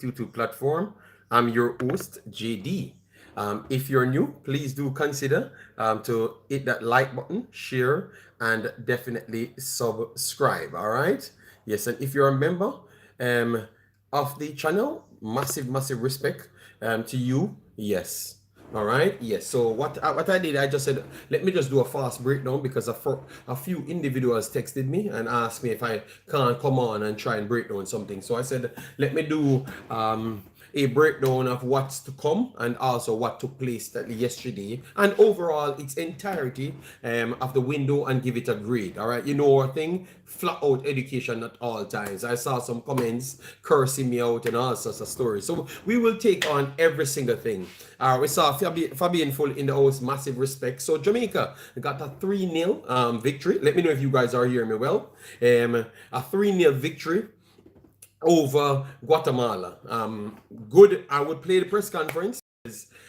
YouTube platform. I'm your host, JD. If you're new, please do consider to hit that like button, share, and definitely subscribe. All right. Yes, and if you're a member um, of the channel, massive respect to you. Yes. All right. Yes. So what I did, I just said, let me just do a fast breakdown because a few individuals texted me and asked me if I can't come on and try and break down something. So I said, let me do a breakdown of what's to come and also what took place yesterday and overall its entirety of the window and give it a grade. All right. You know our thing, flat out education at all times. I saw some comments cursing me out and all sorts of stories. So we will take on every single thing. We saw Fabian Full in the house, massive respect. So Jamaica got a 3-0 victory. Let me know if you guys are hearing me well. A 3-0 victory over Guatemala. Good. I would play the press conference.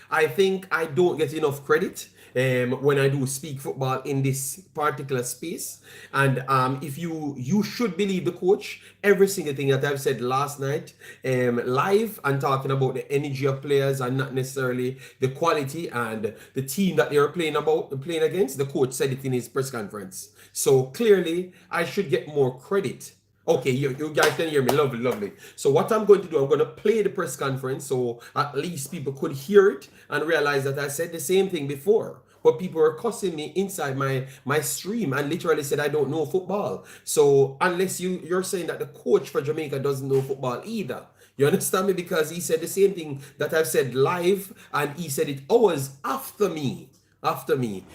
I think I don't get enough credit when I do speak football in this particular space. And if you should believe the coach, every single thing that I've said last night live and talking about the energy of players and not necessarily the quality and the team that they are playing against. The coach said it in his press conference. So clearly, I should get more credit. Okay, you guys can hear me. Lovely. So what I'm going to do, I'm going to play the press conference so at least people could hear it and realize that I said the same thing before. But people were cussing me inside my stream and literally said I don't know football. So unless you're saying that the coach for Jamaica doesn't know football either. You understand me? Because he said the same thing that I've said live and he said it hours after me.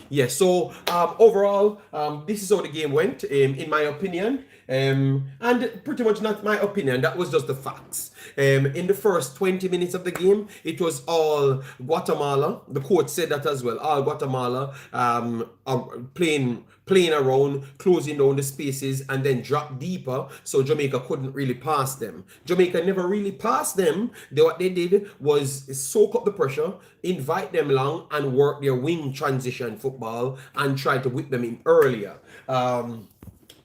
Yes. So overall, this is how the game went, in my opinion. And pretty much not my opinion, that was just the facts. In the first 20 minutes of the game, it was all Guatemala. The coach said that as well. All Guatemala are playing around, closing down the spaces, and then drop deeper, so Jamaica couldn't really pass them. Jamaica never really passed them. What they did was soak up the pressure, invite them long, and work their wing transition football and try to whip them in earlier.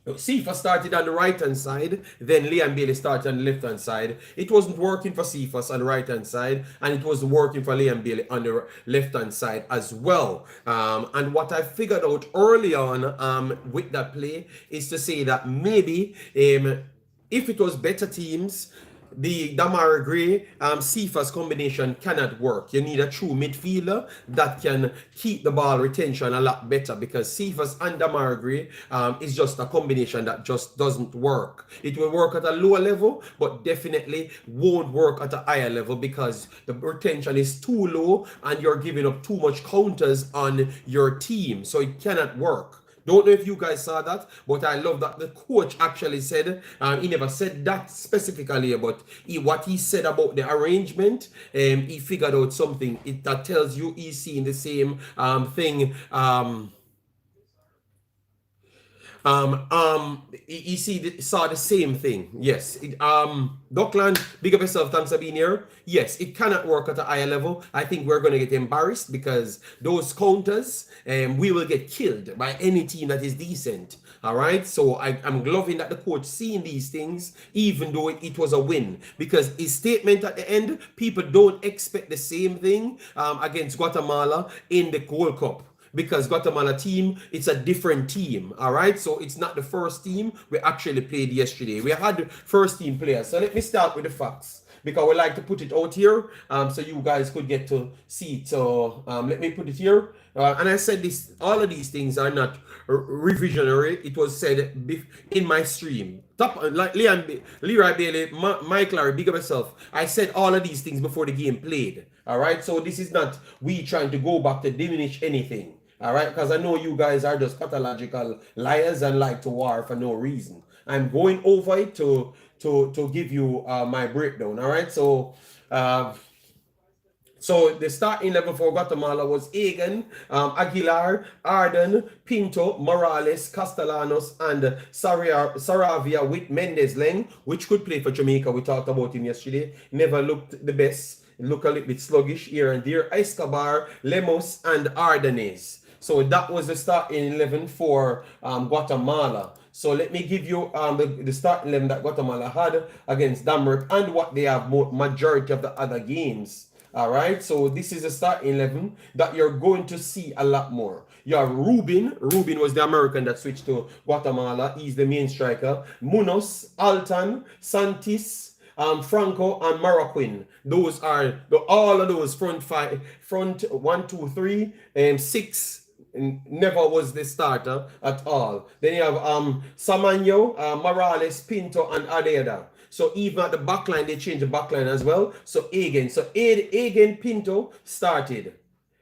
Sifa started on the right hand side, then Liam Bailey started on the left hand side. It wasn't working for Sifas on the right hand side, and it wasn't working for Liam Bailey on the left hand side as well. And what I figured out early on with that play is to say that maybe if it was better teams, the Demarai Gray Cephas combination cannot work. You need a true midfielder that can keep the ball retention a lot better, because Cephas and Demarai Gray is just a combination that just doesn't work. It will work at a lower level, but definitely won't work at a higher level because the retention is too low and you're giving up too much counters on your team. So it cannot work. Don't know if you guys saw that, but I love that the coach actually said, he never said that specifically, but what he said about the arrangement, he figured out something that tells you he's seeing the same thing. Saw the same thing. Yes. Dockland, big up yourself. Thanks for being here. Yes, it cannot work at a higher level. I think we're going to get embarrassed because those counters, we will get killed by any team that is decent. All right. So I'm loving that the coach seeing these things, even though it was a win, because his statement at the end, people don't expect the same thing against Guatemala in the Gold Cup. Because Guatemala team, it's a different team, all right? So it's not the first team we actually played yesterday. We had first team players. So let me start with the facts, because we like to put it out here so you guys could get to see it. So let me put it here. And I said this, all of these things are not revisionary. It was said in my stream. Like Leroy Bailey, Mike Larry, big up yourself. I said all of these things before the game played. All right, so this is not we trying to go back to diminish anything. All right, because I know you guys are just pathological liars and like to war for no reason. I'm going over it to give you my breakdown. All right, so the starting level for Guatemala was Egan, Aguilar, Arden, Pinto, Morales, Castellanos, and Saravia with Mendez Leng, which could play for Jamaica. We talked about him yesterday. Never looked the best. Look a little bit sluggish here and there. Escobar, Lemos, and Ardenez. So that was the starting 11 for Guatemala. So let me give you the starting 11 that Guatemala had against Denmark and what they have majority of the other games. All right, so this is the starting 11 that you're going to see a lot more. You have Rubin. Rubin was the American that switched to Guatemala. He's the main striker. Munoz, Altan, Santis, Franco, and Marroquin. Those are all of those front five, front 1, 2, 3, and 6. Never was the starter at all. Then you have Samano, Morales, Pinto, and Adeda. So even at the backline, they changed the backline as well. So Agen Pinto started,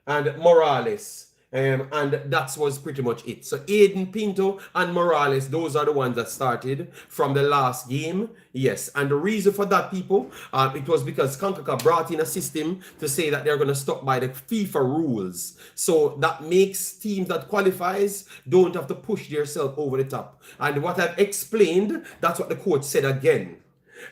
and Morales. And that was pretty much it. So Aiden Pinto and Morales, those are the ones that started from the last game. Yes, and the reason for that, people, it was because Concacaf brought in a system to say that they're going to stop by the FIFA rules. So that makes teams that qualifies don't have to push themselves over the top. And what I've explained, that's what the coach said again.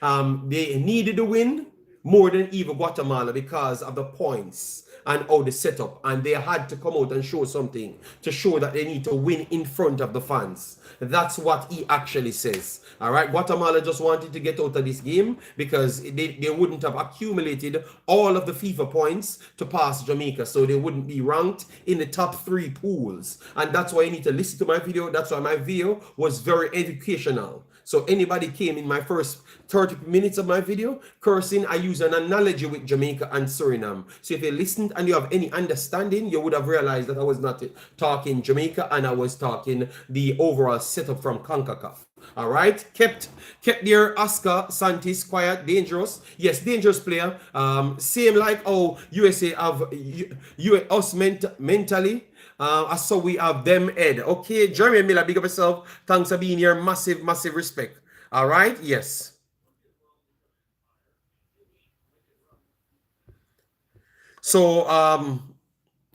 They needed to win more than even Guatemala because of the points and how the setup, and they had to come out and show something to show that they need to win in front of the fans. That's what he actually says. All right, Guatemala just wanted to get out of this game because they wouldn't have accumulated all of the FIFA points to pass Jamaica, so they wouldn't be ranked in the top 3 pools. And that's why you need to listen to my video. That's why my video was very educational. So anybody came in my first 30 minutes of my video cursing, I use an analogy with Jamaica and Suriname. So if you listened and you have any understanding, you would have realized that I was not talking Jamaica and I was talking the overall setup from CONCACAF. All right, kept their Oscar Santis quiet, dangerous. Yes, dangerous player. Same like how USA have us mentally. So we have them Ed. Okay, Jeremy Miller, big up yourself. Thanks for being here. Massive, massive respect. All right, yes. So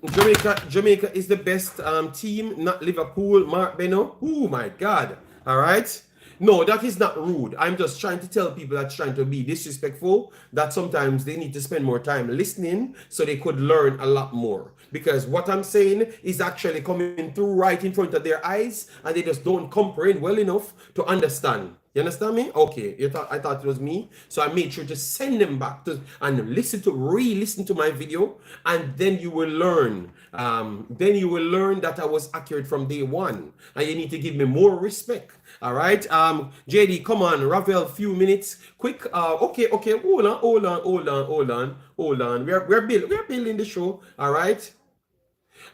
Jamaica is the best team, not Liverpool. Mark Beno. Oh my God. All right. No, that is not rude. I'm just trying to tell people that's trying to be disrespectful that sometimes they need to spend more time listening so they could learn a lot more. Because what I'm saying is actually coming through right in front of their eyes and they just don't comprehend well enough to understand. You understand me? Okay, I thought it was me. So I made sure to send them back to and re-listen to my video, and then you will learn. Then you will learn that I was accurate from day one. And you need to give me more respect. All right. JD, come on, Ravel, few minutes. Quick. Okay. Hold on. We're building the show. All right.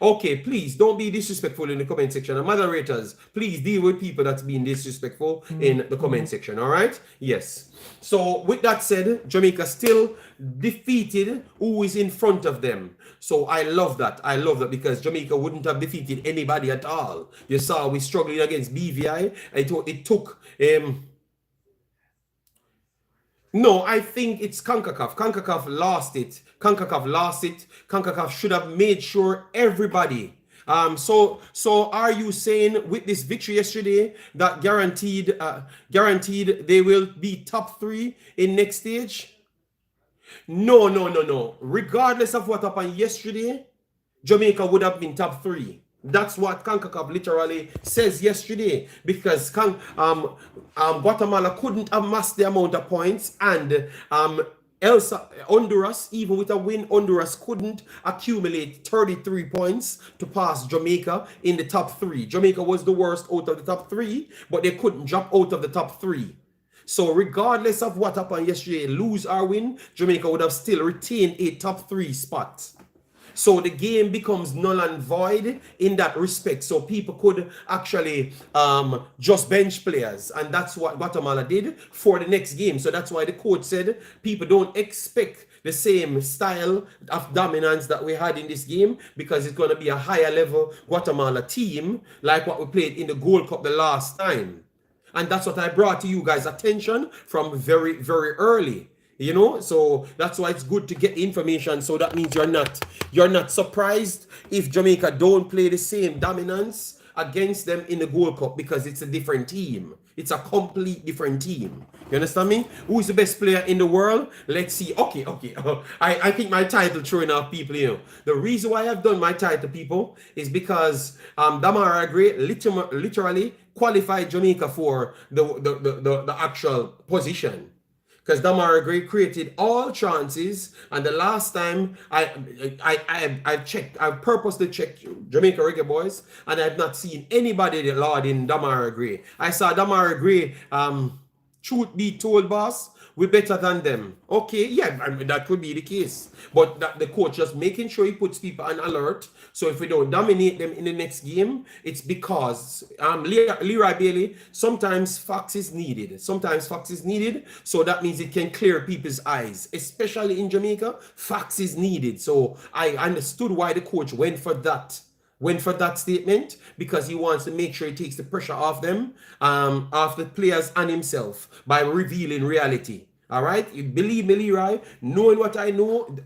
Okay, please don't be disrespectful in the comment section. And moderators, please deal with people that's being disrespectful in the comment section. All right? Yes. So with that said, Jamaica still defeated who is in front of them. So I love that. I love that because Jamaica wouldn't have defeated anybody at all. You saw we struggling against BVI. It took no, I think it's CONCACAF. CONCACAF lost it. CONCACAF should have made sure everybody. So are you saying with this victory yesterday that guaranteed they will be top 3 in next stage? No. Regardless of what happened yesterday, Jamaica would have been top 3. That's what CONCACAF literally says yesterday because Guatemala couldn't amass the amount of points, and Honduras, even with a win, Honduras couldn't accumulate 33 points to pass Jamaica in the top 3. Jamaica was the worst out of the top 3, but they couldn't drop out of the top 3. So regardless of what happened yesterday, lose or win, Jamaica would have still retained a top 3 spot. So the game becomes null and void in that respect. So people could actually just bench players. And that's what Guatemala did for the next game. So that's why the coach said people don't expect the same style of dominance that we had in this game because it's going to be a higher level Guatemala team like what we played in the Gold Cup the last time. And that's what I brought to you guys' attention from very, very early. You know, so that's why it's good to get information. So that means you're not surprised if Jamaica don't play the same dominance against them in the Gold Cup because it's a different team. It's a complete different team. You understand me? Who is the best player in the world? Let's see. Okay. I think my title throwing off people, you know. The reason why I've done my title, people, is because Demarai Gray literally qualified Jamaica for the actual position. Because Demarai Gray created all chances, and the last time I checked, I purposely checked Jamaica Reggae Boyz, and I've not seen anybody that lauding Demarai Gray. I saw Demarai Gray, truth be told, boss, we're better than them. Okay, yeah, I mean, that could be the case. But that the coach just making sure he puts people on alert. So if we don't dominate them in the next game, it's because Leroy Bailey, sometimes facts is needed. Sometimes facts is needed. So that means it can clear people's eyes. Especially in Jamaica, facts is needed. So I understood why the coach went for that statement, because he wants to make sure he takes the pressure off them, off the players and himself, by revealing reality. All right, you believe me, Leroy, knowing what I know,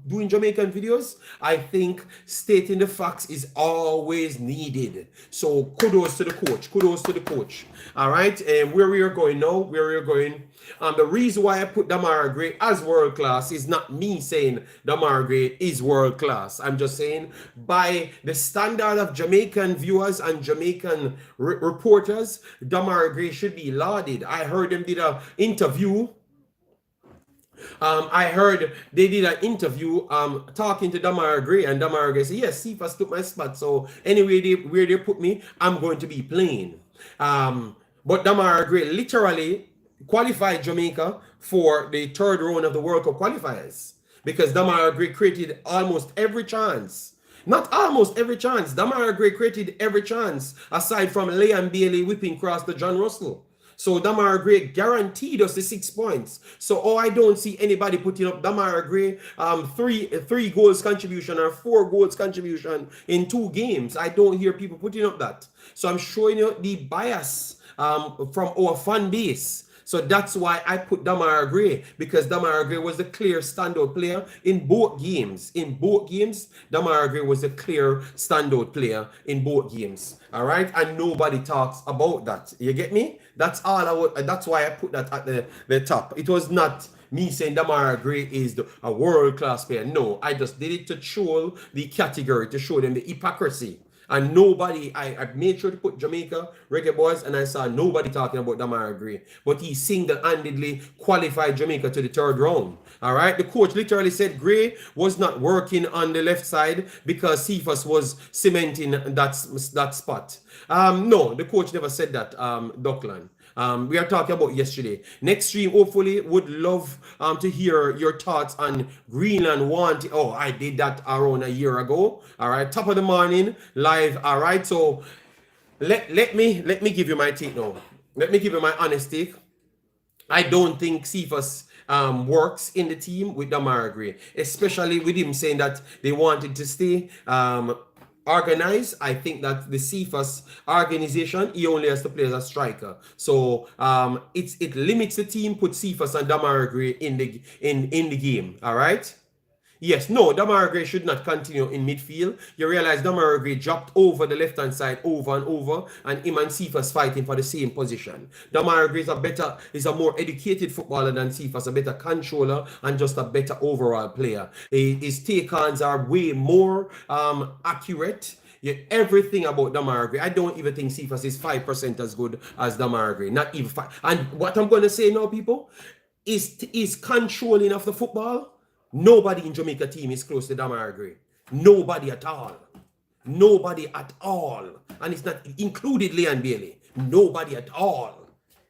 doing Jamaican videos, I think stating the facts is always needed. So kudos to the coach, kudos to the coach. All right, and where we are going now, where we are going, the reason why I put Demarai Gray as world class is not me saying Demarai Gray is world class. I'm just saying by the standard of Jamaican viewers and Jamaican reporters, Demarai Gray should be lauded. I heard him did an interview. I heard they did an interview talking to Demarai Gray, and Demarai Gray said, yes, Cephas took my spot. So anyway, where they put me, I'm going to be playing. But Demarai Gray literally qualified Jamaica for the third round of the World Cup qualifiers, because Demarai Gray created almost every chance. Not almost every chance. Demarai Gray created every chance, aside from Leon Bailey whipping across to John Russell. So Demarai Gray guaranteed us the 6 points. So I don't see anybody putting up Demarai Gray three goals contribution or 4 goals contribution in 2 games. I don't hear people putting up that. So I'm showing you the bias from our fan base. So that's why I put Demarai Gray, because Demarai Gray was the clear standout player in both games. In both games, Demarai Gray was the clear standout player in both games. All right, and nobody talks about that. You get me? That's all I would. That's why I put that at the top. It was not me saying Demarai Gray is a world class player. No, I just did it to show the category, to show them the hypocrisy. And nobody, I made sure to put Jamaica Reggae Boyz, and I saw nobody talking about Demarai Gray. But he single-handedly qualified Jamaica to the third round. All right, the coach literally said Gray was not working on the left side because Cephas was cementing that spot. No, the coach never said that, Duckland. We are talking about yesterday. Next stream, hopefully, would love to hear your thoughts on Greenland wanting. Oh, I did that around a year ago. All right, top of the morning, live. All right, so let me give you my take now. Let me give you my honest take. I don't think Cephas works in the team with Demarai Gray, especially with him saying that they wanted to stay organized. I think that the Cephas organization, he only has to play as a striker. So it limits the team, put Cephas and Demarai Gray in the game. All right. Yes, no, Demarai Gray should not continue in midfield. You realize Demarai Gray dropped over the left-hand side over and over, and him and Cephas fighting for the same position. Demarai Gray is a more educated footballer than Cephas, a better controller and just a better overall player. His take-ons are way more accurate. Yeah, everything about Demarai Gray. I don't even think Cephas is 5% as good as Demarai Gray. Not even 5. And what I'm going to say now, people, is controlling of the football. Nobody in Jamaica team is close to Demarai Gray. Nobody at all. Nobody at all. And it's not included Leon Bailey. Nobody at all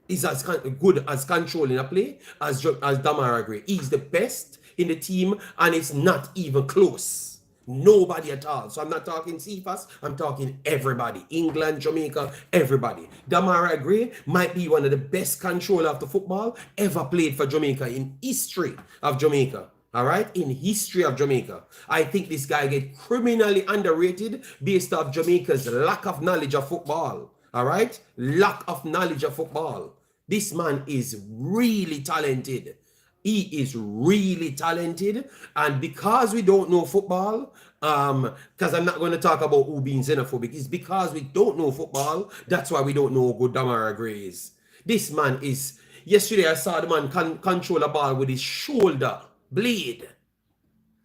is as good as controlling a play as Demarai Gray. He's the best in the team, and it's not even close. Nobody at all. So I'm not talking Cephas, I'm talking everybody. England, Jamaica, everybody. Demarai Gray might be one of the best controllers of the football ever played for Jamaica in history of Jamaica. All right, in history of Jamaica. I think this guy get criminally underrated based off Jamaica's lack of knowledge of football. All right, lack of knowledge of football. This man is really talented. He is really talented, and because we don't know football, because I'm not going to talk about who being xenophobic, it's because we don't know football. That's why we don't know who good Demarai Gray is. This man is. Yesterday I saw the man control a ball with his shoulder blade,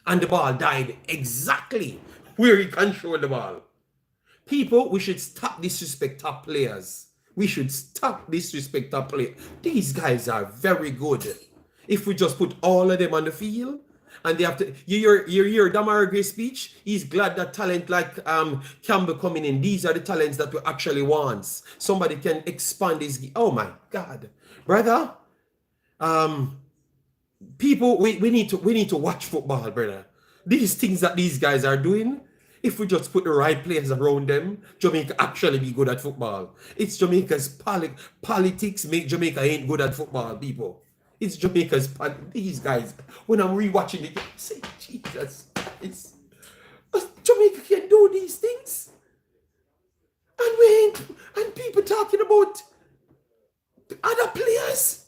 and the ball died exactly where he controlled the ball. People, we should stop disrespect top players. We should stop disrespect our play. These guys are very good. If we just put all of them on the field, and they have to, you hear Demarai Gray speech. He's glad that talent like Campbell coming in. These are the talents that we actually want. Somebody can expand his. Oh my God, brother. People, we need to watch football, brother. These things that these guys are doing. If we just put the right players around them, Jamaica actually be good at football. It's Jamaica's politics make Jamaica ain't good at football, people. It's Jamaica's these guys. When I'm rewatching it, I say, Jesus, it's Jamaica can do these things, and we ain't. And people talking about other players,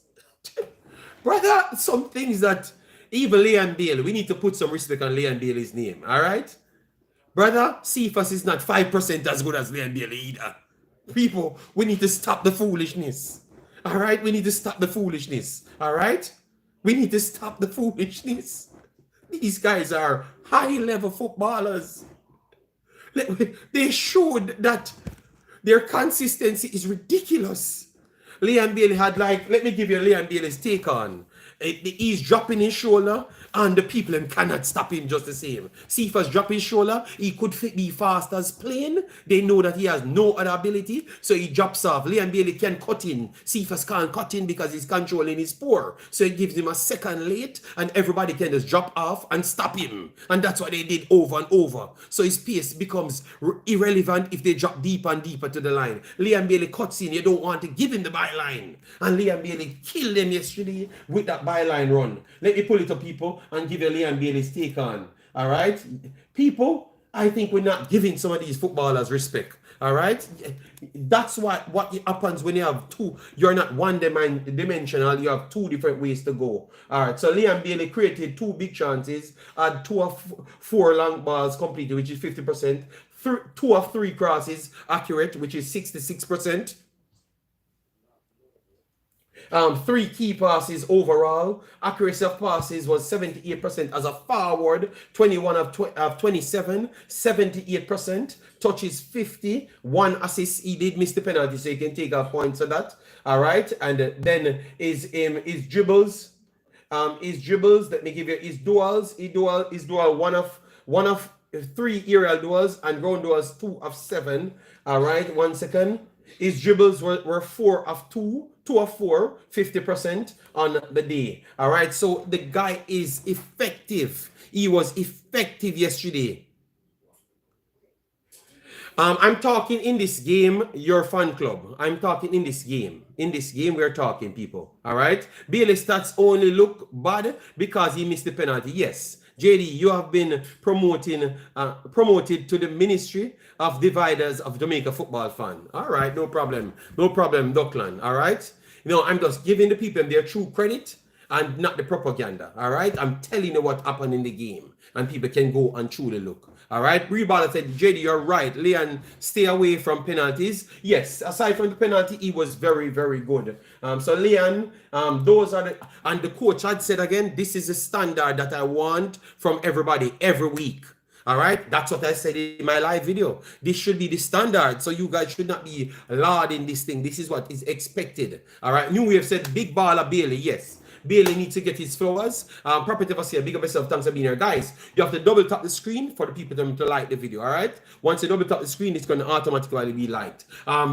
brother. Some things that even Leon Bailey, we need to put some respect on Leon Bailey's name. All right, brother. Cephas is not 5% as good as Leon Bailey either. People, we need to stop the foolishness. All right, we need to stop the foolishness. All right, we need to stop the foolishness. These guys are high-level footballers. They showed that their consistency is ridiculous. Leon Bailey had like, let me give you Leon Bailey's take on. He's dropping his shoulder, and the people cannot stop him just the same. Cephas drop his shoulder, he could be fast as plane. They know that he has no other ability, so he drops off. Leon Bailey can cut in. Cephas can't cut in because he's controlling his poor. So it gives him a second late, and everybody can just drop off and stop him. And that's what they did over and over. So his pace becomes irrelevant if they drop deeper and deeper to the line. Leon Bailey cuts in, you don't want to give him the byline. And Leon Bailey killed him yesterday with that byline run. Let me pull it up, people, and give you Leon Bailey's take on. All right, people, I think we're not giving some of these footballers respect. All right, that's what happens when you have two. You're not one-dimensional. You have two different ways to go. All right, so Leon Bailey created two big chances, had 2 of 4 long balls completed, which is 50%. 2 of 3 crosses accurate, which is 66%. 3 key passes overall. Accuracy of passes was 78% as a forward, 21 of 27, 78%. Touches 50, 1 assist. He did miss the penalty, so you can take off points on that. All right, and then his dribbles. His dribbles. Let me give you his duels. His duel 1 of 3 aerial duels, and ground duels 2 of 7. All right, 1 second. His dribbles were 4 of 2, 2 of 4, 50% on the day. All right, so the guy is effective. He was effective yesterday. I'm talking in this game, your fan club. I'm talking in this game. In this game, we're talking, people. All right? Bailey's stats only look bad because he missed the penalty. Yes. JD, you have been promoted to the Ministry of Dividers of Jamaica Football Fund. All right, no problem. No problem, Duckland. All right? You know, I'm just giving the people their true credit and not the propaganda. All right? I'm telling you what happened in the game, and people can go and truly look. All right, Reballer said, JD, you're right. Leon, stay away from penalties. Yes, aside from the penalty, he was very, very good. So Leon, those are the, and the coach had said again, this is a standard that I want from everybody every week. All right, that's what I said in my live video. This should be the standard. So you guys should not be lauding this thing. This is what is expected. All right, New Wave said, big baller Bailey. Yes. Bailey needs to get his flowers. Property of us here. Big up yourself. Thanks for being here. Guys, you have to double tap the screen for the people to like the video. All right. Once you double tap the screen, it's going to automatically be liked.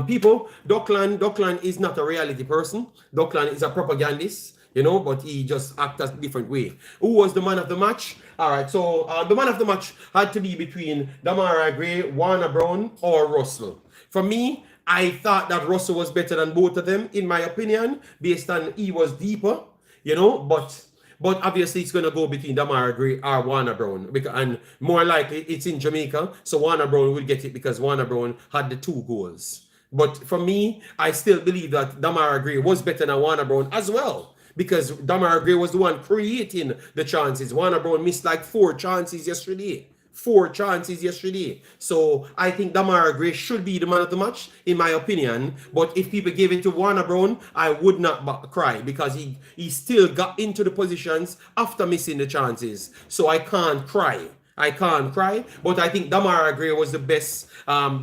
People, Duckland is not a reality person. Duckland is a propagandist, you know, but he just acts a different way. Who was the man of the match? All right. So the man of the match had to be between Demarai Gray, Warner Brown, or Russell. For me, I thought that Russell was better than both of them, in my opinion, based on he was deeper. You know, but obviously it's going to go between Demarai Gray or Warner Brown, and more likely it's in Jamaica, so Warner Brown will get it because Warner Brown had the 2 goals. But for me, I still believe that Demarai Gray was better than Warner Brown as well, because Demarai Gray was the one creating the chances. Warner Brown missed like 4 chances yesterday. 4 chances yesterday. So I think Demarai Gray should be the man of the match, in my opinion. But if people gave it to Warner Brown, I would not cry, because he still got into the positions after missing the chances. So I can't cry. I can't cry. But I think Demarai Gray was the best,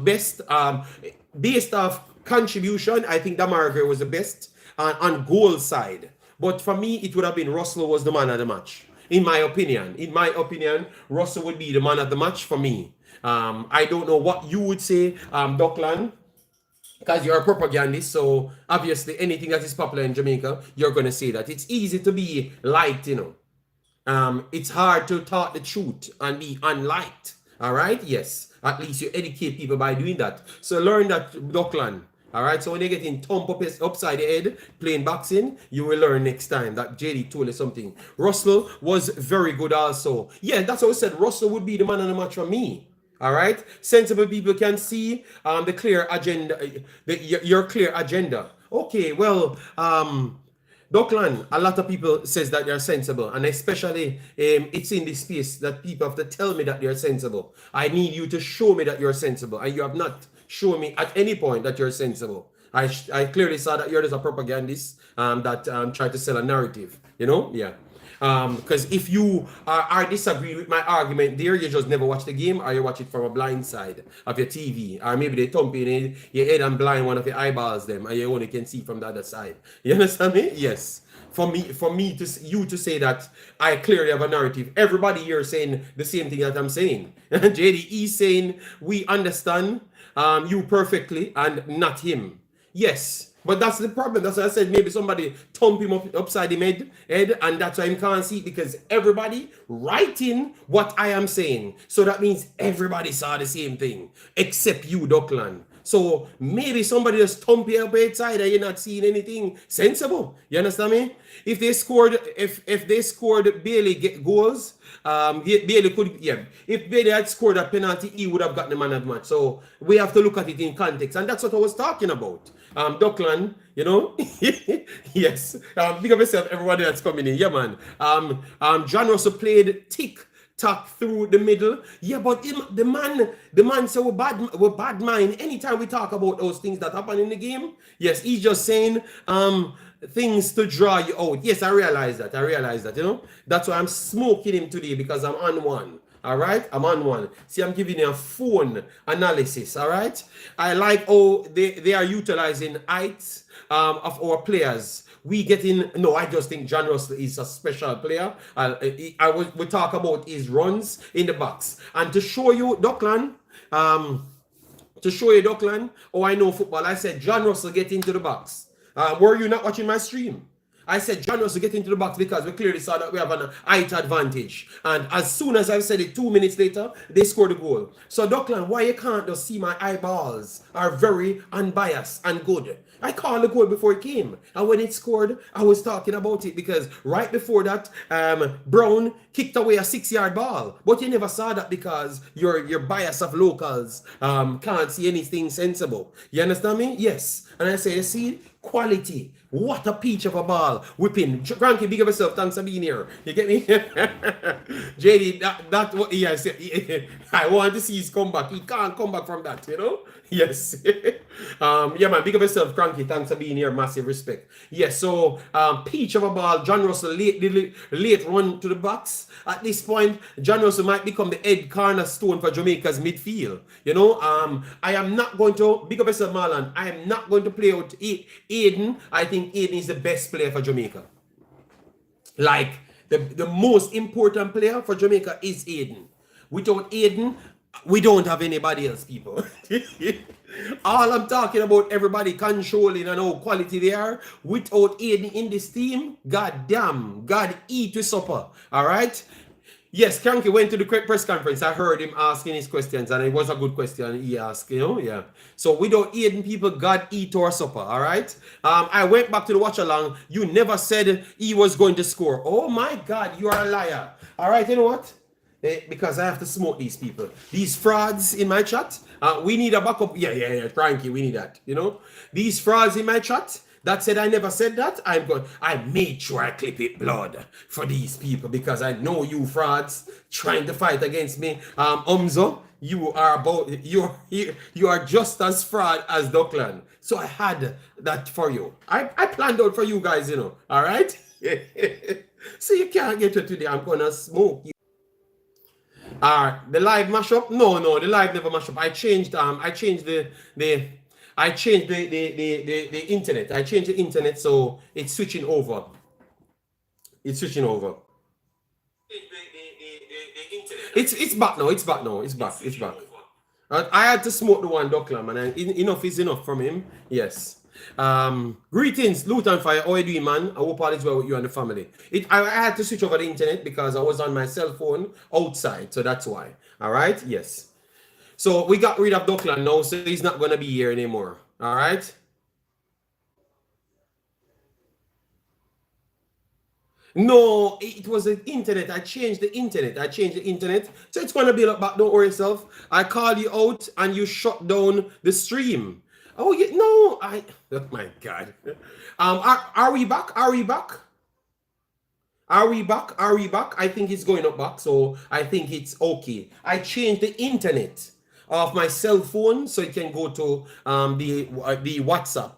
based off contribution, I think Demarai Gray was the best on goal side. But for me, it would have been Russell was the man of the match. In my opinion. In my opinion, Russell would be the man of the match for me. I don't know what you would say, Dockland, because you're a propagandist, so obviously anything that is popular in Jamaica, you're going to say that. It's easy to be liked, you know. It's hard to talk the truth and be unliked. All right? Yes. At least you educate people by doing that. So learn that, Dockland. All right? So when you're getting thumped up upside the head playing boxing, you will learn next time that JD told you something. Russell was very good also. Yeah, that's what I said. Russell would be the man of the match for me. All right? Sensible people can see the clear agenda, your clear agenda. Okay, well, Dockland, a lot of people says that they're sensible, and especially it's in this space that people have to tell me that they're sensible. I need you to show me that you're sensible, and you have not shown me at any point that you're sensible. I clearly saw that you're just a propagandist that try to sell a narrative, you know? Yeah. Because if you are disagree with my argument there, you just never watch the game, or you watch it from a blind side of your TV, or maybe they thump in your head and blind one of your eyeballs them, and you only can see from the other side. You understand me? Yes. For me to say that I clearly have a narrative. Everybody here saying the same thing that I'm saying. JD is saying we understand you perfectly and not him. Yes. But that's the problem. That's why I said maybe somebody thump him upside the head, and that's why he can't see it, because everybody writing what I am saying. So that means everybody saw the same thing except you, Dockland. So maybe somebody just thump you up outside and you're not seeing anything sensible. You understand me? If they scored Bailey get goals, Bailey could, yeah. If Bailey had scored a penalty, he would have gotten the man of the match. So we have to look at it in context, and that's what I was talking about. Dockland, you know, yes. Big up yourself, everybody that's coming in. Yeah, man. John Russell played tick tack through the middle. Yeah, but the man said we're bad mind. Anytime we talk about those things that happen in the game, yes, he's just saying things to draw you out. Yes, I realize that, you know. That's why I'm smoking him today, because I'm on one. All right, I'm on one. See, I'm giving you a phone analysis. All right, I like how they are utilizing heights of our players. We get in. No, I just think John Russell is a special player. We talk about his runs in the box, and to show you, Dockland, oh, I know football. I said John Russell get into the box. Were you not watching my stream? I said John Russell get into the box because we clearly saw that we have an height advantage. And as soon as I said it, 2 minutes later, they scored a goal. So, Dockland, why you can't just see my eyeballs are very unbiased and good? I called the goal before it came. And when it scored, I was talking about it, because right before that, Brown kicked away a 6-yard ball. But you never saw that because your bias of locals can't see anything sensible. You understand me? Yes. And I say, you see, quality. What a peach of a ball. Whipping. Cranky, big of yourself. Thanks for being here. You get me? JD, that yes. I want to see his comeback. He can't come back from that, you know? Yes. Yeah, man. Big of yourself, Cranky. Thanks for being here. Massive respect. Yes, so peach of a ball. John Russell late run to the box. At this point, John Russell might become the head cornerstone for Jamaica's midfield. You know, I am not going to, big up yourself, Marlon, I am not going to play out Aiden. I think Aiden is the best player for Jamaica. Like, the most important player for Jamaica is Aiden. Without Aiden, we don't have anybody else, people. All I'm talking about, everybody controlling and how quality they are. Without Aiden in this team, God damn, God eat with supper. All right? Yes, Cranky went to the press conference. I heard him asking his questions, and it was a good question he asked, you know, yeah. So without Aiden, people, God eat our supper, all right? I went back to the watch along. You never said he was going to score. Oh my God, you are a liar. All right, you know what? Because I have to smoke these people. These frauds in my chat, we need a backup. Yeah, Frankie, we need that, you know? These frauds in my chat that said I never said that, I made sure I clip it blood for these people, because I know you frauds trying to fight against me. Umzo, you are just as fraud as Dockland. So I had that for you. I planned out for you guys, you know, all right? So you can't get it today. I'm gonna smoke you. The live mashup? No, the live never mashup. I changed the I changed the internet. I changed the internet, so it's switching over. It's switching over. It's back now. It's back now. It's back. It's back. I had to smoke the one Docklam, and enough is enough from him. Yes. Greetings, Luton Fire. How are you doing, man? I hope all is well with you and the family. I had to switch over the internet because I was on my cell phone outside, so that's why. All right. Yes. So we got rid of Dockland now, so he's not gonna be here anymore. All right. No, it was the internet. I changed the internet. I changed the internet. So it's gonna be like back. Don't worry yourself. I called you out and you shut down the stream. Oh yeah, no, oh my god. Are we back? Are we back? Are we back? Are we back? I think it's going up back, so I think it's okay. I changed the internet of my cell phone so it can go to the WhatsApp,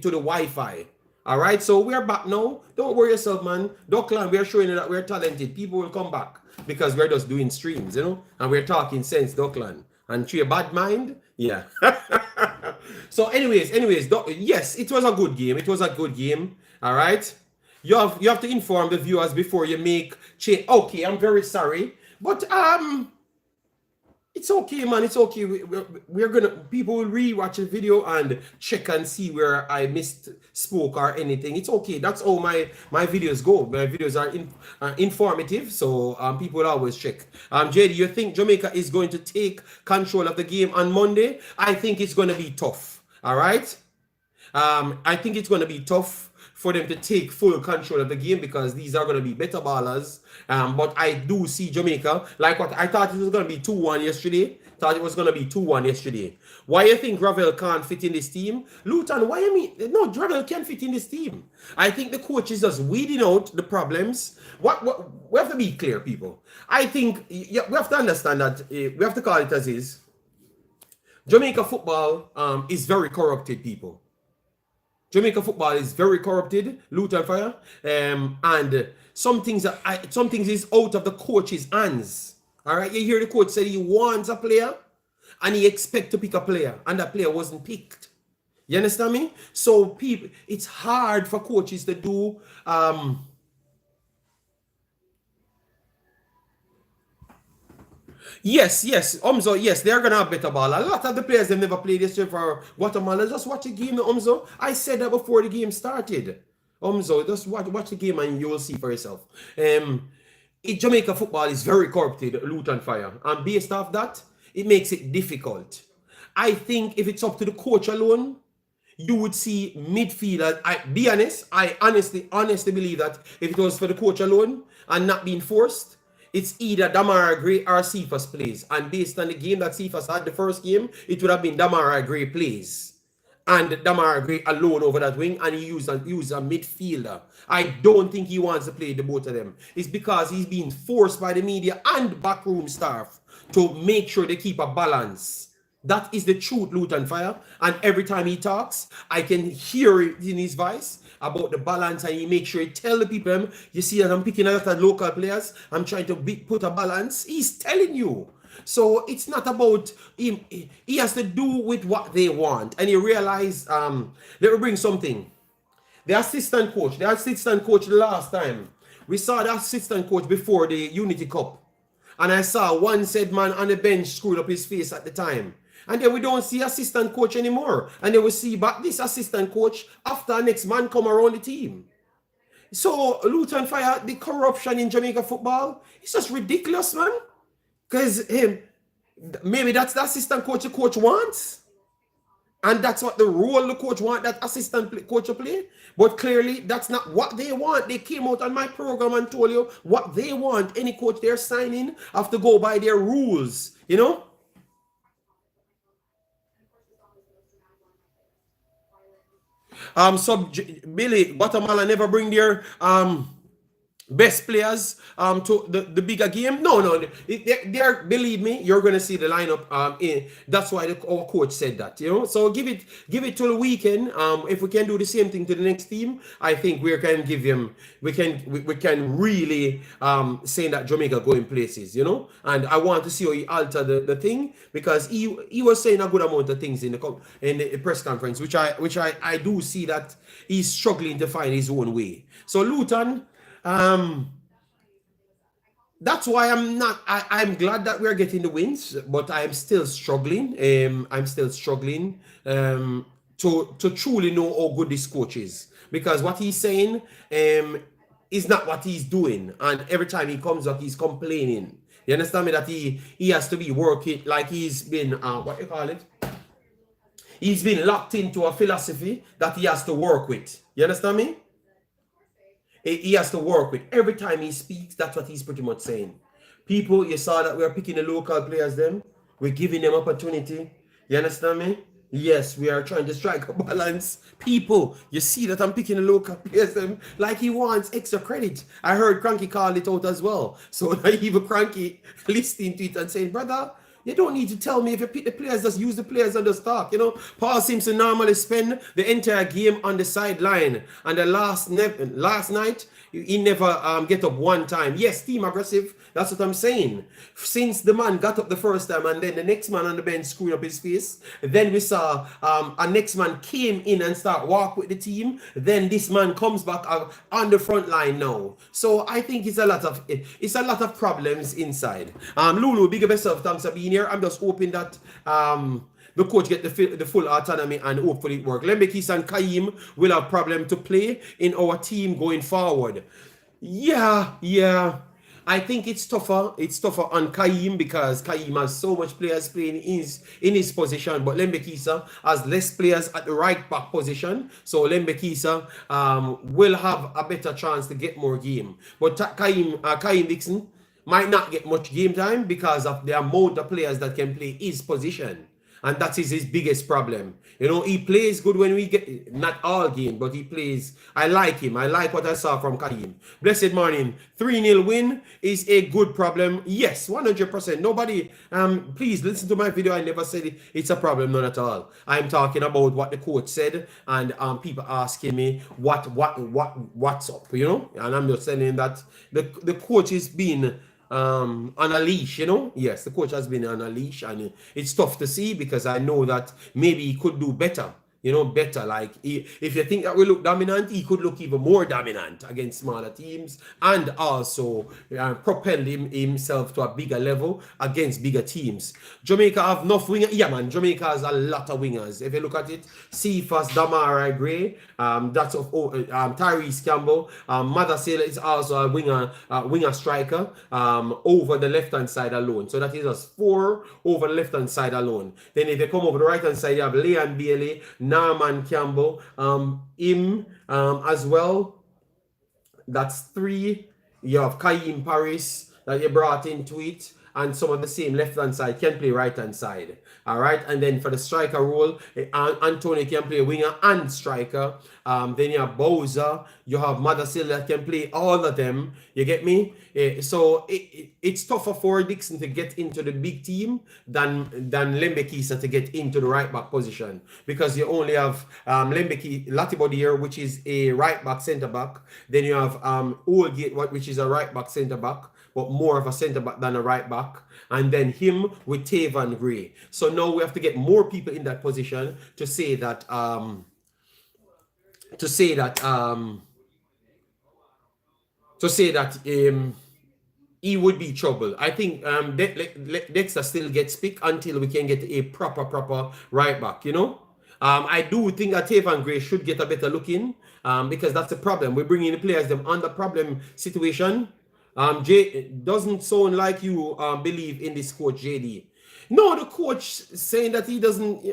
to the Wi-Fi. All right, so we're back now. Don't worry yourself, man. Dockland, we're showing you that we're talented. People will come back because we're just doing streams, and we're talking sense, Dockland. And to your bad mind, yeah. So, anyways, yes, it was a good game. It was a good game. All right. You have to inform the viewers before you make change. Okay, I'm very sorry, but it's okay, man. It's okay. We're gonna people will rewatch the video and check and see where I missed spoke or anything. It's okay. That's how my videos go. My videos are informative, so people will always check. JD, you think Jamaica is going to take control of the game on Monday? I think it's going to be tough. All right. I think it's going to be tough for them to take full control of the game because these are going to be better ballers. But I do see Jamaica, like what I thought it was going to be 2-1 yesterday. Thought it was going to be 2-1 yesterday. Why you think Ravel can't fit in this team? Luton, why you mean? No, Ravel can't fit in this team. I think the coach is just weeding out the problems. What we have to be clear, people. I think we have to understand that we have to call it as is. Jamaica football is very corrupted, people. Jamaica football is very corrupted, Luton Fire, and some things is out of the coach's hands. All right, you hear the coach say he wants a player, and he expect to pick a player, and that player wasn't picked. You understand me? So people, it's hard for coaches to do. Yes, Umzo, yes, they're gonna have better ball. A lot of the players they've never played this year for Guatemala. Just watch the game, Umzo. I said that before the game started. Umzo, just watch the game and you will see for yourself. Jamaica football is very corrupted, Luton Fire. And based off that, it makes it difficult. I think if it's up to the coach alone, you would see midfielders. I honestly believe that if it was for the coach alone and not being forced, it's either Demarai Gray or Cephas plays. And based on the game that Cephas had the first game, it would have been Demarai Gray plays. And Demarai Gray alone over that wing, and he used a midfielder. I don't think he wants to play the both of them. It's because he's being forced by the media and backroom staff to make sure they keep a balance. That is the truth, Luton Fire. And every time he talks, I can hear it in his voice about the balance, and he makes sure he tell the people, you see that I'm picking a lot of local players, I'm trying to put a balance. He's telling you. So it's not about him. He has to do with what they want. And you realize, let me bring something. The assistant coach the last time, we saw the assistant coach before the Unity Cup. And I saw one said man on the bench screwed up his face at the time. And then we don't see assistant coach anymore. And then we see back this assistant coach after next man come around the team. So Luton Fire, the corruption in Jamaica football, it's just ridiculous, man. Because maybe that's the assistant coach the coach wants. And that's what the role the coach want, that assistant coach to play. But clearly, that's not what they want. They came out on my program and told you what they want. Any coach they're signing have to go by their rules, you know? So Billy, Guatemala never bring their best players to the bigger game. No, no, they are, believe me, you're gonna see the lineup in. That's why our coach said that, you know. So give it till the weekend. If we can do the same thing to the next team, I think we can give him, we can really say that Jamaica going places, you know. And I want to see how he alter the thing, because he was saying a good amount of things in the press conference, which I do see that he's struggling to find his own way. So Luton, um, that's why I'm glad that we're getting the wins, but I'm still struggling. I'm still struggling to truly know how good this coach is, because what he's saying is not what he's doing, and every time he comes up, he's complaining. You understand me? That he has to be working like he's been what you call it? He's been locked into a philosophy that he has to work with. You understand me? He has to work with. Every time he speaks, that's what he's pretty much saying. People, you saw that we're picking the local players them. We're giving them opportunity. You understand me? Yes, we are trying to strike a balance. People, you see that I'm picking the local players them like he wants extra credit. I heard Cranky call it out as well. So even Cranky listening to it and saying, brother, you don't need to tell me if you pick the players, just use the players on the stock. You know, Paul Simpson normally spend the entire game on the sideline, and the last night he never get up one time. Yes, team aggressive. That's what I'm saying. Since the man got up the first time, and then the next man on the bench screwed up his face, then we saw a next man came in and start walk with the team. Then this man comes back on the front line now. So I think it's a lot of problems inside. Lulu, big up yourself. Thanks for being here. I'm just hoping that the coach get the full autonomy, and hopefully it work. Lembekis and Kaim will have problem to play in our team going forward. Yeah. I think it's tougher. It's tougher on Kaim, because Kaim has so much players playing in his position, but Lembekisa has less players at the right back position. So Lembekisa will have a better chance to get more game. But Kaim Dixon might not get much game time because of the amount of players that can play his position. And that is his biggest problem. You know, he plays good when we get, not all game, but he plays. I like him. I like what I saw from Karim. Blessed morning. 3-0 win is a good problem. Yes, 100%. Nobody, please listen to my video. I never said it's a problem, none at all. I'm talking about what the coach said, and people asking me what's up, you know? And I'm just saying that the coach is being on a leash, you know. Yes, the coach has been on a leash, and it's tough to see, because I know that maybe he could do better, you know, better. Like, if you think that we look dominant, he could look even more dominant against smaller teams, and also propel himself to a bigger level against bigger teams. Jamaica have enough wingers. Yeah, man, Jamaica has a lot of wingers. If you look at it, Cephas, Demarai Gray, that's of Tyrese Campbell. Madasil is also a winger striker over the left hand side alone. So that is us 4 over the left hand side alone. Then if you come over the right hand side, you have Leon Bailey, Norman Campbell, as well. That's 3. You have Kaim Paris that you brought into it, and some of the same left hand side can play right hand side. All right, and then for the striker role, Antonio can play winger and striker. Then you have Bowser, you have Madasil that can play all of them. You get me? So it's tougher for Dixon to get into the big team than Lembekisa to get into the right back position, because you only have Latibody here, which is a right back centre back. Then you have Oldgate, which is a right back centre back, but more of a centre back than a right back, and then him with Tavan Gray. So now we have to get more people in that position to say that he would be trouble. I think Dexter still gets picked until we can get a proper right back, you know. I do think that Tavan Gray should get a better look in, because that's the problem. We're bringing the players them under problem situation. Jay, doesn't sound like you believe in this coach, JD. No, the coach saying that he doesn't.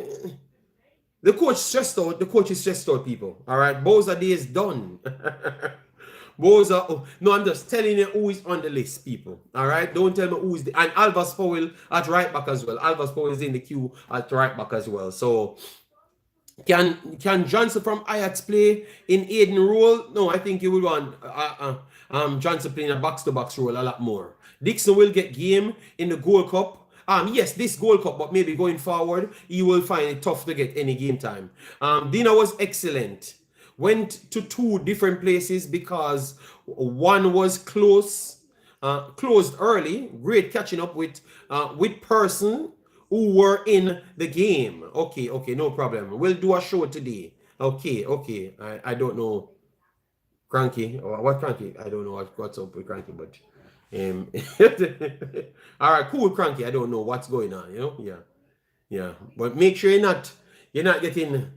The coach stressed out. The coach is stressed out, people. All right, Bowser day is done. Bowser. Oh, no, I'm just telling you who is on the list, people. All right, don't tell me who is the. And Alvas Powell at right back as well. Alvas Powell is in the queue at right back as well. So Can Johnson from Ajax play in Aiden role? No, I think he will want Johnson playing a box-to-box role a lot more. Dixon will get game in the Gold Cup. Yes, this Gold Cup, but maybe going forward, he will find it tough to get any game time. Dina was excellent. Went to 2 different places because one was closed early. Great catching up with person who were in the game. Okay, no problem. We'll do a show today. Okay. I don't know Cranky or what Cranky. I don't know what's up with Cranky, but all right, cool Cranky. I don't know what's going on. Yeah. But make sure you're not getting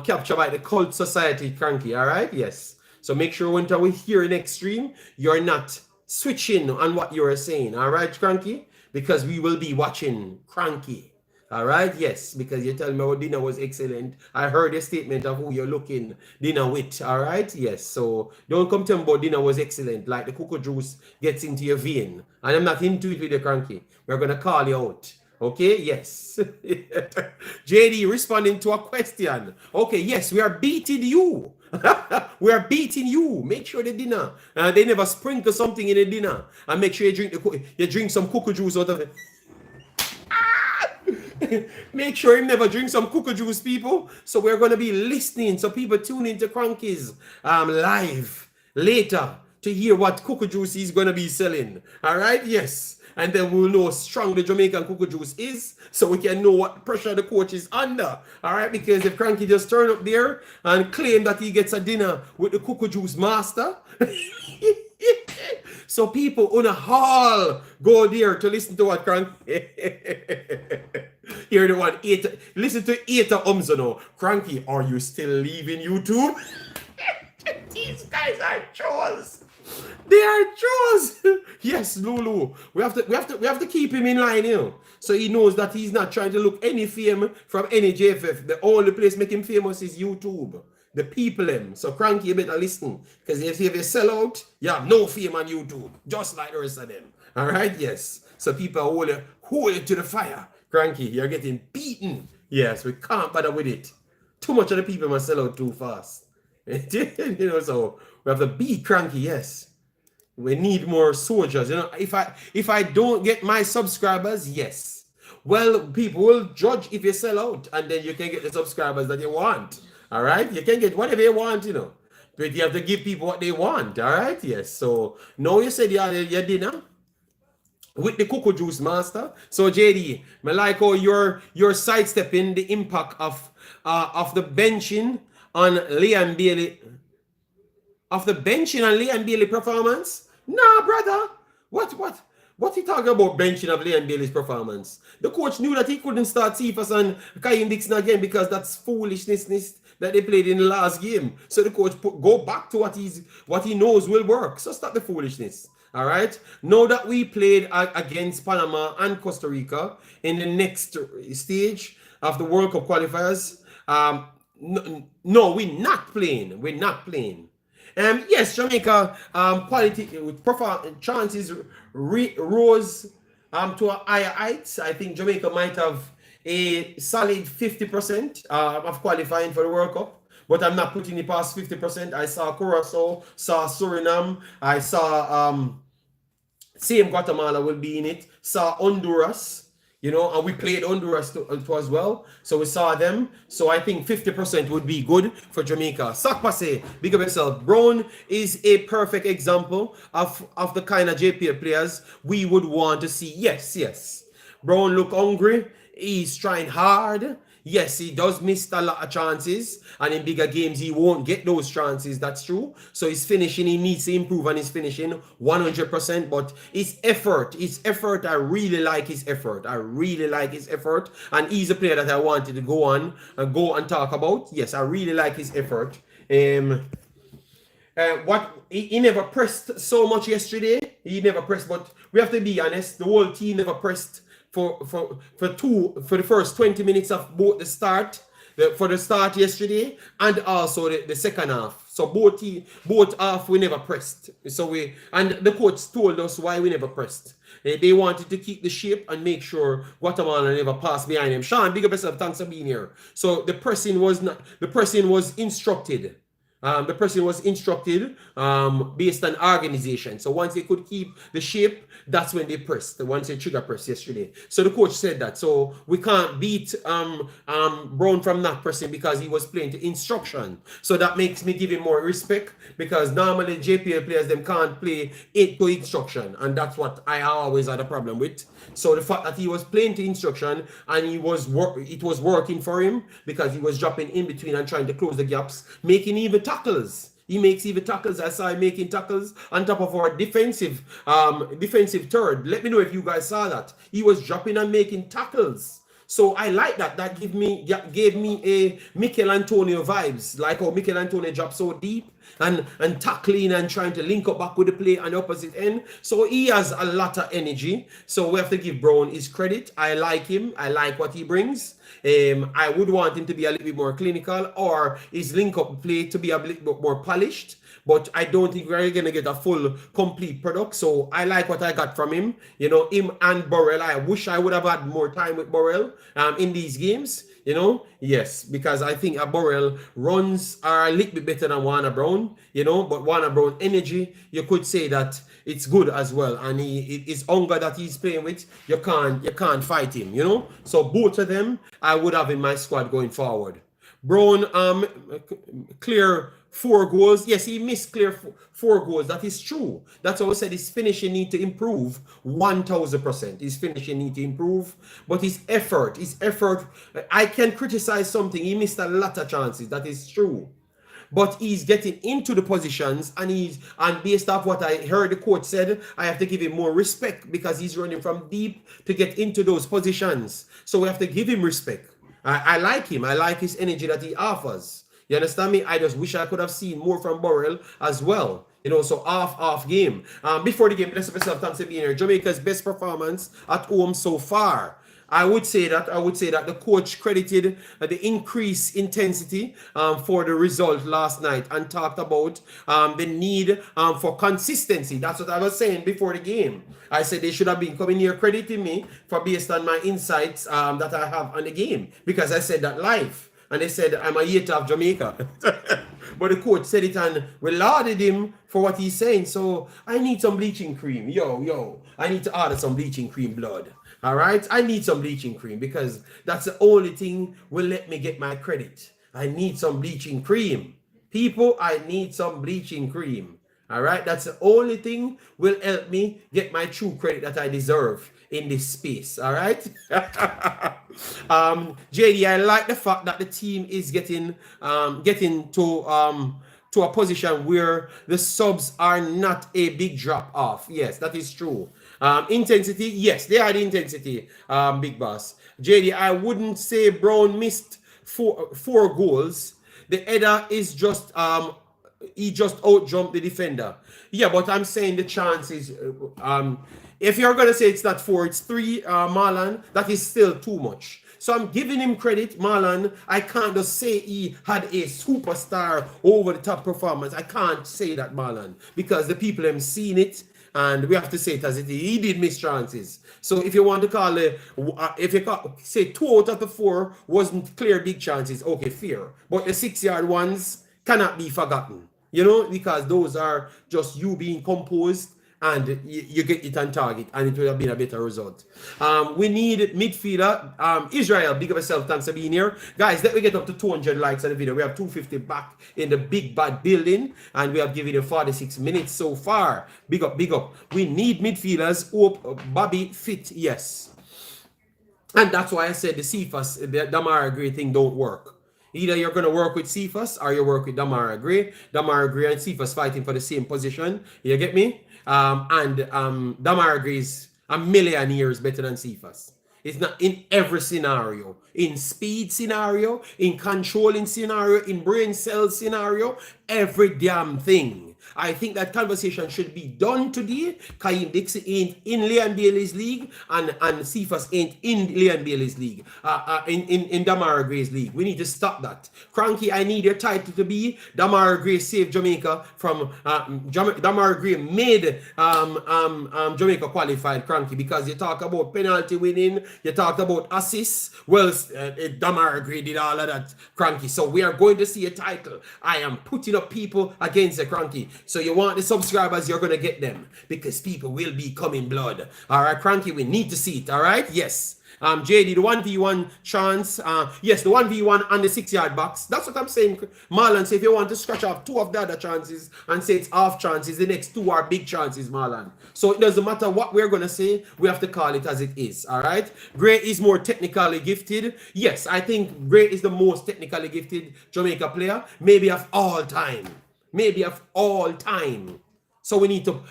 captured by the cult society, Cranky. All right, yes. So make sure when we hear next stream, you're not switching on what you're saying. All right, Cranky, because we will be watching Cranky. All right, yes, because you tell me our dinner was excellent. I heard a statement of who you're looking dinner with. All right, yes. So don't come tell me about dinner was excellent, like the cocoa juice gets into your vein. And I'm not into it with the Cranky. We're gonna call you out. Okay, yes. JD responding to a question. Okay, yes, we are beating you. We are beating you. Make sure the dinner. They never sprinkle something in the dinner. And make sure you drink some cocoa juice out of it. Make sure you never drink some cocoa juice, people. So we're going to be listening. So people tune into Cranky's live later to hear what cocoa juice he's going to be selling. All right, yes. And then we'll know how strong the Jamaican cocoa juice is, so we can know what pressure the coach is under. All right, because if Cranky just turn up there and claim that he gets a dinner with the cocoa juice master, so people on a hall go there to listen to what Cranky. Hear the one, listen to Eta Umzano. Cranky, are you still leaving YouTube? These guys are trolls. They are trolls. Yes, Lulu. We have to keep him in line, so he knows that he's not trying to look any fame from any JFF. The only place make him famous is YouTube. The people him. So Cranky, you better listen. Because if you sell out, you have no fame on YouTube. Just like the rest of them. All right, yes. So people hold you to the fire. Cranky, you're getting beaten. Yes, we can't bother with it. Too much of the people must sell out too fast. So we have to beat Cranky, yes. We need more soldiers. If I don't get my subscribers, yes. Well, people will judge if you sell out, and then you can get the subscribers that you want. All right? You can get whatever you want, But you have to give people what they want. All right? Yes. So now you said you had your dinner with the cocoa juice master. So JD, I like how you're sidestepping the impact of the benching on Liam Bailey. Of the benching on Liam Bailey performance? Nah, brother. What he talking about benching of Liam Bailey's performance? The coach knew that he couldn't start Cephas and Kaim Dixon again because that's foolishness that they played in the last game. So the coach go back to what he knows will work. So stop the foolishness. All right. Now that we played against Panama and Costa Rica in the next stage of the World Cup qualifiers, no, we're not playing. We're not playing. Yes, Jamaica quality chances rose to a higher heights. I think Jamaica might have a solid 50% of qualifying for the World Cup, but I'm not putting it past 50%. I saw Curacao, saw Suriname, I saw same Guatemala will be in it, saw Honduras. And we played Honduras too as well. So we saw them. So I think 50% would be good for Jamaica. Sakpase, big up yourself. Brown is a perfect example of the kind of JPL players we would want to see. Yes. Brown look hungry. He's trying hard. Yes, he does miss a lot of chances, and in bigger games he won't get those chances. That's true. So his finishing, he needs to improve on his finishing 100%. But his effort, I really like his effort. And he's a player that I wanted to go and talk about. Yes, I really like his effort. What he never pressed so much yesterday. He never pressed, but we have to be honest. The whole team never pressed for the first 20 minutes of both the start yesterday and also the second half. So both half we never pressed. So and the coach told us why we never pressed. They wanted to keep the shape and make sure Guatemala never passed behind them. Sean, big up yourself. Thanks for being here. So the pressing was instructed. The person was instructed based on organization. So once they could keep the shape, that's when they pressed. Once they trigger press yesterday. So the coach said that. So we can't beat Brown from not pressing because he was playing to instruction. So that makes me give him more respect because normally JPL players them can't play it to instruction, and that's what I always had a problem with. So the fact that he was playing to instruction and it was working for him because he was dropping in between and trying to close the gaps, making even tackles. He makes even tackles. I saw him making tackles on top of our defensive third. Let me know if you guys saw that. He was dropping and making tackles. So I like that. That gave me a Mikel Antonio vibes, like how Mikel Antonio dropped so deep and tackling and trying to link up back with the play on the opposite end. So he has a lot of energy. So we have to give Brown his credit. I like him. I like what he brings. I would want him to be a little bit more clinical or his link up play to be a little bit more polished. But I don't think we're going to get a full, complete product. So I like what I got from him. You know, him and Burrell. I wish I would have had more time with Burrell in these games. You know, yes, because I think a Burrell runs are a little bit better than Warner Brown. You know, but Warner Brown energy, you could say that it's good as well. And his hunger that he's playing with, you can't fight him. You know, so both of them I would have in my squad going forward. Brown clear 4 goals. Yes, he missed clear 4 goals. That is true. That's why I said his finishing need to improve 1000%. His finishing need to improve, but his effort. I can criticize something. He missed a lot of chances. That is true. But he's getting into the positions and based off what I heard the coach said, I have to give him more respect because he's running from deep to get into those positions. So we have to give him respect. I like him. I like his energy that he offers. You understand me? I just wish I could have seen more from Burrell as well. You know, so off game. Before the game, bless yourself, thanks for being here. Jamaica's best performance at home so far. I would say that the coach credited the increased intensity for the result last night and talked about the need for consistency. That's what I was saying before the game. I said they should have been coming here crediting me for based on my insights that I have on the game because I said that live. And they said, I'm a hater of Jamaica. But the coach said it and we lauded him for what he's saying. So I need some bleaching cream. Yo, I need to order some bleaching cream blood. All right? I need some bleaching cream because that's the only thing will let me get my credit. I need some bleaching cream. People, I need some bleaching cream. All right? That's the only thing will help me get my true credit that I deserve in this space. All right? JD, I like the fact that the team is getting to a position where the subs are not a big drop off. Yes, that is true. Intensity, yes, they are the intensity, Big Boss. JD, I wouldn't say Brown missed four goals. The header is just he just out jumped the defender. Yeah, but I'm saying the chances if you're gonna say it's not 4, it's 3, Marlon, that is still too much. So I'm giving him credit, Marlon. I can't just say he had a superstar over the top performance. I can't say that, Marlon, because the people have seen it, and we have to say it as it is. He did miss chances. So if you want to call it, if you say 2 out of the 4 wasn't clear big chances, okay, fair. But the 6-yard ones cannot be forgotten, you know, because those are just you being composed and you get it on target, and it would have been a better result. We need midfielder. Israel, big up yourself. Thanks for being here. Guys, let me get up to 200 likes on the video. We have 250 back in the big bad building, and we have given you 46 minutes so far. Big up, big up. We need midfielders. Hope Bobby fit, yes. And that's why I said the Cephas, the Demarai Gray thing don't work. Either you're going to work with Cephas or you work with Demarai Gray. Demarai Gray and Cephas fighting for the same position. You get me? Demarai Gray is a million years better than Cephas. It's not in every scenario. In speed scenario, in controlling scenario, in brain cell scenario, every damn thing. I think that conversation should be done today. Kaim Dixie ain't in Leon Bailey's league, and Cephas ain't in Leon Bailey's league, in Demarai Gray's league. We need to stop that. Cranky, I need your title to be Demarai Gray saved Jamaica from Demarai Gray made Jamaica qualified, Cranky, because you talk about penalty winning, you talk about assists. Well, Demarai Gray did all of that, Cranky. So we are going to see a title. I am putting up people against the Cranky. So you want the subscribers, you're going to get them, because people will be coming blood. All right, Cranky, we need to see it. All right, yes. JD, the 1v1 chance, yes, the 1v1 on the 6-yard box. That's what I'm saying, Marlon. So if you want to scratch off 2 of the other chances and say it's half chances, the next 2 are big chances, Marlon. So it doesn't matter what we're going to say, we have to call it as it is, all right? Gray is more technically gifted. Yes, I think Gray is the most technically gifted Jamaica player, maybe of all time. Maybe of all time. So we need to,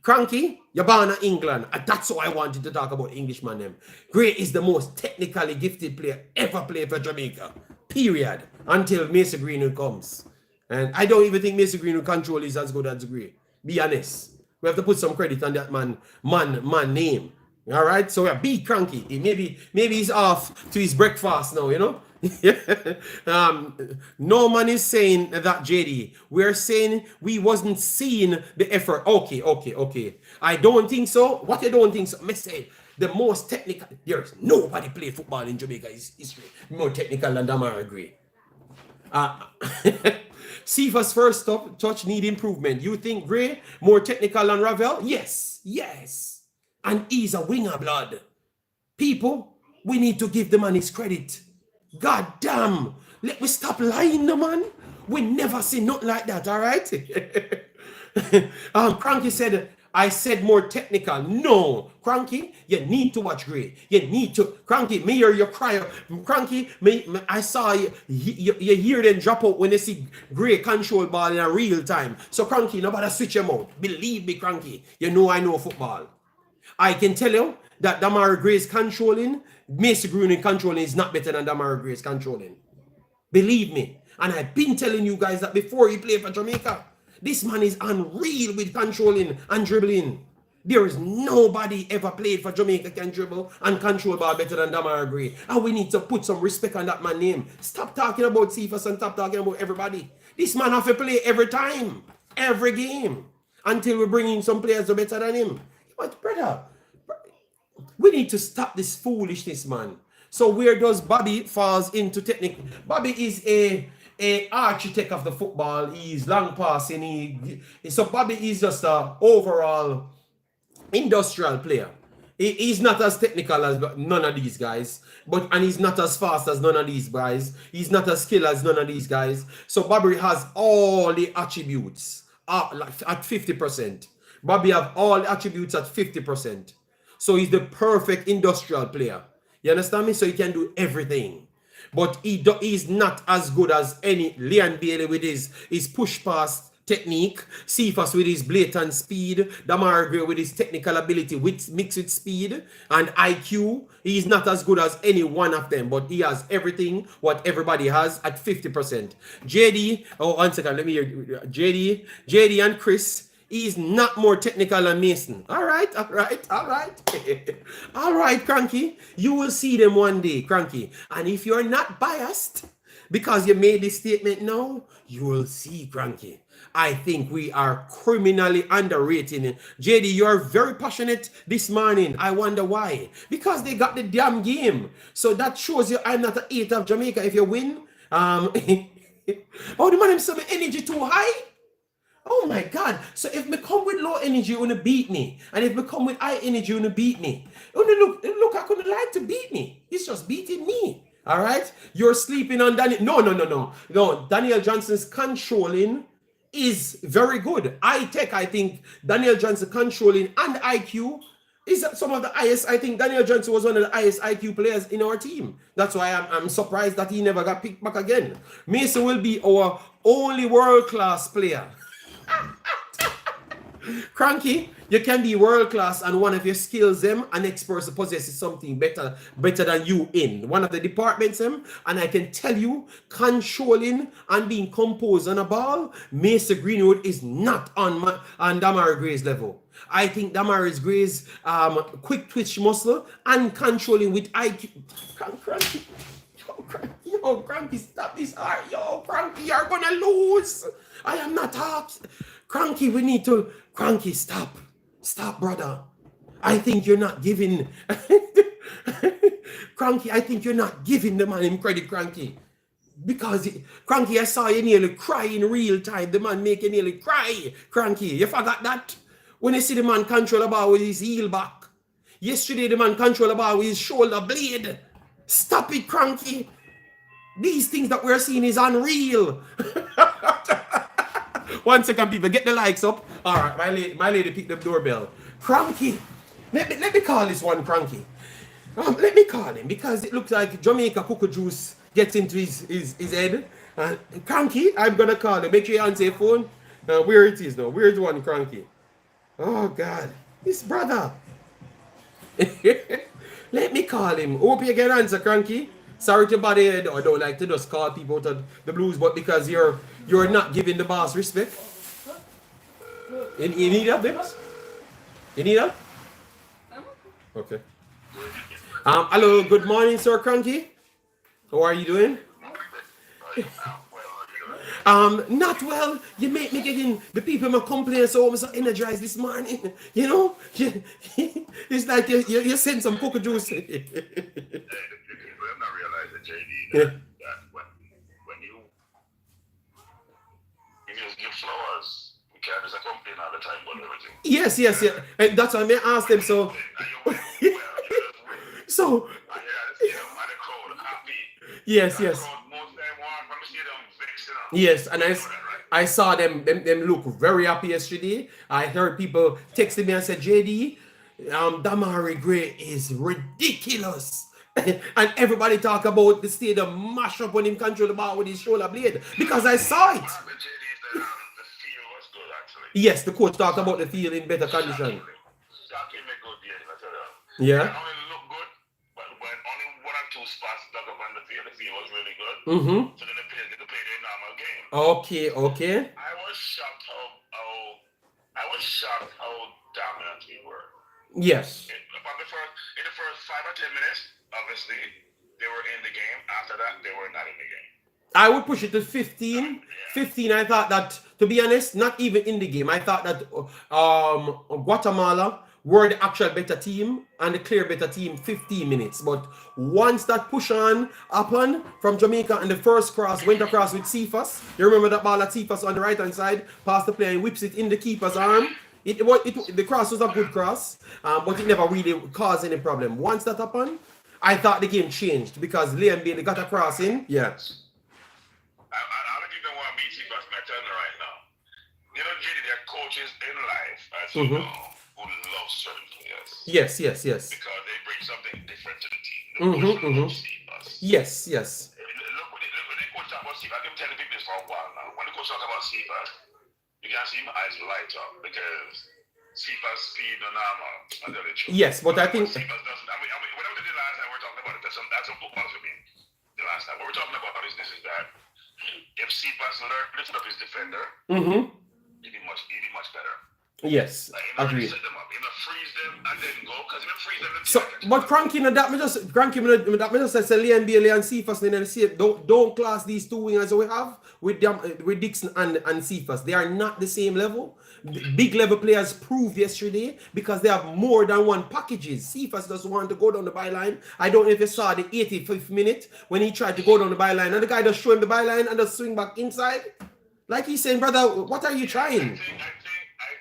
Cranky, you're born in England. And that's why I wanted to talk about Englishman them. Gray is the most technically gifted player ever played for Jamaica. Period. Until Mason Greenwood comes. And I don't even think Mason Greenwood control is as good as Gray. Be honest. We have to put some credit on that man name. All right? So yeah, be Cranky. Maybe he's off to his breakfast now, you know? No man is saying that, JD. We're saying we wasn't seeing the effort. Okay. I don't think so. What you don't think so? I say the most technical. There's nobody play football in Jamaica is more technical than Demarai Gray. Cephas' first touch need improvement. You think Gray more technical than Ravel? Yes. And he's a winger, blood. People, we need to give the man his credit. God damn, let me stop lying, no man. We never say nothing like that, all right? Cranky said, I said more technical. No, Cranky, you need to watch Gray. You need to, Cranky, me hear you cry. Cranky, I saw you hear them drop out when they see Gray control ball in a real time. So Cranky, nobody switch him out. Believe me, Cranky, you know I know football. I can tell you that Demarai Gray's controlling, Mason Greenwood controlling is not better than Demarai Gray's controlling. Believe me. And I've been telling you guys that before he played for Jamaica. This man is unreal with controlling and dribbling. There is nobody ever played for Jamaica can dribble and control ball better than Demarai Gray. And we need to put some respect on that man's name. Stop talking about Cephas and stop talking about everybody. This man have to play every time, every game, until we bring in some players who are better than him. But brother, we need to stop this foolishness, man. So where does Bobby falls into technique? Bobby is a architect of the football. He's long passing. So Bobby is just an overall industrial player. He's not as technical as none of these guys, and he's not as fast as none of these guys. He's not as skilled as none of these guys. So Bobby has all the attributes at 50%. Bobby have all the attributes at 50%. So he's the perfect industrial player. You understand me? So he can do everything. But he's not as good as any Leon Bailey with his push pass technique, Cephas with his blatant speed, Demarai Gray with his technical ability mixed with speed and IQ. He's not as good as any one of them, but he has everything what everybody has at 50%. JD, oh, 1 second, let me hear JD and Chris. He's not more technical than Mason. All right. All right, Cranky. You will see them one day, Cranky. And if you're not biased, because you made this statement now, you will see, Cranky. I think we are criminally underrating it. JD, you're very passionate this morning. I wonder why. Because they got the damn game. So that shows you I'm not an 8 of Jamaica if you win. Oh, the man himself energy too high. Oh my God. So if me come with low energy, you wanna beat me. And if me come with high energy, you wanna beat me. Look, I couldn't like to beat me. He's just beating me. All right? You're sleeping on Daniel. No. Daniel Johnson's controlling is very good. I think Daniel Johnson controlling and IQ is some of the highest. I think Daniel Johnson was one of the highest IQ players in our team. That's why I'm surprised that he never got picked back again. Mason will be our only world-class player. Cranky, you can be world class and one of your skills them, an next person possesses something better than you in one of the departments them, and I can tell you, controlling and being composed on a ball, Mr. Greenwood is not on Demarai Gray's level. I think Demarai Gray's quick twitch muscle and controlling with IQ. Cranky. Yo, Cranky, stop this. Yo, Cranky, you're gonna lose. I am not up. Cranky, we need to. Cranky, stop. Stop, brother. I think you're not giving. Cranky, I think you're not giving the man him credit, Cranky. Because, Cranky, I saw you nearly cry in real time. The man make you nearly cry. Cranky, you forgot that? When you see the man control the ball with his heel back. Yesterday, the man control the ball with his shoulder blade. Stop it, Cranky. These things that we're seeing is unreal. 1 second, people. Get the likes up. All right, my lady picked the doorbell. Cranky. Let me call this one Cranky. Let me call him because it looks like Jamaica cocoa juice gets into his head. Cranky, I'm going to call him. Make sure you answer your phone. Where it is now. Where's one Cranky? Oh, God. His brother. Let me call him. Hope you get an answer, Cranky. Sorry to bother you. I don't like to just call people out of the blues, but because you're not giving the boss respect. You need help, Debs? You need help? Okay. Hello, good morning, Sir Cranky. How are you doing? Not well. You make me get in. The people my complain so I'm so energized this morning. You know, it's like you send some cocoa juice. I'm not realizing, JD, that when you just give flowers, you can't just complain all the time about everything. Yes. And that's why I may ask them. So, so. Yes. Yes, and I saw them look very happy yesterday. I heard people texting me and said, JD, Demarai Gray is ridiculous. And everybody talk about the stadium mash up when him control the ball with his shoulder blade. Because I saw it. Yes, the coach talked about the field in better condition. Yeah. Spots dug up on the field was really good. Mm-hmm. So then they played their normal game. Okay. I was shocked how dominant we were. Yes. In the first 5 or 10 minutes, obviously, they were in the game. After that, they were not in the game. I would push it to 15. 15, I thought that, to be honest, not even in the game. I thought that Guatemala were the actual better team and the clear better team 15 minutes. But once that push on happened from Jamaica and the first cross went across with Cephas. You remember that ball at Cephas on the right hand side, past the player and whips it in the keeper's arm. The cross was a good cross, but it never really caused any problem. Once that happened, I thought the game changed because Liam Bailey got a cross in. Yeah. I don't think they want to beat Cephas right now. You know, JD, there are coaches in life, as you know, who love certain players. Yes. Because they bring something different to the team. Yes. Look, when the coach talk about Cephas, I've been telling people this for a while now. When the coach talk about Cephas, you can see my eyes light up because Cephas speed no normal. I tell the truth. Yes, but I think Cephas doesn't. I mean, whenever the last time we're talking about it, that's some football for me. The last time what we're talking about is that if Cephas learned to lift up his defender, he'd be much better. Yes, agreed. Set them up, freeze them and then go, because freeze them. So, but Cranky, that me just say Liam Bailey and Cephas, don't class these two wingers that we have with Dixon and Cephas. They are not the same level. Big level players proved yesterday because they have more than one packages. Cephas doesn't want to go down the byline. I don't know if you saw the 85th minute when he tried to go down the byline and the guy just show him the byline and just swing back inside. Like he's saying, brother, what are you trying? I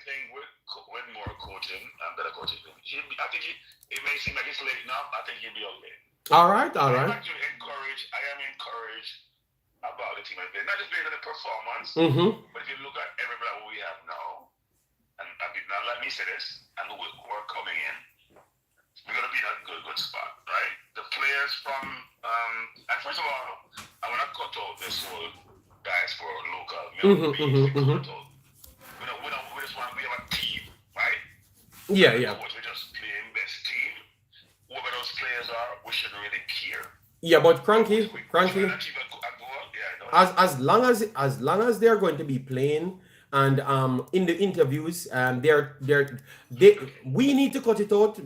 think with more coaching and better coaching, I think it may seem like it's late now. I think he'll be okay. All right. I am encouraged about the team. Not just based on the performance, but if you look at everybody we have now, and now let me say this, and who are coming in, we're going to be in a good spot, right? The players from, and first of all, I want to cut out this whole diaspora local. We just want, we have a team Yeah, yeah. We're just playing best team. Whoever those players are, we shouldn't really care. Yeah, but Cranky, as long as they're going to be playing and in the interviews they we need to cut it out,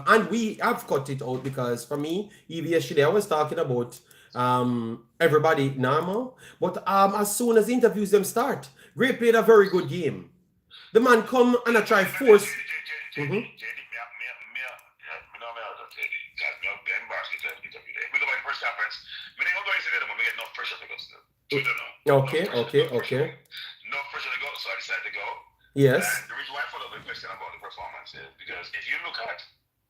and we have cut it out because for me even yesterday I was talking about everybody normal, but as soon as interviews them start, Gray played a very good game. The man come and I try force. Okay. No pressure to go, so I decided to go. Yes. And the reason why I followed the question about the performance is because if you look at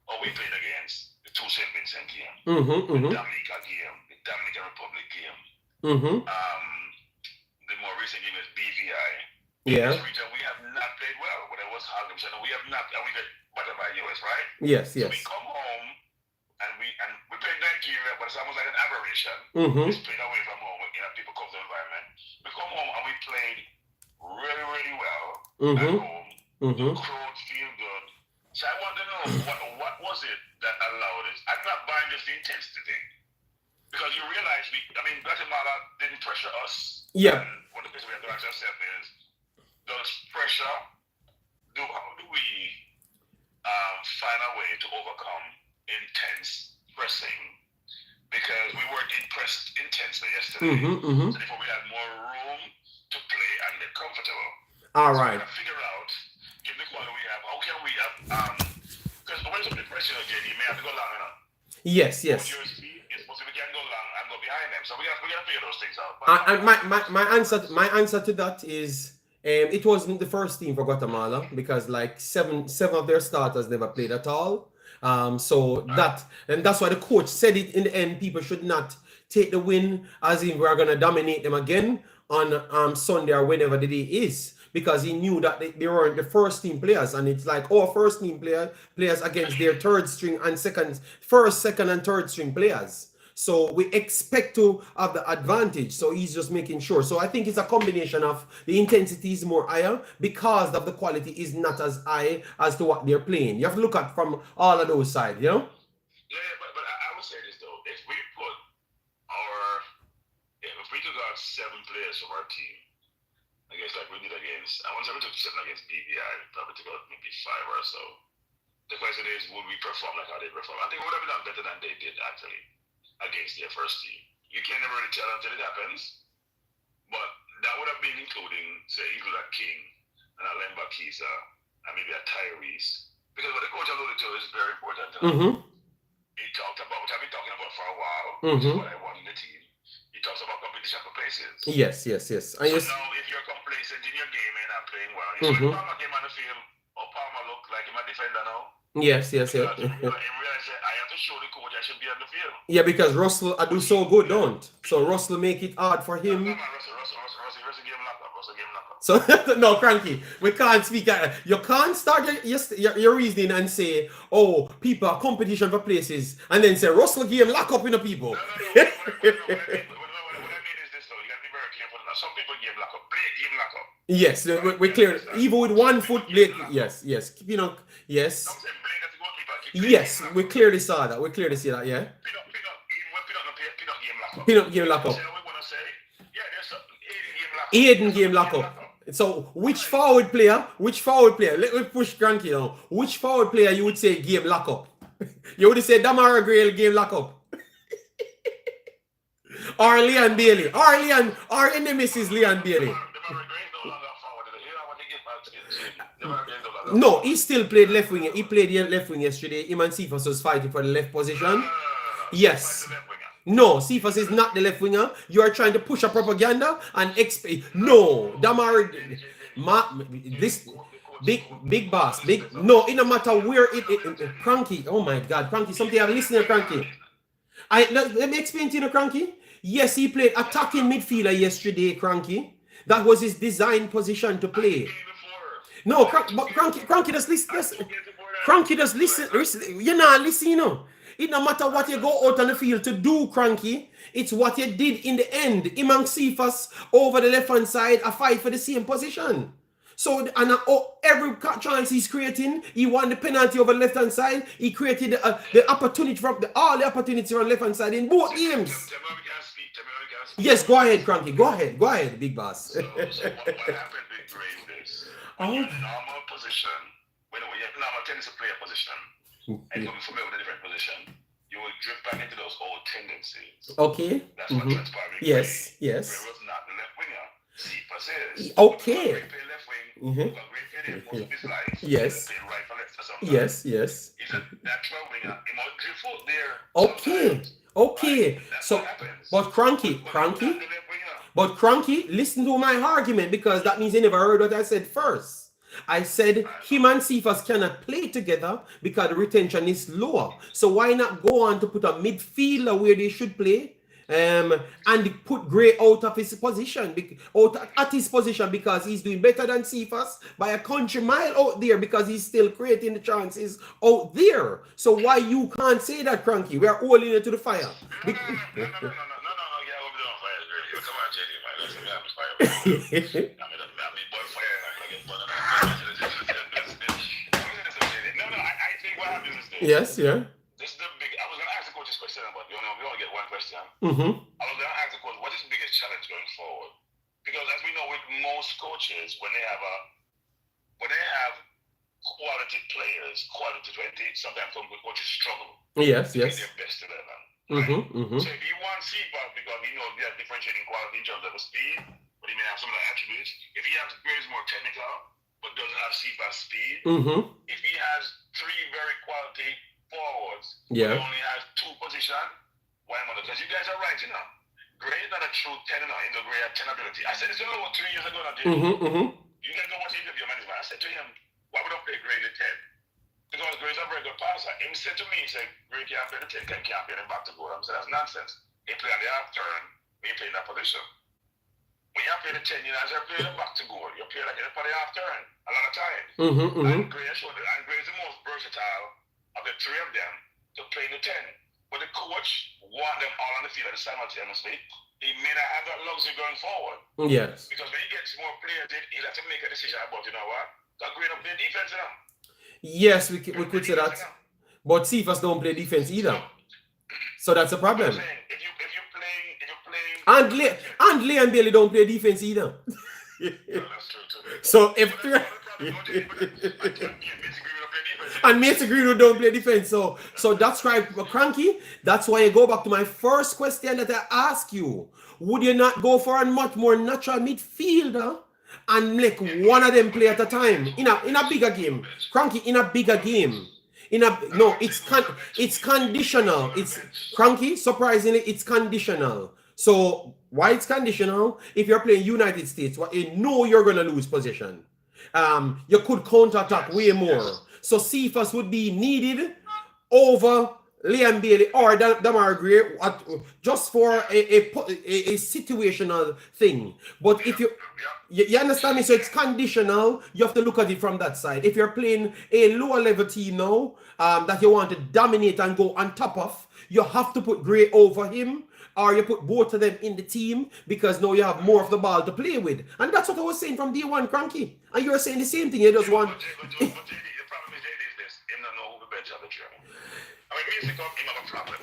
how we played against the two St. Vincent game, the Dominica game, the Dominican Republic game, the more recent game is BVI. Yeah. In this region, we have not played well. But it was hard to say, we have not, and we got battered by US, right? Yes, yes. So we come home and we played Nigeria, but it's almost like an aberration. It's played away from home in a people comfortable environment. We come home and we played really, really well at home. The crowd feel good. So I want to know what was it that allowed it? I'm not buying just the intensity thing. Because you realize Guatemala didn't pressure us. Yeah. And one of the things we have to ask ourselves is, does pressure how do we find a way to overcome intense pressing? Because we weren't impressed intensely yesterday. So therefore we had more room to play and get comfortable. All right. So we figure out, given the quality we have, how can we have because when it's pressure again, you may have to go long enough. Yes, yes. Your speed is supposed to be can go long and go behind them. So we gotta figure those things out. And my answer to that is it wasn't the first team for Guatemala because like seven of their starters never played at all. So that's why the coach said it in the end. People should not take the win as if we're gonna dominate them again on Sunday or whenever the day is, because he knew that they weren't the first team players, and it's like first team players against their third string and first, second, and third string players. So we expect to have the advantage. So he's just making sure. So I think it's a combination of the intensity is more higher because of the quality is not as high as to what they're playing. You have to look at from all of those sides, you know? Yeah, but I would say this though. If we took out 7 players from our team, I guess like we did against, I want to say we took 7 against BVI, probably took out maybe 5 or so. The question is, would we perform like how they perform? I think we would have done better than they did actually against their first team. You can never really tell until it happens, but that would have been including, say, either a King and a Lemba Kisa and maybe a Tyrese. Because what the coach alluded to is very important. He talked about, which I've been talking about for a while, which is what I want in the team. He talks about competition for places. Yes. So now, if you're complacent in your game and not playing well, you see Palmer came on the field, Palmer looked like him a defender now. Yes. In realize I have to show the coach I should be on the field. Yeah, because Russell I do so good, don't? So Russell make it hard for him. Russell game lock up. So no, Cranky, we can't speak. You can't start your reasoning and say, "Oh, people are competition for places," and then say Russell game lock up in the people. No. What I mean is this though. You gotta be very careful. Some people game lock up. Play game lock up. Yes, we clear. Even with 1 foot, Blake. Yes. Yes. We clearly saw that. Yeah. Pinot game lock up. Aiden game lock up. So which forward player? Let me push Cranky now. Which forward player you would say game lock up? You would say Demarai Gray game lock up. Or Leon Bailey. Our enemies is Leon Bailey. No, he still played left wing. He played left wing yesterday. Him and Cephas was fighting for the left position. Yes. No, Cephas is not the left winger. You are trying to push a propaganda and no, Demarai. This big boss. No, it no matter where Cranky. Oh my God, Cranky. Something I'm listening to Cranky. Let me explain to you, Cranky. Yes, he played attacking midfielder yesterday, Cranky. That was his design position to play. No, Cranky just listen. Cranky just listen. You're not listening, you know. It no matter what you go out on the field to do, Cranky. It's what you did in the end. Imaxit over the left-hand side, a fight for the same position. So every chance he's creating, he won the penalty over the left hand side. He created the opportunity from all the opportunities on the left hand side in both games. Yes, go ahead, Cranky. Go ahead, big boss. So what happened with Gray is this: when you're in normal position, when you're in normal tennis player position, and you're familiar with a different position, you will drift back into those old tendencies. Okay. That's what transpired. Yes. Gray was not the left winger. Cephas is. Okay. Gray played left wing. Gray played most of his life. Yes. Played right for left for some time. Yes. He's a natural winger. He might drift foot there. Okay. Right? So, but Cranky, listen to my argument, because that means you never heard what I said first. I said him and Cephas cannot play together because the retention is lower. So why not go on to put a midfielder where they should play, and put Gray out of his position, at his position, because he's doing better than Cephas by a country mile out there, because he's still creating the chances out there. So why you can't say that, Cranky? We are holding it to the fire. No, come on, JD, man. I think what happens is this. Yes, yeah. This is the big. I was gonna ask the coach this question, but we only get one question. I was gonna ask the coach, what is the biggest challenge going forward? Because as we know, with most coaches, when they have quality players, quality 20, sometimes some good coaches struggle. Yes. Their best 11. Right? So if you want feedback, because they have differentiating quality in terms of the speed, but he may have some of the attributes. If he has Gray's more technical, but doesn't have Cephas speed, if he has 3 very quality forwards, but he only has 2 position, why not? Because you guys are right, Gray is not a true 10, in the Gray had 10 ability. I said this about 3 years ago now, You guys know what he did with your management. I said to him, why would I play Gray the 10? Because Gray's a very good passer. He said to me, Gray can't play the 10, can't play the back to goal. I said, that's nonsense. He played on the half turn, when he played in that position. When you play the 10, you play the back to goal. You play like for the half turn a lot of times. And Gray showed it. And Gray is the most versatile of the 3 of them to play the 10. But the coach want them all on the field simultaneously. He may not have that luxury going forward. Yes. Because when he gets more players, he'll have to make a decision about, that Gray don't play defense now. Yes, we could say that. But Cephas don't play defense either. So that's a problem. If you're playing, and Liam Bailey don't play defense either. that's true too. So if and Mason Greenwood don't play defense, so that's right, Cranky. That's why I go back to my first question that I asked you. Would you not go for a much more natural midfielder and make one of them play at a time in a bigger game, Cranky? In a bigger game, it's conditional. It's Cranky. Surprisingly, it's conditional. So why it's conditional? If you're playing United States, you know you're gonna lose possession. You could counter-attack way more. So Cephas would be needed over Liam Bailey or Demarai Gray just for a situational thing. But if you understand me, so it's conditional. You have to look at it from that side. If you're playing a lower level team now that you want to dominate and go on top of, you have to put Gray over him, or you put both of them in the team, because now you have more of the ball to play with. And that's what I was saying from day one, Cranky. And you're saying the same thing. You just want. But the problem is this: him not know who the bench of the chair. I mean, music up, him have a problem.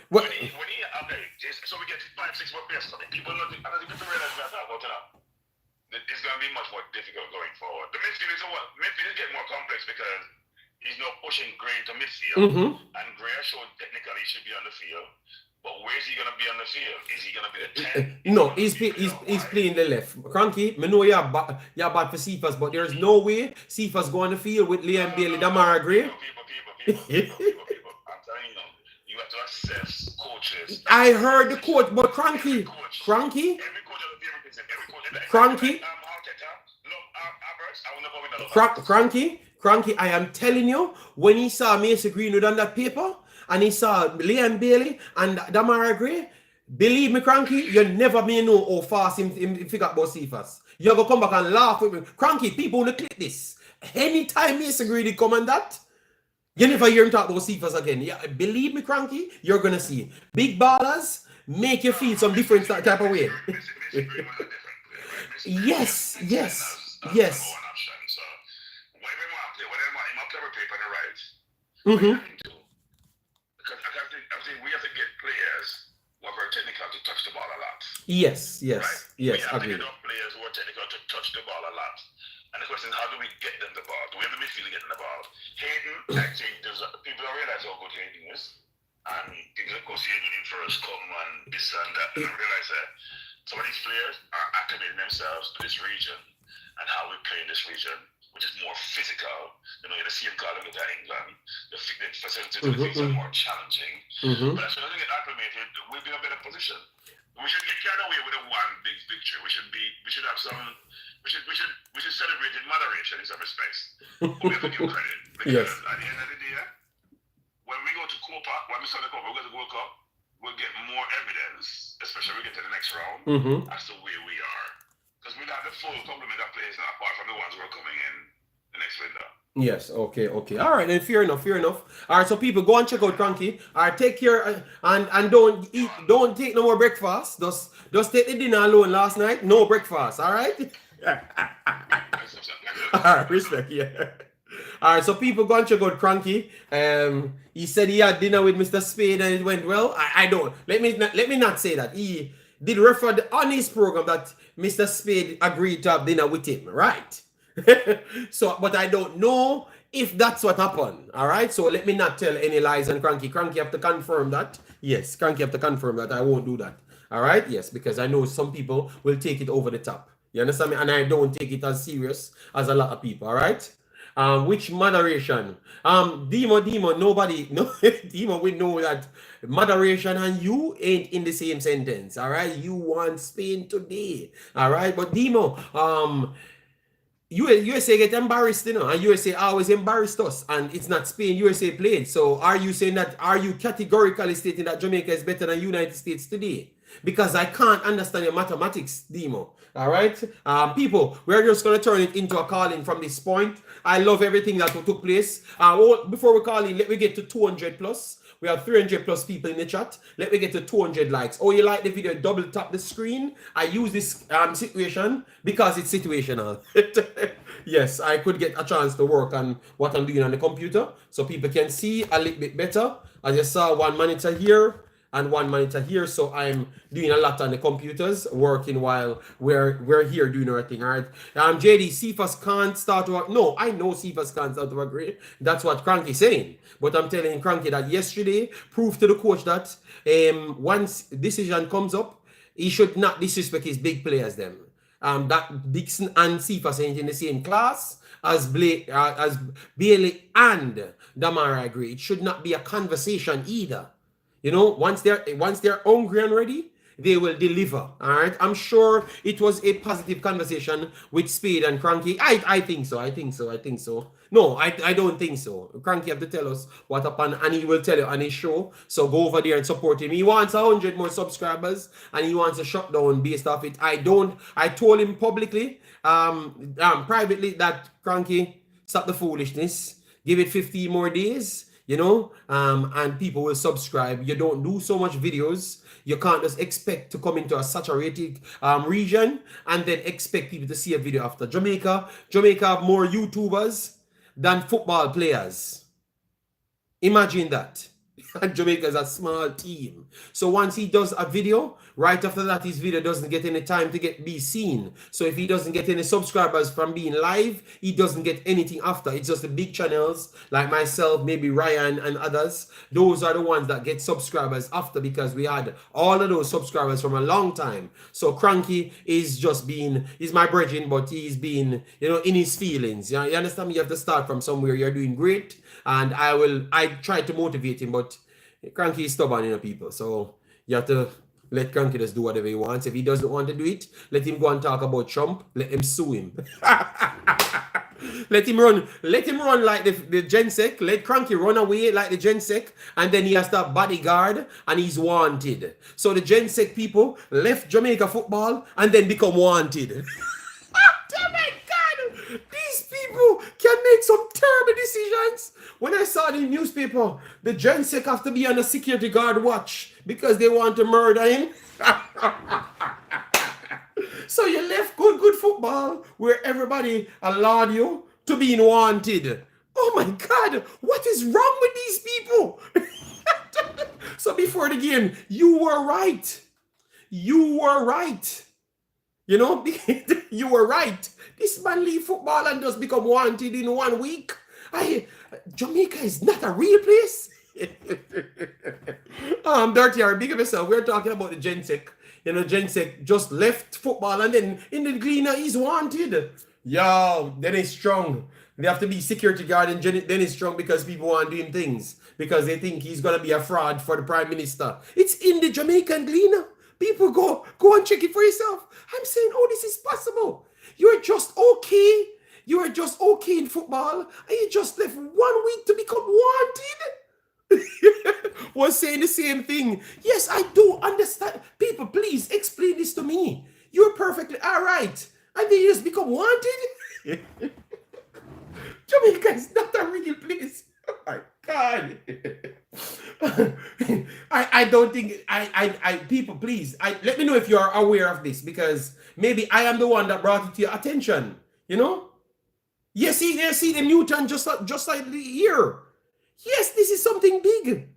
When he so we get 5-6 more players coming. People know. I don't think people realize that about it's going to be much more difficult going forward. The midfield is getting more complex because he's now pushing Gray to midfield, and Gray showed technically he should be on the field. But where is he going to be on the field? Is he going to be the 10? No, he's playing the left. Cranky, I know you're bad for Cephas, but there's no way Cephas go on the field with Liam Bailey, Demarai Gray. People. I'm telling you, you have to assess coaches. I heard the coach, but Cranky. Every coach has a Cranky. Cranky, I am telling you, when he saw Mason Greenwood on that paper, and he saw Liam Bailey and Demarai Gray, believe me, Cranky, you never may know how fast him figure about Cephas. You're going to come back and laugh with me. Cranky, people want to click this. Anytime Mason Greenwood come on that, you never hear him talk about Cephas again. Yeah, believe me, Cranky, you're going to see. Big ballers make you feel some different type of way. Yes. number Yes. one option. So whatever you want to play, whatever you want to play paper on the right, what you Mm-hmm. having to? Because I think we have to get players who are very technical to touch the ball a lot. Yes, Right? yes, We yes, have to get agreed. our players who are technical to touch the ball a lot. And the question is, how do we get them the ball? Do we have the midfield to get them the ball? Hayden, I think people don't realize how good Hayden is. And people go see Hayden in first come and this and that. And I realize that some of these players are acclimating themselves to this region and how we play in this region, which is more physical. You know, you're the same color with England. The facilities to the fields are more challenging. Mm-hmm. But as soon as we get acclimated, we'll be in a better position. We should get carried away with a one big picture. We should have some. We should celebrate in moderation in some respects. But we have to give credit because Yes. at the end of the day, when we go to Copa, when we start the Copa, we go to World Cup, we'll get more evidence, especially when we get to the next round, as to where we are. Because we have the full complement of players now, apart from the ones who are coming in the next window. Yes, okay. All right, then fair enough. All right, so people go and check out Cranky. All right, take care and don't take no more breakfast. Just take the dinner alone last night. No breakfast, all right? All right, respect, yeah. All right, so people go and check out Cranky. He said he had dinner with Mr. Spade and it went well. I don't. Let me not say that. He did refer on his program that Mr. Spade agreed to have dinner with him, right? So, but I don't know if that's what happened. All right. So let me not tell any lies on Cranky. Cranky have to confirm that. Yes, Cranky have to confirm that I won't do that. All right. Yes, because I know some people will take it over the top. You understand me? And I don't take it as serious as a lot of people. All right. Which moderation? Demo, nobody, no, Demo, we know that moderation and you ain't in the same sentence. All right. You want Spain today. All right. But Demo, USA get embarrassed, you know, and USA always embarrassed us, and it's not Spain USA played. So are you categorically stating that Jamaica is better than United States today? Because I can't understand your mathematics, Demo. All right, people, we're just gonna turn it into a call-in from this point. I love everything that took place. Before we call in, let me get to 200 plus. We have 300 plus people in the chat. Let me get to 200 likes. Oh, you like the video? Double tap the screen. I use this situation because it's situational. Yes, I could get a chance to work on what I'm doing on the computer so people can see a little bit better. As you saw, one monitor here and one monitor here, so I'm doing a lot on the computers, working while we're here doing our thing. All right. JD, Cephas can't start to work. No, I know Cephas can't start to agree. That's what Cranky's saying. But I'm telling Cranky that yesterday proved to the coach that once decision comes up, he should not disrespect his big players. Them. That Dixon and Cephas ain't in the same class as Bailey and Demarai Gray. It should not be a conversation either. You know, once they're hungry and ready, they will deliver. All right. I'm sure it was a positive conversation with Spade and Cranky. I think so. No, I don't think so. Cranky have to tell us what happened, and he will tell you on his show. So go over there and support him. He wants 100 more subscribers, and he wants a shutdown based off it. I told him publicly, privately, that Cranky, stop the foolishness. Give it 15 more days. You know, and people will subscribe. You don't do so much videos. You can't just expect to come into a saturated region and then expect people to see a video after. Jamaica have more YouTubers than football players. Imagine that. And Jamaica is a small team. So once he does a video, right after that, his video doesn't get any time to be seen. So if he doesn't get any subscribers from being live, he doesn't get anything after. It's just the big channels like myself, maybe Ryan and others. Those are the ones that get subscribers after, because we had all of those subscribers from a long time. So Cranky is he's my brethren, but he's been, in his feelings. You understand me? You have to start from somewhere. You're doing great. And I try to motivate him, but Cranky is stubborn, people. So you have to let Cranky just do whatever he wants. If he doesn't want to do it, let him go and talk about Trump. Let him sue him. Let him run like the Gensec. Let Cranky run away like the Gensec, and then he has to have bodyguard, and he's wanted. So the Gensec people left Jamaica football and then become wanted. Oh my God! These people can make some terrible decisions. When I saw the newspaper, the Gensec have to be on a security guard watch because they want to murder him. So you left good football where everybody allowed you to be wanted. Oh my God, what is wrong with these people? So before the game, you were right. You were right. You know, you were right. This man leave football and just become wanted in 1 week. Jamaica is not a real place. Dirty or big of yourself. We're talking about the Gensek. You know, Gensek just left football and then in the Gleaner he's wanted. Yo, then he's strong. They have to be security guard and then he's strong because people want doing things because they think he's gonna be a fraud for the prime minister. It's in the Jamaican Gleaner. People go and check it for yourself. I'm saying, oh, this is possible. You're just okay. You are just okay in football, and you just left 1 week to become wanted. Was saying the same thing. Yes, I do understand. People, please explain this to me. You're perfectly all right, and then you just become wanted. Jamaica is not a real place. Oh my God. I don't think I people please let me know if you are aware of this because maybe I am the one that brought it to your attention. You know? You see the Newton just like here. Yes, this is something big.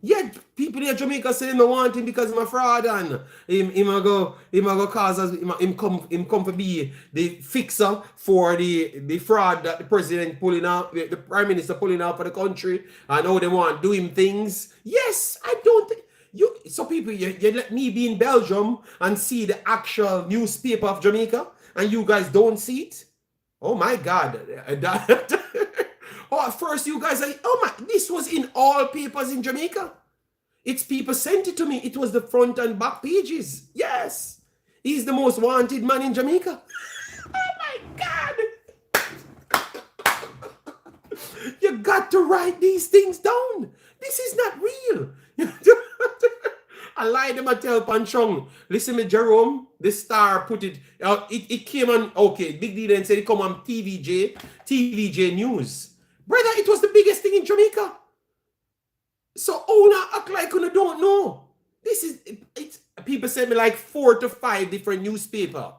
Yeah, people in Jamaica say they don't want him because he's a fraud and him go cause us him come to be the fixer for the fraud that the president pulling out, the prime minister pulling out for the country and how they want to do him things. Yes, I don't think you so people you let me be in Belgium and see the actual newspaper of Jamaica and you guys don't see it. Oh my God. Oh, at first you guys are, oh my, this was in all papers in Jamaica. It's people sent it to me. It was the front and back pages. Yes. He's the most wanted man in Jamaica. Oh my God. You got to write these things down. This is not real. I lied them, I tell Panchong. Listen, me, Jerome, the Star put it, it came on, okay, Big D then said it come on TVJ News. Brother, it was the biggest thing in Jamaica. So, now act like you don't know. This is, it's people send me like 4 to 5 different newspaper.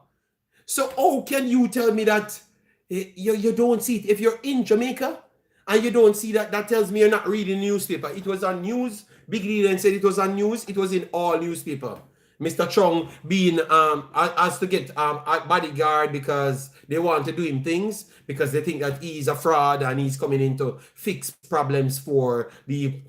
So, how can you tell me that you don't see it? If you're in Jamaica and you don't see that, that tells me you're not reading newspaper. It was on news. Big D then said it was on news. It was in all newspaper. Mr. Chong being asked to get a bodyguard because they want to do him things because they think that he's a fraud and he's coming in to fix problems for the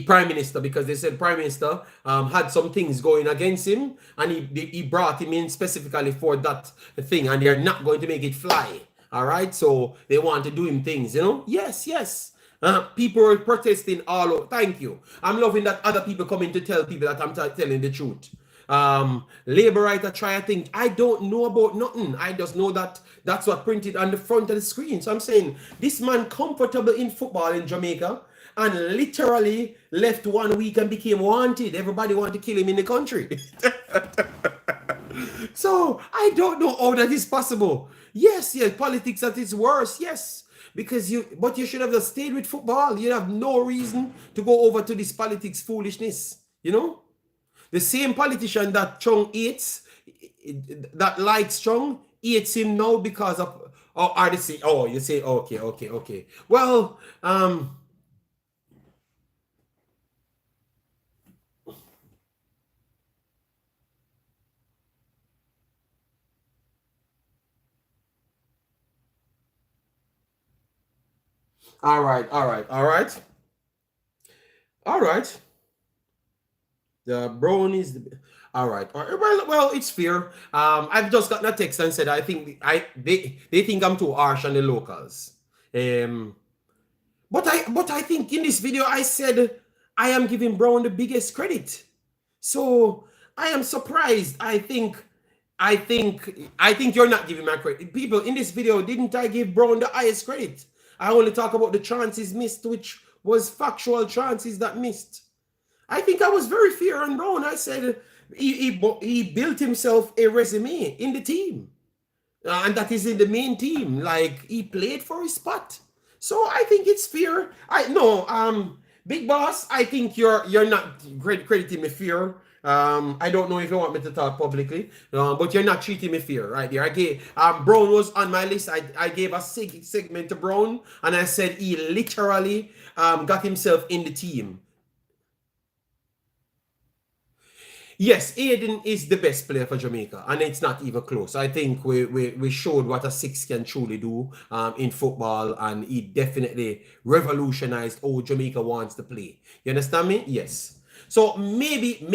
prime minister because they said prime minister had some things going against him and he brought him in specifically for that thing and they're not going to make it fly. All right, so they want to do him things, you know. Yes. People are protesting all over. Thank you. I'm loving that other people coming to tell people that I'm telling the truth. Labor writer try to think I don't know about nothing. I just know that that's what printed on the front of the screen. So I'm saying this man comfortable in football in Jamaica and literally left 1 week and became wanted. Everybody want to kill him in the country. So I don't know how that is possible. Yes, politics at its worst. Yes. Because you should have just stayed with football. You have no reason to go over to this politics foolishness. You know? The same politician that Chung hates, that likes Chung, hates him now because of, you say, okay. Well, all right. The brownies. All right. Well, it's fair. I've just gotten a text and said I think they think I'm too harsh on the locals. But I think in this video I said I am giving Brown the biggest credit. So I am surprised. I think you're not giving my credit. People in this video, didn't I give Brown the highest credit? I only talk about the chances missed, which was factual chances that missed. I think I was very fair on Brown. I said he built himself a resume in the team. And that is in the main team. Like, he played for his spot. So I think it's fair. Big boss, I think you're not crediting me fair. I don't know if you want me to talk publicly, but you're not treating me fair right there. I gave Brown was on my list. I gave a segment to Brown, and I said he literally got himself in the team. Yes, Aiden is the best player for Jamaica, and it's not even close. I think we showed what a six can truly do in football, and he definitely revolutionized how Jamaica wants to play. You understand me? Yes. So maybe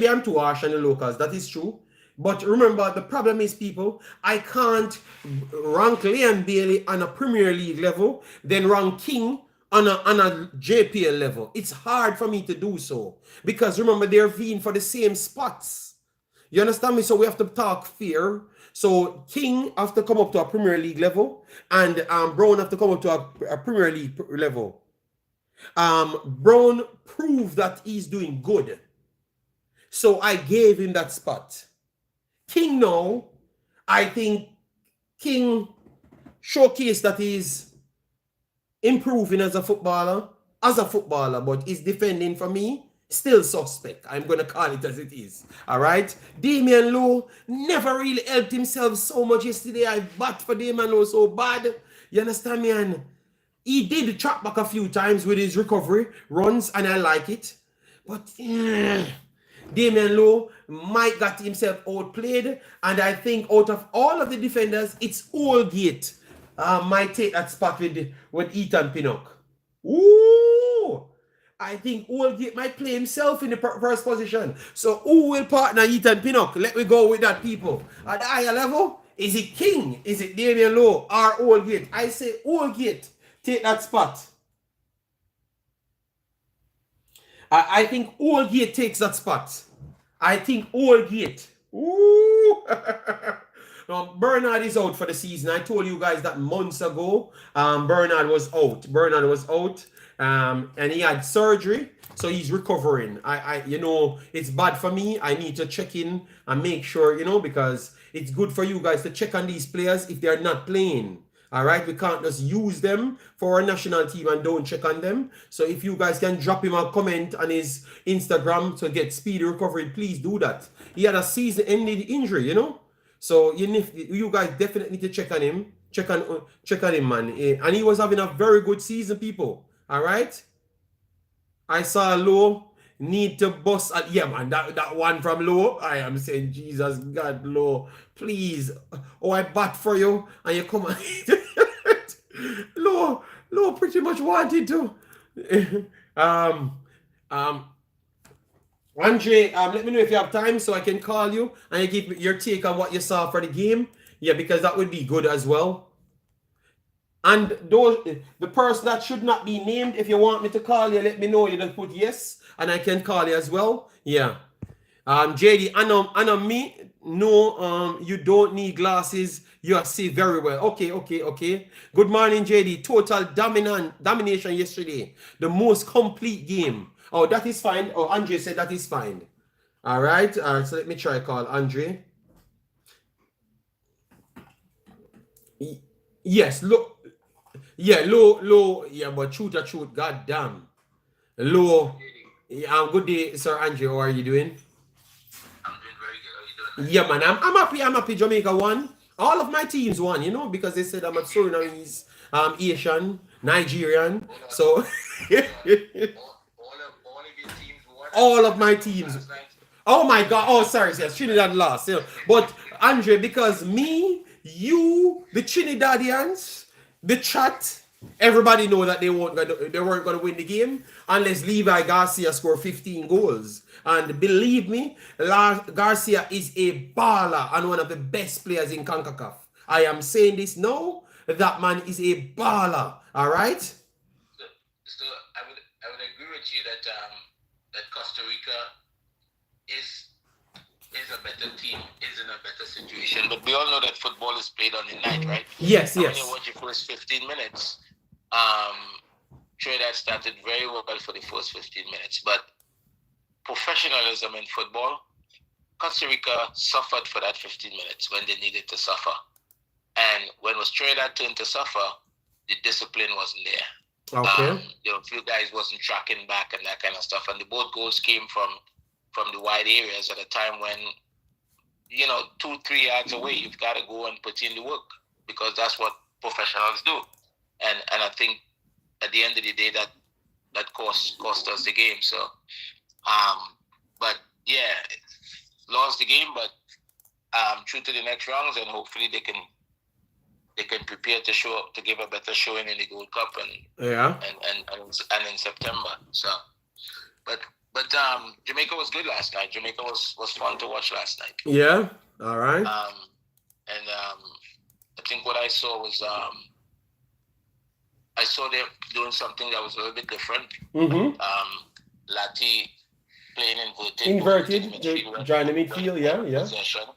I'm too harsh on the locals. That is true. But remember, the problem is, people, I can't rank Leon Bailey on a Premier League level, then rank King on a JPL level. It's hard for me to do so because remember, they're vying for the same spots. You understand me? So we have to talk fair. So King have to come up to a Premier League level, and Brown have to come up to a Premier League level. Brown proved that he's doing good, so I gave him that spot. King now, I think King showcased that he's improving as a footballer, but his defending for me still suspect. I'm going to call it as it is. All right. Damian Lowe never really helped himself so much yesterday. I bat for Damian Lowe so bad. You understand me? And he did track back a few times with his recovery runs, and I like it. But Damian Lowe might got himself outplayed, and I think out of all of the defenders, it's Allgate might take that spot with Ethan Pinnock. Ooh! I think Allgate might play himself in the first position. So who will partner Ethan Pinnock? Let me go with that, people. At the higher level, is it King? Is it Damian Lowe or Allgate? I say Allgate take that spot. I think Allgate takes that spot. I think Allgate. Ooh! Now, Bernard is out for the season. I told you guys that months ago. Bernard was out. And he had surgery, so he's recovering. It's bad for me. I need to check in and make sure, because it's good for you guys to check on these players if they're not playing. All right, we can't just use them for our national team and don't check on them. So if you guys can drop him a comment on his Instagram to get speedy recovery, please do that. He had a season-ending injury, So you guys definitely need to check on him. Check on him, man. And he was having a very good season, people. All right. I saw Lowe need to bust. Yeah, man. That one from Lowe. I am saying, Jesus God, Lowe, please. Oh, I bat for you, and you come on. Lowe pretty much wanted to. Andre, let me know if you have time so I can call you and you give your take on what you saw for the game. Yeah, because that would be good as well. And the person that should not be named, if you want me to call you, let me know. You just put yes, and I can call you as well. Yeah. JD, and me, no, you don't need glasses. You see very well. Okay. Good morning, JD. Total domination yesterday. The most complete game. Oh, that is fine. Oh, Andre said that is fine. All right. So let me try call Andre. Yes, look. Yeah, low. Yeah, but truth, God damn. Low. Yeah, good day, Sir Andre. How are you doing? I'm doing very good. How are you doing? Yeah, man. I'm happy. I'm happy Jamaica won. All of my teams won, because they said I'm a Surinamese, Asian, Nigerian. So all of my teams. Oh my God. Oh, sorry. Yes, Trinidad lost. Yeah. But Andre, because me, you, the Trinidadians, the chat, everybody know that they weren't going to win the game unless Levi Garcia scored 15 goals. And believe me, Garcia is a baller and one of the best players in Concacaf. I am saying this now. That man is a baller. All right. So I would agree with you that that Costa Rica is a better team, is in a better situation. But we all know that football is played on the night, right? Yes. When you watch the first 15 minutes, Trinidad started very well for the first 15 minutes. But professionalism in football, Costa Rica suffered for that 15 minutes when they needed to suffer. And when was Trinidad turned to suffer, the discipline wasn't there. Okay. A few guys wasn't tracking back and that kind of stuff. And the both goals came from from the wide areas at a time when, 2-3 yards away, you've got to go and put in the work, because that's what professionals do. And I think at the end of the day, that cost us the game. So, but yeah, lost the game, but through to the next rounds, and hopefully they can prepare to give a better showing in the Gold Cup and in September. So, but Jamaica was good last night. Jamaica was fun to watch last night. Yeah. All right. And I think what I saw was I saw them doing something that was a little bit different. Lati playing inverted join the midfield. Yeah. Possession.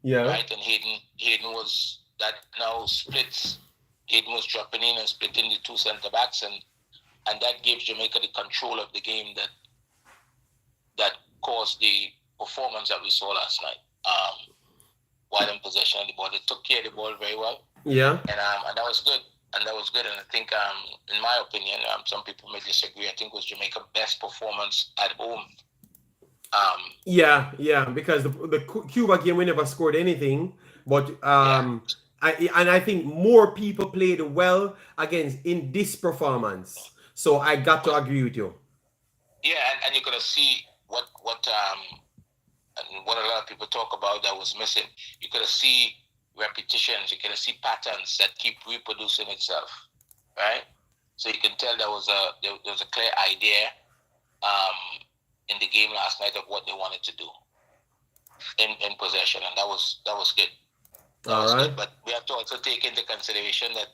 Yeah. Right, and Hayden was that now splits. Hayden was dropping in and splitting the two centre backs, and that gave Jamaica the control of the game that caused the performance that we saw last night. While in possession of the ball, they took care of the ball very well. Yeah, and that was good. And I think, in my opinion, some people may disagree. I think it was Jamaica's best performance at home. Yeah, because the Cuba game we never scored anything, but I think more people played well against in this performance. So I got to agree with you. Yeah, and you're gonna see what a lot of people talk about that was missing. You're gonna see repetitions. You're gonna see patterns that keep reproducing itself, right? So you can tell there was a clear idea in the game last night of what they wanted to do in possession, and that was good. That was good. But we have to also take into consideration that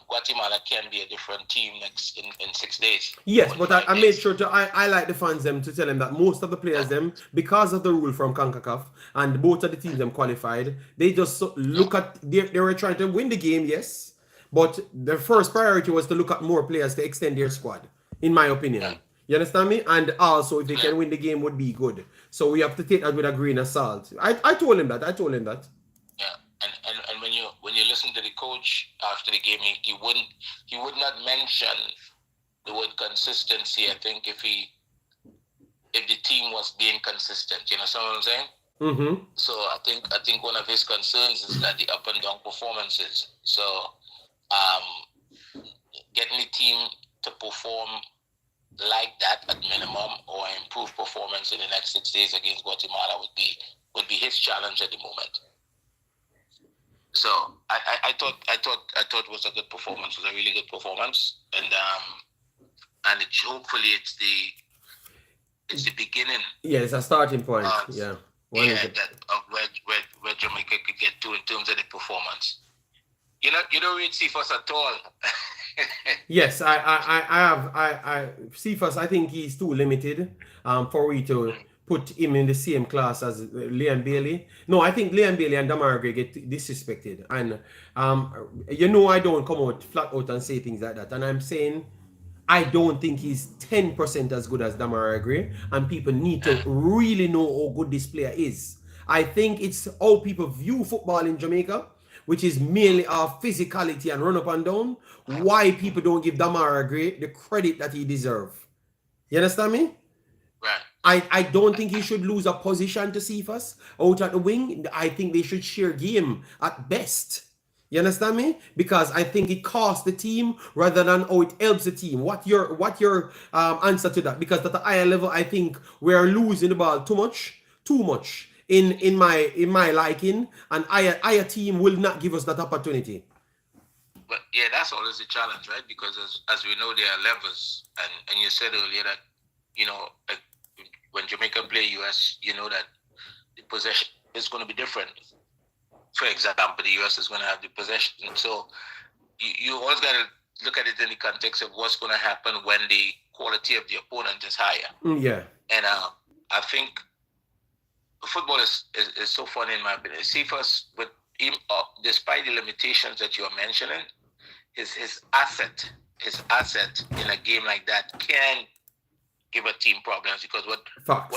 Guatemala can be a different team in 6 days. Yes, but I made sure to I like the fans them to tell them that most of the players them, because of the rule from Concacaf and both of the teams them qualified, they just look at they were trying to win the game, yes, but the first priority was to look at more players to extend their squad, in my opinion. You understand me? And also, if they can win the game, would be good. So we have to take that with a grain of salt. I told him that. Yeah, and when you listen to the coach after the game, he would not mention the word consistency. I think if the team was being consistent, you know what I'm saying? Mm-hmm. So I think one of his concerns is that the up and down performances. So getting the team to perform like that at minimum, or improve performance in the next 6 days against Guatemala would be his challenge at the moment. So I thought it was a good performance. It was a really good performance, and hopefully it's the beginning. Yeah, it's a starting point. Of where Jamaica could get to in terms of the performance. You don't read Cephas at all. Yes, I have Cephas. I think he's too limited for we to put him in the same class as Liam Bailey. No, I think Liam Bailey and Demarai Gray get disrespected. And I don't come out flat out and say things like that. And I'm saying I don't think he's 10% as good as Demarai Gray. And people need to really know how good this player is. I think it's how people view football in Jamaica, which is mainly our physicality and run up and down, why people don't give Demarai Gray the credit that he deserves. You understand me? Right. I don't think he should lose a position to Cephas out at the wing. I think they should share game at best. You understand me? Because I think it costs the team rather than how it helps the team. What your answer to that? Because at the higher level, I think we are losing the ball too much. In my liking, and higher team will not give us that opportunity. But yeah, that's always the challenge, right? Because as we know, there are levels, and you said earlier that like when Jamaica play US, you know that the possession is going to be different. For example, the US is going to have the possession, so you always got to look at it in the context of what's going to happen when the quality of the opponent is higher. Yeah, and I think football is so fun in my opinion. Cephas, with him, despite the limitations that you are mentioning, his asset in a game like that can give a team problems, because what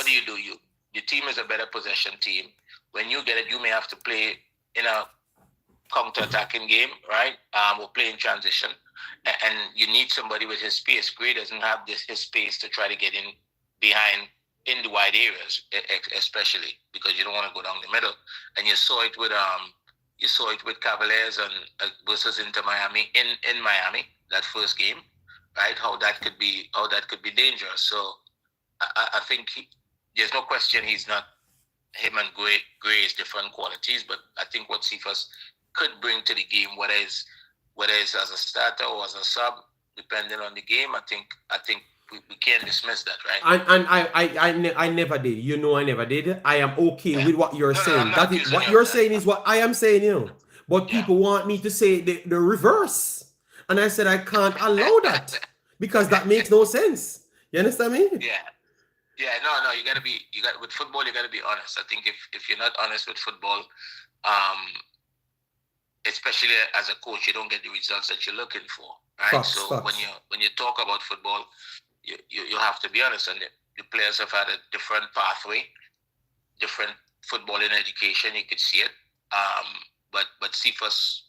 do? The team is a better possession team. When you get it, you may have to play in a counter-attacking game, right? Or play in transition, and you need somebody with his space. Gray doesn't have his space to try to get in behind in the wide areas, especially because you don't want to go down the middle. And you saw it with Cavaliers and versus Inter Miami in Miami, that first game, right? How that could be dangerous. So I think there's no question he's not, him and Gray is different qualities, but I think what Cephas could bring to the game, whether it's as a starter or as a sub, depending on the game, I think we can't dismiss that, right? And I never did. You know, I never did. I am okay with what you're saying. That is what you're saying is what I am saying, you know. But people want me to say the reverse, and I said I can't allow that because that makes no sense. You understand me? Yeah, no, with football, you gotta be honest. I think if you're not honest with football, especially as a coach, you don't get the results that you're looking for, right? Facts. When you talk about football, you have to be honest, and the players have had a different pathway, different footballing education. You could see it, but Cephas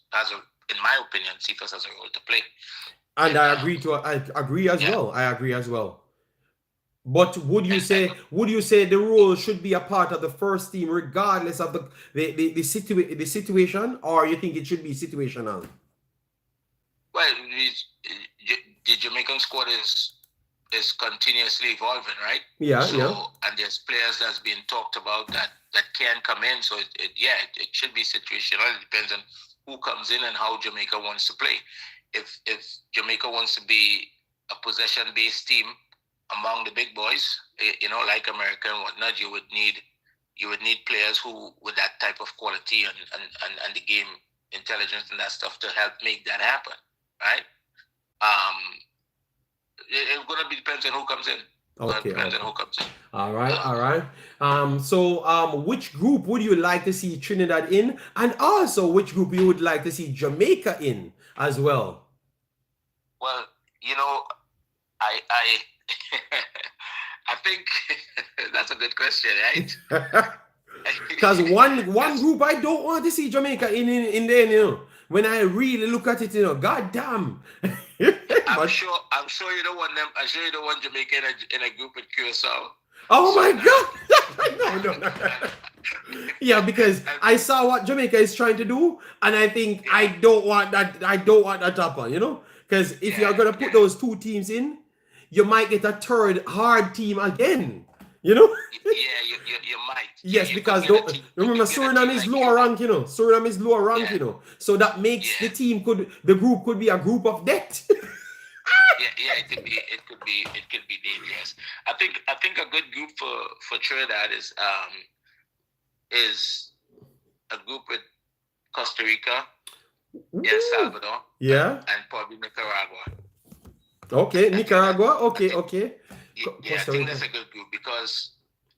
in my opinion, Cephas has a role to play. And I agree as well. I agree as well. But would you say the role should be a part of the first team regardless of the situation, or you think it should be situational? Well, the Jamaican squad is continuously evolving, right? Yeah. And there's players that's being talked about that can come in. So it should be situational. It depends on who comes in and how Jamaica wants to play. If Jamaica wants to be a possession-based team among the big boys, like America and whatnot, you would need players who with that type of quality and the game intelligence and that stuff to help make that happen, right? It's gonna be depends on who comes in. Okay. All right. So which group would you like to see Trinidad in, and also which group you would like to see Jamaica in as well? Well, I I think that's a good question, right? Because one group I don't want to see Jamaica in there, when I really look at it, god damn. I'm sure you don't want them. I'm sure you don't want Jamaica in a group with Curacao. Oh my God! No. Yeah, because I saw what Jamaica is trying to do, and I think I don't want that. I don't want that to happen, because if you're gonna put those two teams in, you might get a third hard team again. Yeah, you might. Yes, because remember Suriname is lower rank, Suriname is lower rank, So that makes the group could be a group of death. It could be dangerous. I think a good group for Trinidad is a group with Costa Rica, El Salvador, and probably Nicaragua. Okay, Nicaragua. Okay. Yeah, I think that's a good group because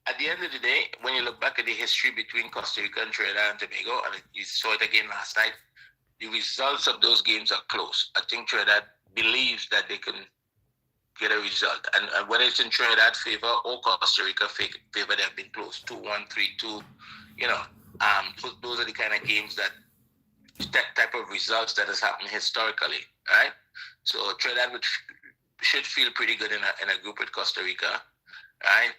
at the end of the day, when you look back at the history between Costa Rica and Trinidad and Tobago, and you saw it again last night, the results of those games are close. I think Trinidad believes that they can get a result. And whether it's in Trinidad favor or Costa Rica favor, they have been close. 2-1, 3-2. Those are the kind of games that type of results that has happened historically, right? So Trinidad should feel pretty good in a group with Costa Rica, right?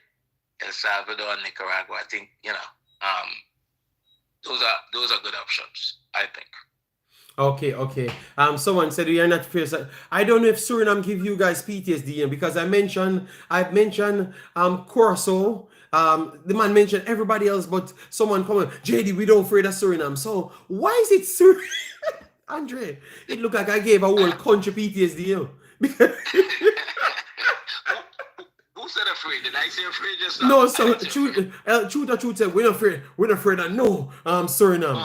El Salvador and Nicaragua. I think those are good options, I think. Okay. Someone said we are not fierce. I don't know if Suriname give you guys PTSD, because I've mentioned Corso. The man mentioned everybody else, but someone comment, JD, we don't afraid of Suriname. So why is it Suriname? Andre, it looked like I gave a whole country PTSD. Who said afraid? Did I say afraid just now? No, so truth said we're not afraid of no Suriname.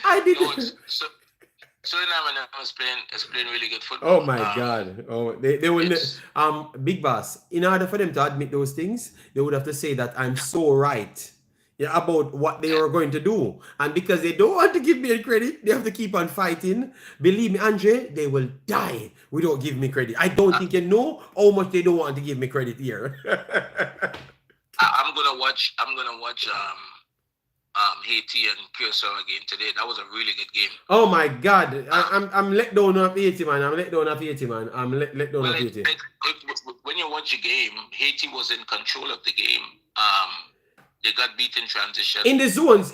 I did. Suriname is playing really good football. Oh my God! Oh, they will. Big Boss. In order for them to admit those things, they would have to say that I'm so right. Yeah, about what they were going to do, and because they don't want to give me credit, they have to keep on fighting. Believe me, Andre, they will die. We don't give me credit. I don't think you know how much they don't want to give me credit here. I'm gonna watch Haiti and Curacao again today. That was a really good game. Oh my God, I'm let down of Haiti, man. I'm let down of Haiti. When you're towards the game, Haiti was in control of the game. They got beat in transition. In the zones,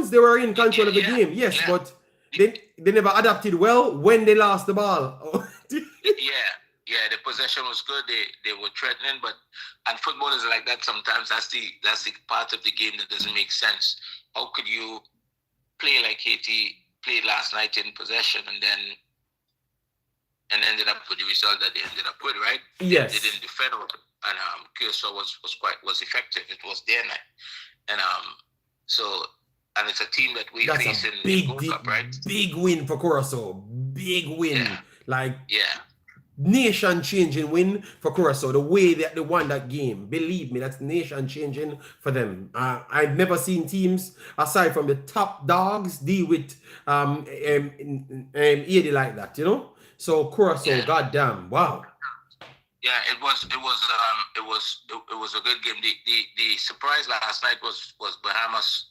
they were in control of the game. Yes, but they never adapted well when they lost the ball. The possession was good. They were threatening, and football is like that sometimes. That's the part of the game that doesn't make sense. How could you play like Haiti played last night in possession and ended up with the result that they ended up with, right? Yes. They didn't defend well. And Curacao was effective. It was their night. And it's a team that we face in the Gold Cup, right? Big win for Curacao. Big win. Nation-changing win for Curacao. The way that they won that game, believe me, that's nation-changing for them. I've never seen teams, aside from the top dogs, deal with Haiti like that, you know? So Curacao, goddamn, wow. Yeah, it was a good game. The surprise last night was Bahamas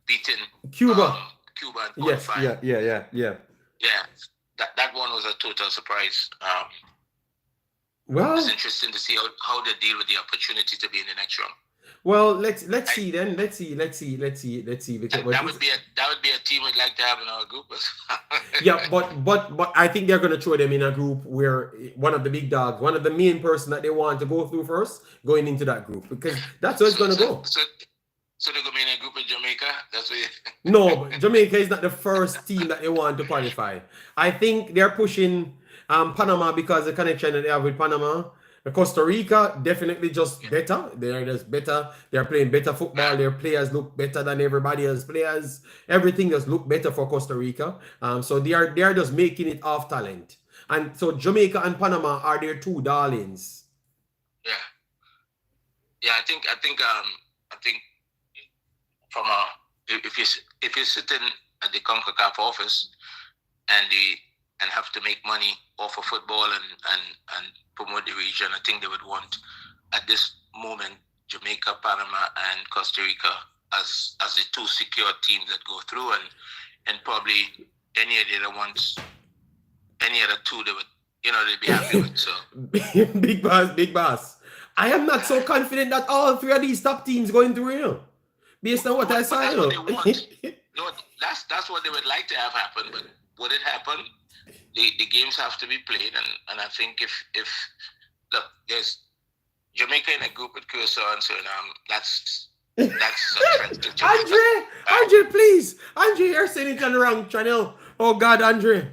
beating Cuba. Cuba in Yes, qualifying. Yeah. That one was a total surprise. Well, it's interesting to see how they deal with the opportunity to be in the next round. Well, let's see then. Let's see. That would be a team we'd like to have in our group. Yeah, but I think they're gonna throw them in a group where one of the big dogs, one of the main person that they want to go through first, going into that group, because that's how it's gonna go. So they're gonna be in a group with Jamaica. That's what. No, but Jamaica is not the first team that they want to qualify. I think they're pushing Panama because the connection that they have with Panama. Costa Rica definitely just better. They're just better. They're playing better football. Their players look better than everybody else's players. Everything just look better for Costa Rica. So they are just making it off talent. And so Jamaica and Panama are their two darlings. Yeah. I think from if you're sitting at the Concacaf office and have to make money off of football and promote the region, I think they would want at this moment Jamaica, Panama, and Costa Rica as the two secure teams that go through, and probably any of the other ones, any other two they'd be happy with. So big boss. I am not so confident that all three of these top teams going through, based on what I saw. That's what they want. No, that's what they would like to have happen, but would it happen? The games have to be played, and I think if look, there's Jamaica in a group with Curacao and Suriname, that's a threat to Jamaica. Andre, please, Andre, you're saying it on the wrong channel. Oh God, Andre.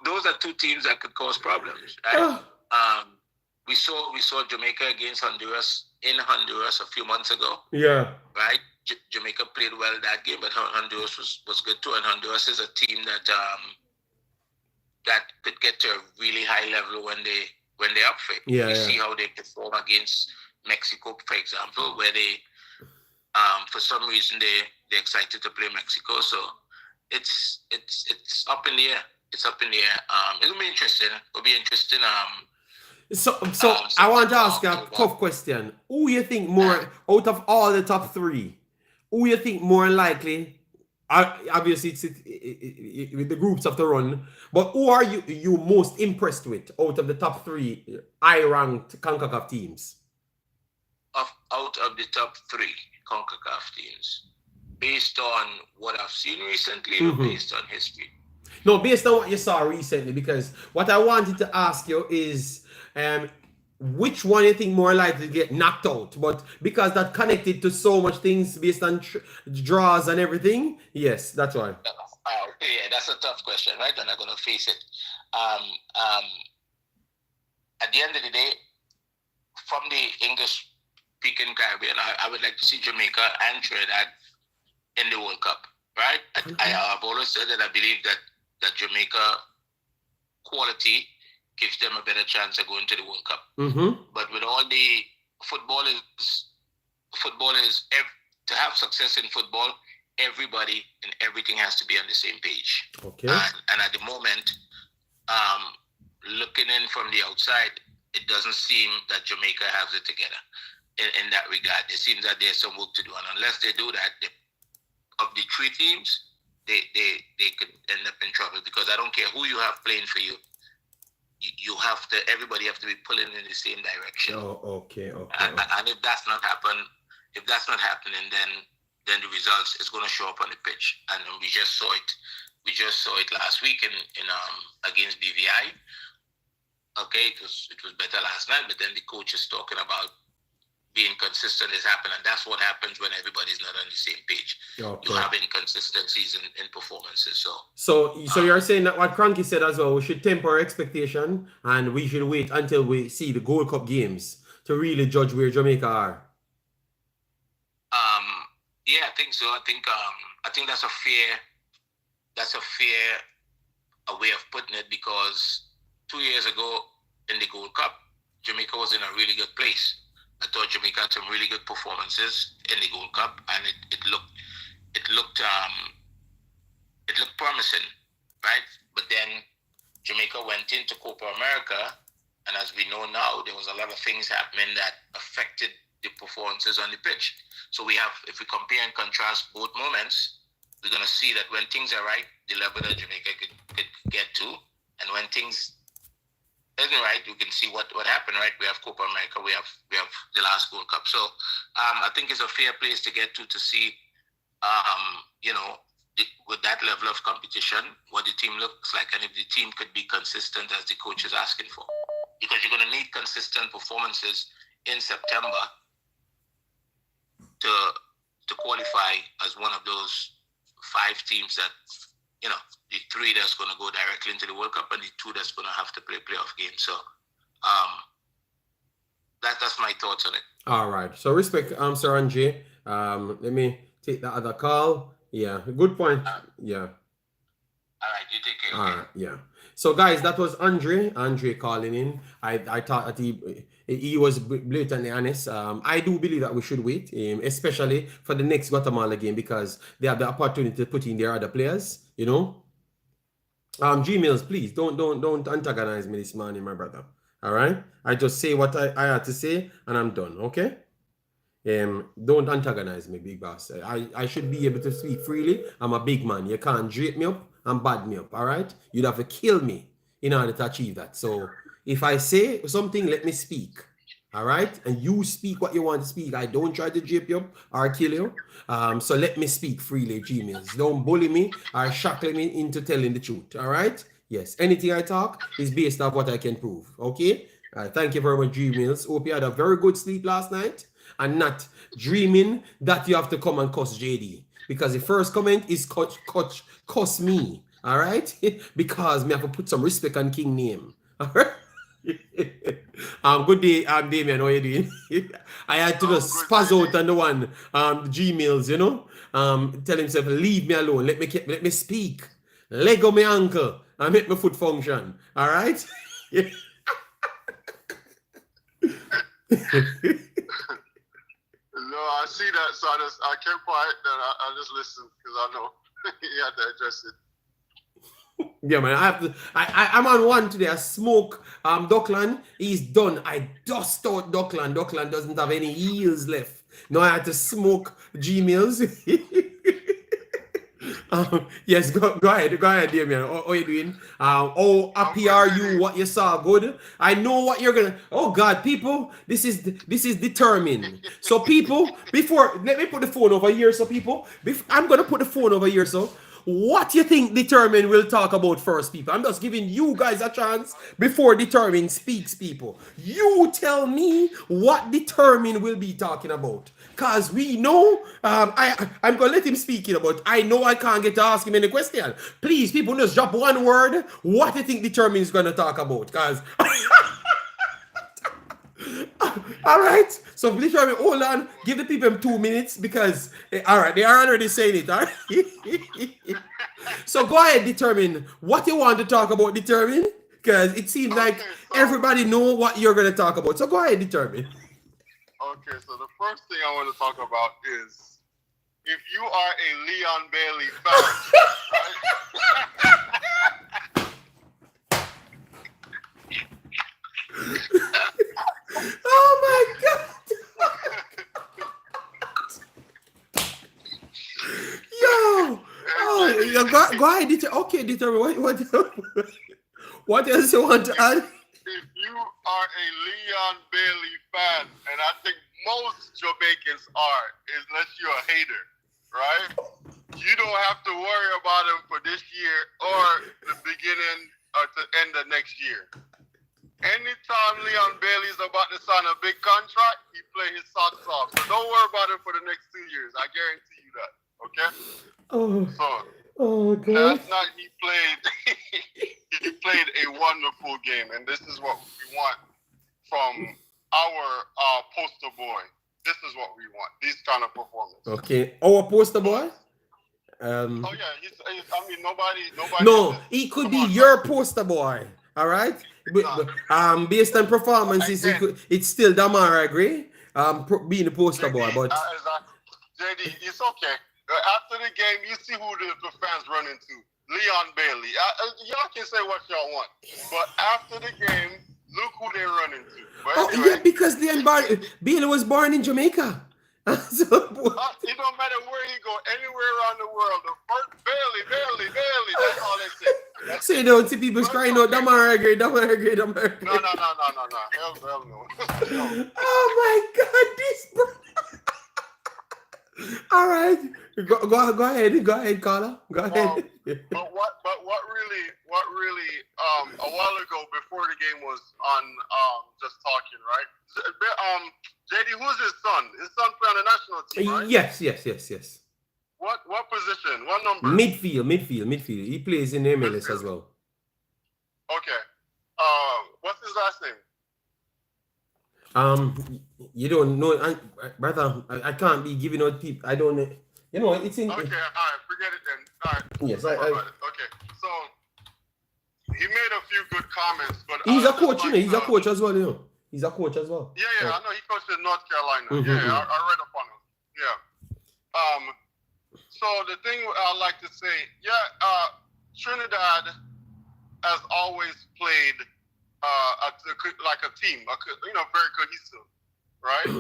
Those are two teams that could cause problems. Right? We saw Jamaica against Honduras in Honduras a few months ago. Yeah. Right. Jamaica played well that game, but Honduras was good too. And Honduras is a team that could get to a really high level when they're up for it. You see how they perform against Mexico, for example, where they for some reason they're excited to play Mexico. So it's up in the air. It's up in the air. It'll be interesting. It'll be interesting. So I want to ask a tough question. Who you think more out of all the top three? Who you think more likely? Obviously, it's with the groups of the run. But who are you most impressed with out of the top three high-ranked Concacaf teams? Out of the top three Concacaf teams, based on what I've seen recently, or based on history? No, based on what you saw recently. Because what I wanted to ask you is, which one you think more likely to get knocked out? But because that connected to so much things based on draws and everything, yes, that's why. Yeah, that's a tough question, right? And I'm gonna face it. At the end of the day, from the English-speaking Caribbean, I would like to see Jamaica and Trinidad in the World Cup, right? I've always said that I believe that Jamaica quality gives them a better chance of going to the World Cup. But with all the football is to have success in football, everybody and everything has to be on the same page. Okay. And at the moment, looking in from the outside, it doesn't seem that Jamaica has it together in that regard. It seems that there's some work to do, and unless they do that, of the three teams, they could end up in trouble, because I don't care who you have playing for you. everybody have to be pulling in the same direction. Oh, okay. And if that's not happening, then the results is going to show up on the pitch. And we just saw it. We just saw it last week in against BVI. Okay, it was better last night, but then the coach is talking about being consistent is happening. That's what happens when everybody's not on the same page. Okay. You have inconsistencies in performances. So you're saying that what Cranky said as well, we should temper our expectation and we should wait until we see the Gold Cup games to really judge where Jamaica are. Yeah, I think so. I think that's a fair way of putting it, because 2 years ago in the Gold Cup, Jamaica was in a really good place. I thought Jamaica had some really good performances in the Gold Cup, and it looked promising, right? But then Jamaica went into Copa America, and as we know now, there was a lot of things happening that affected the performances on the pitch. So if we compare and contrast both moments, we're going to see that when things are right, the level that Jamaica could get to, and when things isn't right, you can see what happened, right? We have Copa America, we have the last Gold Cup. So I think it's a fair place to get to see, with that level of competition, what the team looks like, and if the team could be consistent as the coach is asking for. Because you're going to need consistent performances in September to qualify as one of those 5 teams that, the 3 that's going to go directly into the World Cup and the 2 that's going to have to play playoff games. So that's my thoughts on it. All right. So respect, Sir Angie. Let me take the other call. Yeah, good point. Yeah. All right, you take care. All right, yeah. So guys, that was Andre calling in. I thought that he was blatantly honest. I do believe that we should wait, especially for the next Guatemala game, because they have the opportunity to put in their other players, Gmails, please don't antagonize me this morning, my brother. All right, I just say what I had to say and I'm done. Okay. Don't antagonize me, big boss. I should be able to speak freely. I'm a big man. You can't drape me up and bad me up, all right? You'd have to kill me in order to achieve that. So if I say something, let me speak, all right? And you speak what you want to speak. I don't try to drape you up or kill you. So let me speak freely, Gmails. Don't bully me or shackle me into telling the truth, all right? Yes, anything I talk is based off what I can prove, okay? Thank you very much, Gmails. Hope you had a very good sleep last night and not dreaming that you have to come and cuss JD. Because the first comment is cuss me, all right? Because me have to put some respect on King name, all right? Good day, Damien, how are you doing? I had to just spaz out on the one, Gmails, tell himself, leave me alone, let me speak. Lego my ankle and make my foot function, all right? No, I see that, so I kept quiet, then I just listened because I know you had to address it. Yeah, man, I'm on one today. I smoke Dockland. He's done. I dust out Dockland. Dockland doesn't have any heels left. No, I had to smoke Gmails. Yes, go ahead, Damien. How are you doing? How happy are you? What you saw good? I know what you're gonna. Oh God, people, this is determined. So people, let me put the phone over here. So people, I'm gonna put the phone over here. So what you think Determined will talk about first, people? I'm just giving you guys a chance before Determined speaks, people. You tell me what Determined will be talking about. Because we know, I'm going to let him speak, but I know I can't get to ask him any question. Please, people, just drop one word. What do you think Determined is going to talk about? Because... All right. So please, hold on. Give the people 2 minutes because, all right, they are already saying it. All right? So go ahead, Determine what you want to talk about, Determine, because it seems like everybody know what you're going to talk about. So go ahead, Determine. Okay, so the first thing I want to talk about is if you are a Leon Bailey fan, oh my God! Yo! Oh, go ahead, okay, Determine. What else you want to add? are a Leon Bailey fan, and I think most Jamaicans are, unless you're a hater, right? You don't have to worry about him for this year or the beginning or the end of next year. Anytime Leon Bailey's about to sign a big contract, he play his socks off. So don't worry about it for the next 2 years. I guarantee you that. Okay? Last night he played he played a wonderful game, and this is what we want from our poster boy. This is what we want. These kind of performances. Okay. Our poster boy? I mean, nobody. No, he could be your poster boy. All right. Based on performances, it's still Demarai Gray. Being the poster boy, but JD, it's okay. After the game, you see who the fans run into. Leon Bailey. Y'all can say what y'all want, but after the game, look who they run into. But anyway, because Bailey was born in Jamaica. So, it don't matter where he go, anywhere around the world. The first Bailey. That's all they say. So you don't see people crying out, Demarai Gray. No. Hell no. Oh my God, this. All right, go ahead, Carla. Go ahead. But what really a while ago before the game was on just talking, right? JD, who's his son? His son play on the national team, right? Yes. What position? What number? Midfield. He plays in MLS as well. Okay. What's his last name? You don't know, brother. I can't be giving out people. I don't know. You know, it's in. Okay, all right, forget it then. All right. Yes, Okay, so he made a few good comments, but he's a coach, you know. He's a coach as well, you know. He's a coach as well. Yeah, I know. He coached in North Carolina. I read up on him. Yeah. So the thing I like to say, Trinidad has always played like a team, very cohesive, right?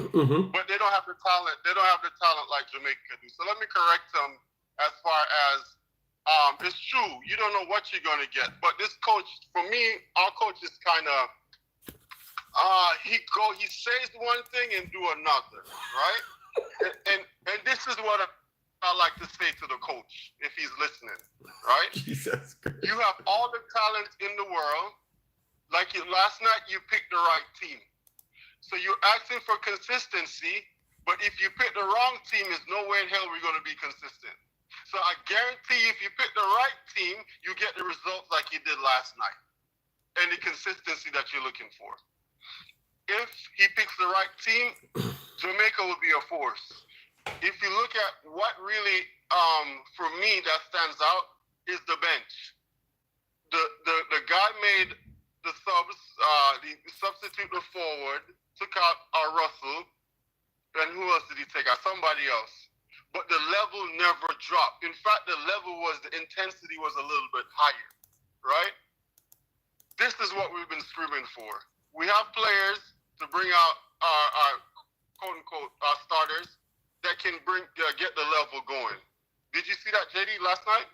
But they don't have the talent. They don't have the talent like Jamaica do. So let me correct them as far as it's true. You don't know what you're gonna get. But this coach, for me, our coach is kind of he says one thing and do another, right? and this is what I like to say to the coach if he's listening, right? Jesus Christ. You have all the talent in the world. Like last night, you picked the right team. So you're asking for consistency, but if you pick the wrong team, there's no way in hell we're going to be consistent. So I guarantee you, if you pick the right team, you get the results like you did last night and the consistency that you're looking for. If he picks the right team, Jamaica will be a force. If you look at what really, for me, that stands out is the bench. The guy made the subs, the substitute the forward, took out Russell, and who else did he take out? Somebody else. But the level never dropped. In fact, the intensity was a little bit higher, right? This is what we've been screaming for. We have players to bring out our quote-unquote starters that can get the level going. Did you see that, JD, last night?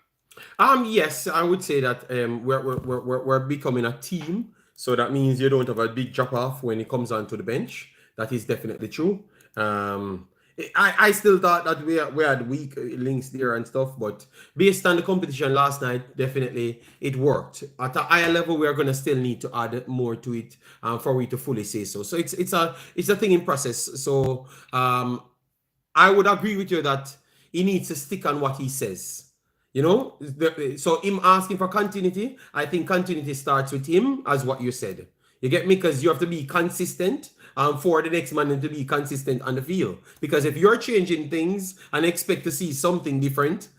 Yes, I would say that we're becoming a team, so that means you don't have a big drop off when it comes onto the bench. That is definitely true. I still thought that we had weak links there and stuff, but based on the competition last night, definitely it worked. At a higher level, we are gonna still need to add more to it for we to fully say so. So it's a thing in process. So I would agree with you that he needs to stick on what he says. You know, so him asking for continuity, I think continuity starts with him, as what you said. You get me? Because you have to be consistent for the next man to be consistent on the field. Because if you're changing things and expect to see something different,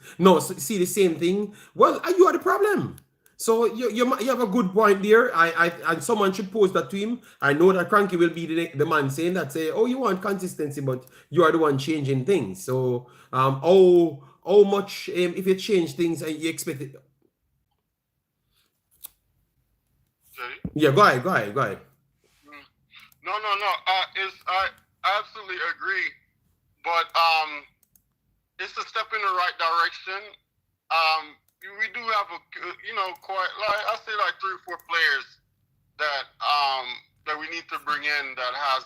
see the same thing, well, you are the problem. So you have a good point there. And someone should pose that to him. I know that Cranky will be the man saying that, say, oh, you want consistency, but you are the one changing things. So how much if you change things and you expect it? Yeah, go ahead. No. I absolutely agree, but it's a step in the right direction. We do have quite like I say like 3 or 4 players that that we need to bring in that has,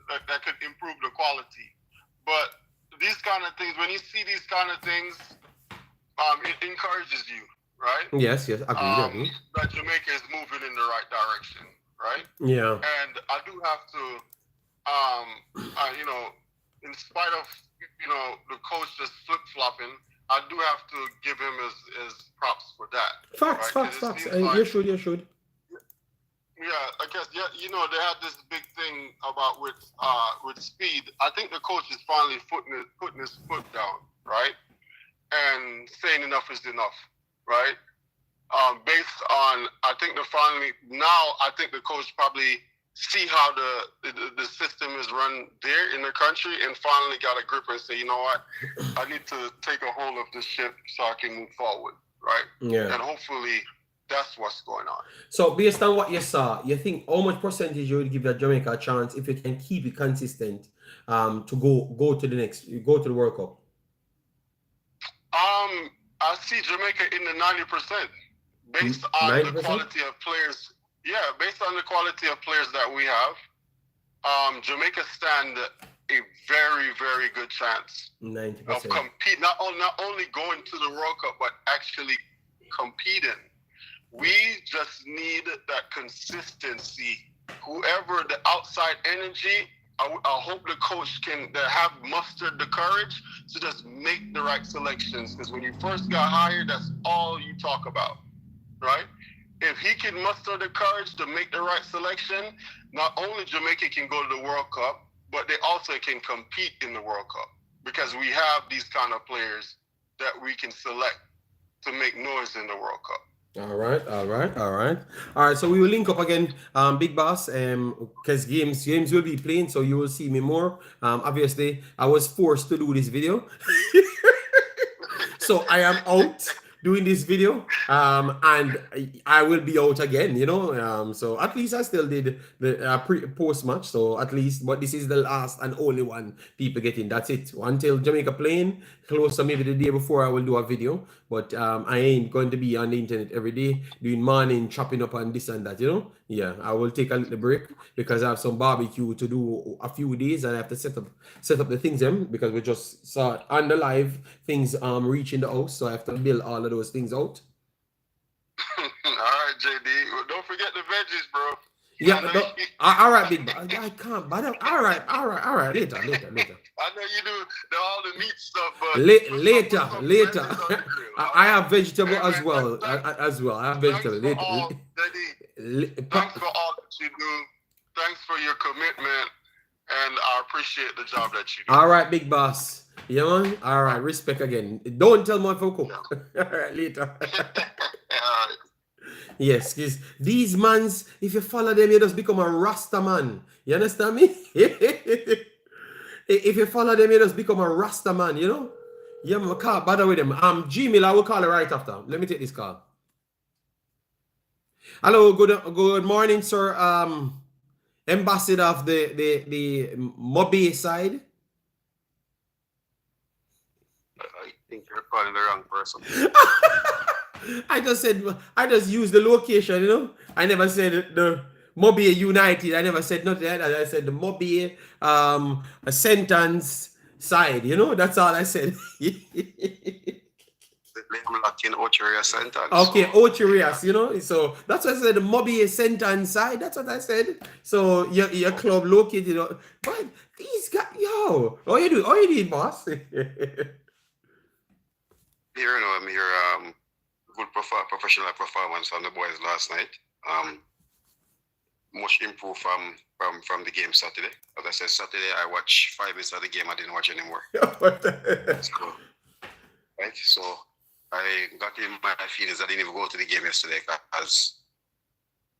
that could improve the quality. But these kind of things, when you see these kind of things, it encourages you, right? Yes, agreed. That Jamaica is moving in the right direction, right? Yeah. And I do have to, in spite of, the coach just flip-flopping, I do have to give him his props for that. Facts. You should. Yeah, I guess, they had this big thing about with speed. I think the coach is finally putting his foot down, right? And saying enough is enough, right? Based on, I think the coach probably see how the system is run there in the country and finally got a grip and say, you know what, I need to take a hold of this ship so I can move forward, right? Yeah. And hopefully that's what's going on. So based on what you saw, you think how much percentage you would give that Jamaica a chance if you can keep it consistent to go to the World Cup? I see Jamaica in the 90% based on 90%? The quality of players. Yeah, based on the quality of players that we have, Jamaica stand a very, very good chance 90% of compete. Not only going to the World Cup, but actually competing. We just need that consistency. Whoever the outside energy, I hope the coach can have mustered the courage to just make the right selections. Because when you first got hired, that's all you talk about, right? If he can muster the courage to make the right selection, not only Jamaica can go to the World Cup, but they also can compete in the World Cup. Because we have these kind of players that we can select to make noise in the World Cup. All right. So we will link up again, Big Boss, because games will be playing, so you will see me more. Obviously, I was forced to do this video, so I am out doing this video, and I will be out again. So at least I still did the post match. So at least, but this is the last and only one people getting. That's it. Until Jamaica playing, closer maybe the day before I will do a video. But I ain't going to be on the internet every day doing morning chopping up and this and that. Yeah, I will take a little break because I have some barbecue to do a few days and I have to set up the things because we just saw on the live things reaching the house, so I have to build all of those things out. All right, JD. Well, don't forget the veggies, bro. Yeah, all right, Big Boss. I can't, but all right. Later. I know you do all the meat stuff, but later. I have vegetable as well. I have vegetable. Thanks for all that you do. Thanks for your commitment, and I appreciate the job that you do. All right, Big Boss. Yeah, man. All right, respect again. Don't tell me for cook. All right, later. All right. Yes, because these mans, if you follow them, you just become a Rasta man. You understand me? If you follow them, you just become a Rasta man, Yeah, I can't bother with them. Gmail, I will call it right after. Let me take this call. Hello, good morning, sir. Ambassador of the Mobi side. I think you're calling the wrong person. I just used the location, I never said the Mobi United. I never said nothing. I said the Mobi a sentence side, That's all I said. Sentence. Okay, Ocherias, So that's what I said. The Mobi sentence side. That's what I said. So your club located. But these guys, all you do, boss. Your good professional performance from the boys last night. Much improved from the game Saturday. As I said, Saturday I watched 5 minutes of the game. I didn't watch anymore. So I got in my feelings. I didn't even go to the game yesterday because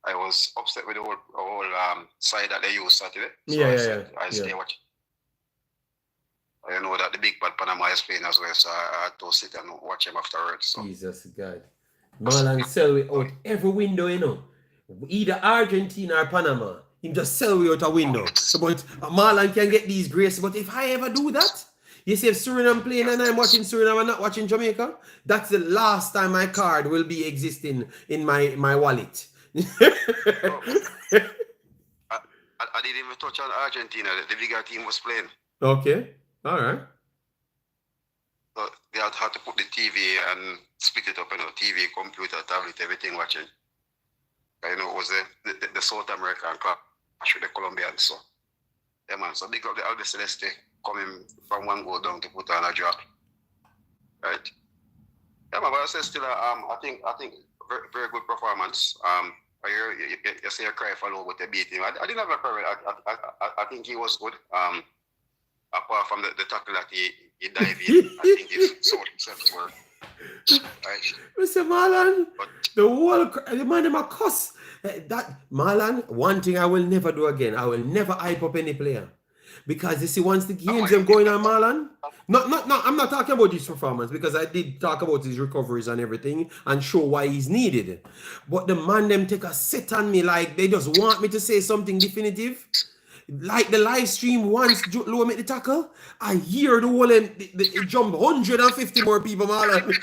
I was upset with the whole side that they used Saturday. So I stay watching. I know that the big bad Panama is playing as well, so I had to sit and watch him afterwards. So. Jesus God. Marlon sell it out every window, Either Argentina or Panama. He just sell it out a window. But Marlon can get these graces. But if I ever do that, you see if Suriname playing and I'm watching Suriname and not watching Jamaica, that's the last time my card will be existing in my wallet. didn't even touch on Argentina. The bigger team was playing. Okay. All right. So they had to put the TV and split it up, TV, computer, tablet, everything watching. It was the South American clash with the Colombians. So, yeah, man. So big up the Albi Celeste coming from one goal down to put on a drop. Right. Yeah, man, but I say still, I think very, very good performance. You say a cry for low, but they beat him. I didn't have a problem. I think he was good. Apart from the tackle that he dived in, I think he sold himself to work. Right. Mr. Marlon, the man in my cuss. That Marlon, one thing I will never do again. I will never hype up any player. Because you see, once the games are going on, Marlon, I'm not talking about his performance, because I did talk about his recoveries and everything and show why he's needed. But the man them take a set on me like they just want me to say something definitive. Like the live stream once Low made the tackle, I hear the whole it jump 150 more people, Marlon.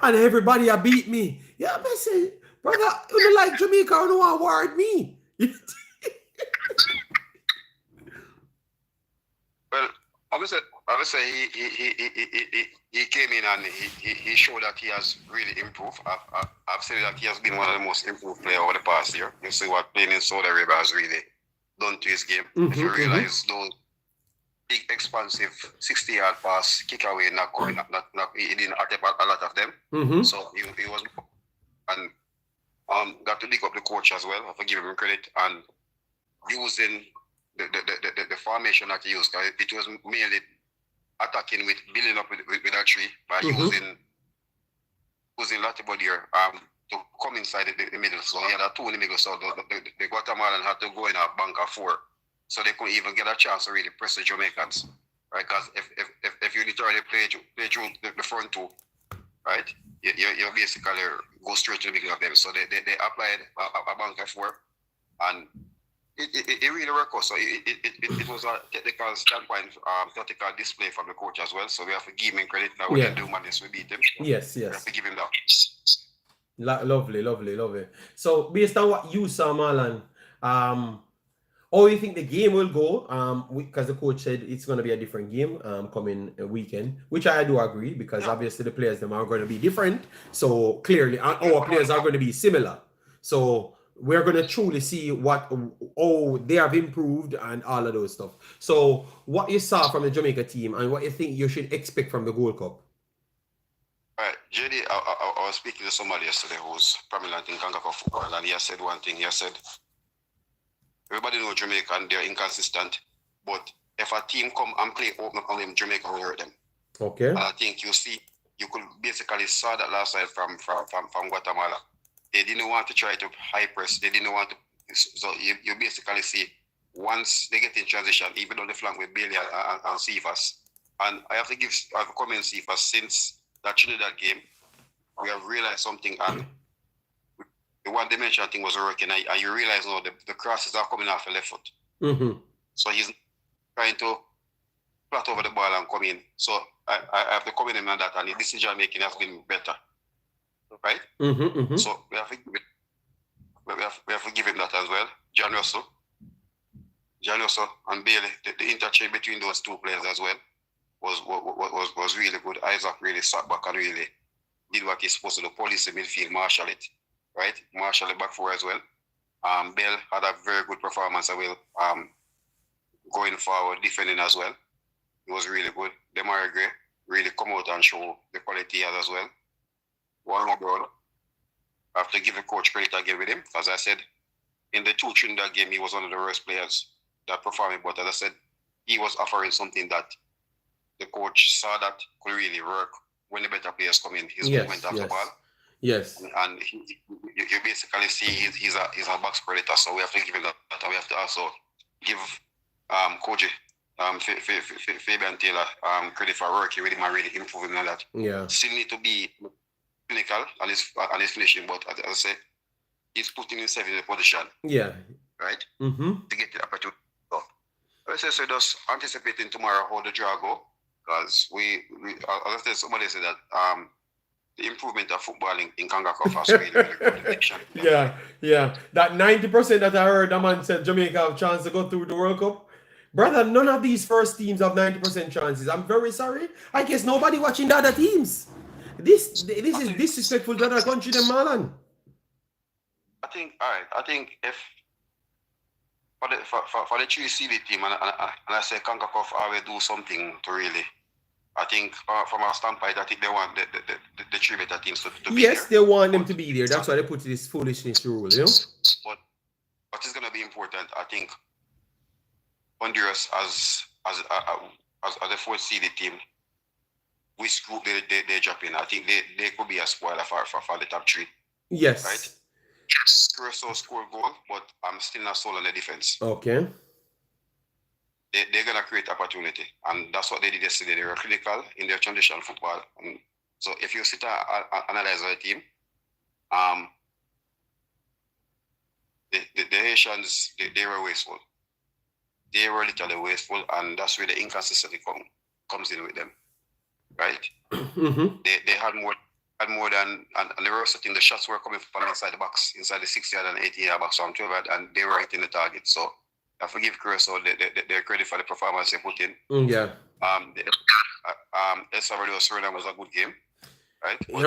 And everybody beat me. Yeah, I say, brother, you like Jamaica, you don't want to ward me. Well, obviously he came in and he showed that he has really improved. I've said that he has been one of the most improved players over the past year. You see what playing in Saudi Arabia has really done to his game. If you realize those big, expansive 60-yard pass, kick away, he didn't attempt a lot of them. So he was, and got to pick up the coach as well. I have to give him credit, and using the formation that he used. It was mainly attacking with building up with a tree by using Latibody to come inside the middle. So he had a two in the middle. So the Guatemalan had to go in a bank of four, so they couldn't even get a chance to really press the Jamaicans, right? Because if you literally play through the front two, right, you basically go straight to the middle of them. So they applied a bank of four, and it really worked out. So it was a technical standpoint, tactical display from the coach as well. So we have to give him credit. Now we can do madness, we beat him. Yes. We have to give him that. Lovely. So based on what you saw, Marlon, how do you think the game will go? Because the coach said it's going to be a different game coming weekend, which I do agree, because obviously the players them are going to be different. So clearly our players are going to be similar. So we're going to truly see how they have improved and all of those stuff. So what you saw from the Jamaica team and what you think you should expect from the Gold Cup? All right, JD, I was speaking to somebody yesterday who's prominent in Concacaf football, and he has said one thing. He has said, everybody knows Jamaica and they're inconsistent, but if a team come and play open on them, Jamaica will hurt them. Okay. And I think you could basically saw that last night from Guatemala. They didn't want to try to high press. They didn't want to. So you basically see once they get in transition, even on the flank with Bailey and Cephas. And I have to comment Cephas, since that Trinidad game, we have realized something, and the one-dimensional thing was working, and you realize now the crosses are coming off the left foot. So he's trying to flat over the ball and come in. So I have to comment him on that, and the decision making has been better. Right? So we have to give him that as well. John Russell and Bailey, the interchange between those two players as well was really good. Isaac really sat back and really did what he's supposed to do. Police the midfield, marshal it, right? Marshal it back four as well. Bell had a very good performance as well. Going forward, defending as well. It was really good. Demarai Gray really come out and show the quality he has as well. One more goal. I have to give the coach credit again with him. As I said, in the two Trinidad game, he was one of the worst players that performed. But as I said, he was offering something that the coach saw that could really work when the better players come in. His movement off the ball. Yes. And you basically see he's a box predator. So we have to give him that. And we have to also give Coach Fabian Taylor credit for working with him and really improving on that. Yeah. Still need to be clinical and his finishing, but as I say, he's putting himself in a position. Yeah. Right? To get the opportunity. So just anticipating tomorrow how the draw go, because as I said, somebody said that the improvement of football in Concacaf has really, really good election. Yeah. That 90% that I heard a man said Jamaica have chance to go through the World Cup. Brother, none of these first teams have 90% chances. I'm very sorry. I guess nobody watching the other teams. This is disrespectful to the country, them Marlon. I think if for the 3 CD team, and I say Concacaf always do something to really. I think from our standpoint, I think they want the 3 better teams to be there. Yes, they want them to be there. That's why they put this foolishness rule, you know? But what is going to be important, I think, Honduras as the 4th CD team, which group they drop in, I think they could be a spoiler for the top 3. Yes. Right? Curacao score goal, but I'm still not sold on the defense. Okay. They're going to create opportunity. And that's what they did yesterday. They were critical in their transition football. And so if you sit and analyze the team, the Haitians, they were wasteful. They were literally wasteful, and that's where the inconsistency comes in with them. Right? Mm-hmm. They had more than, and they were setting the shots were coming from inside the box, inside the 60 yard and 80 yard box from 12 yard, and they were hitting the target. So I forgive Curacao their credit for the performance they put in. Yeah. El Salvador Suriname was a good game, right? But,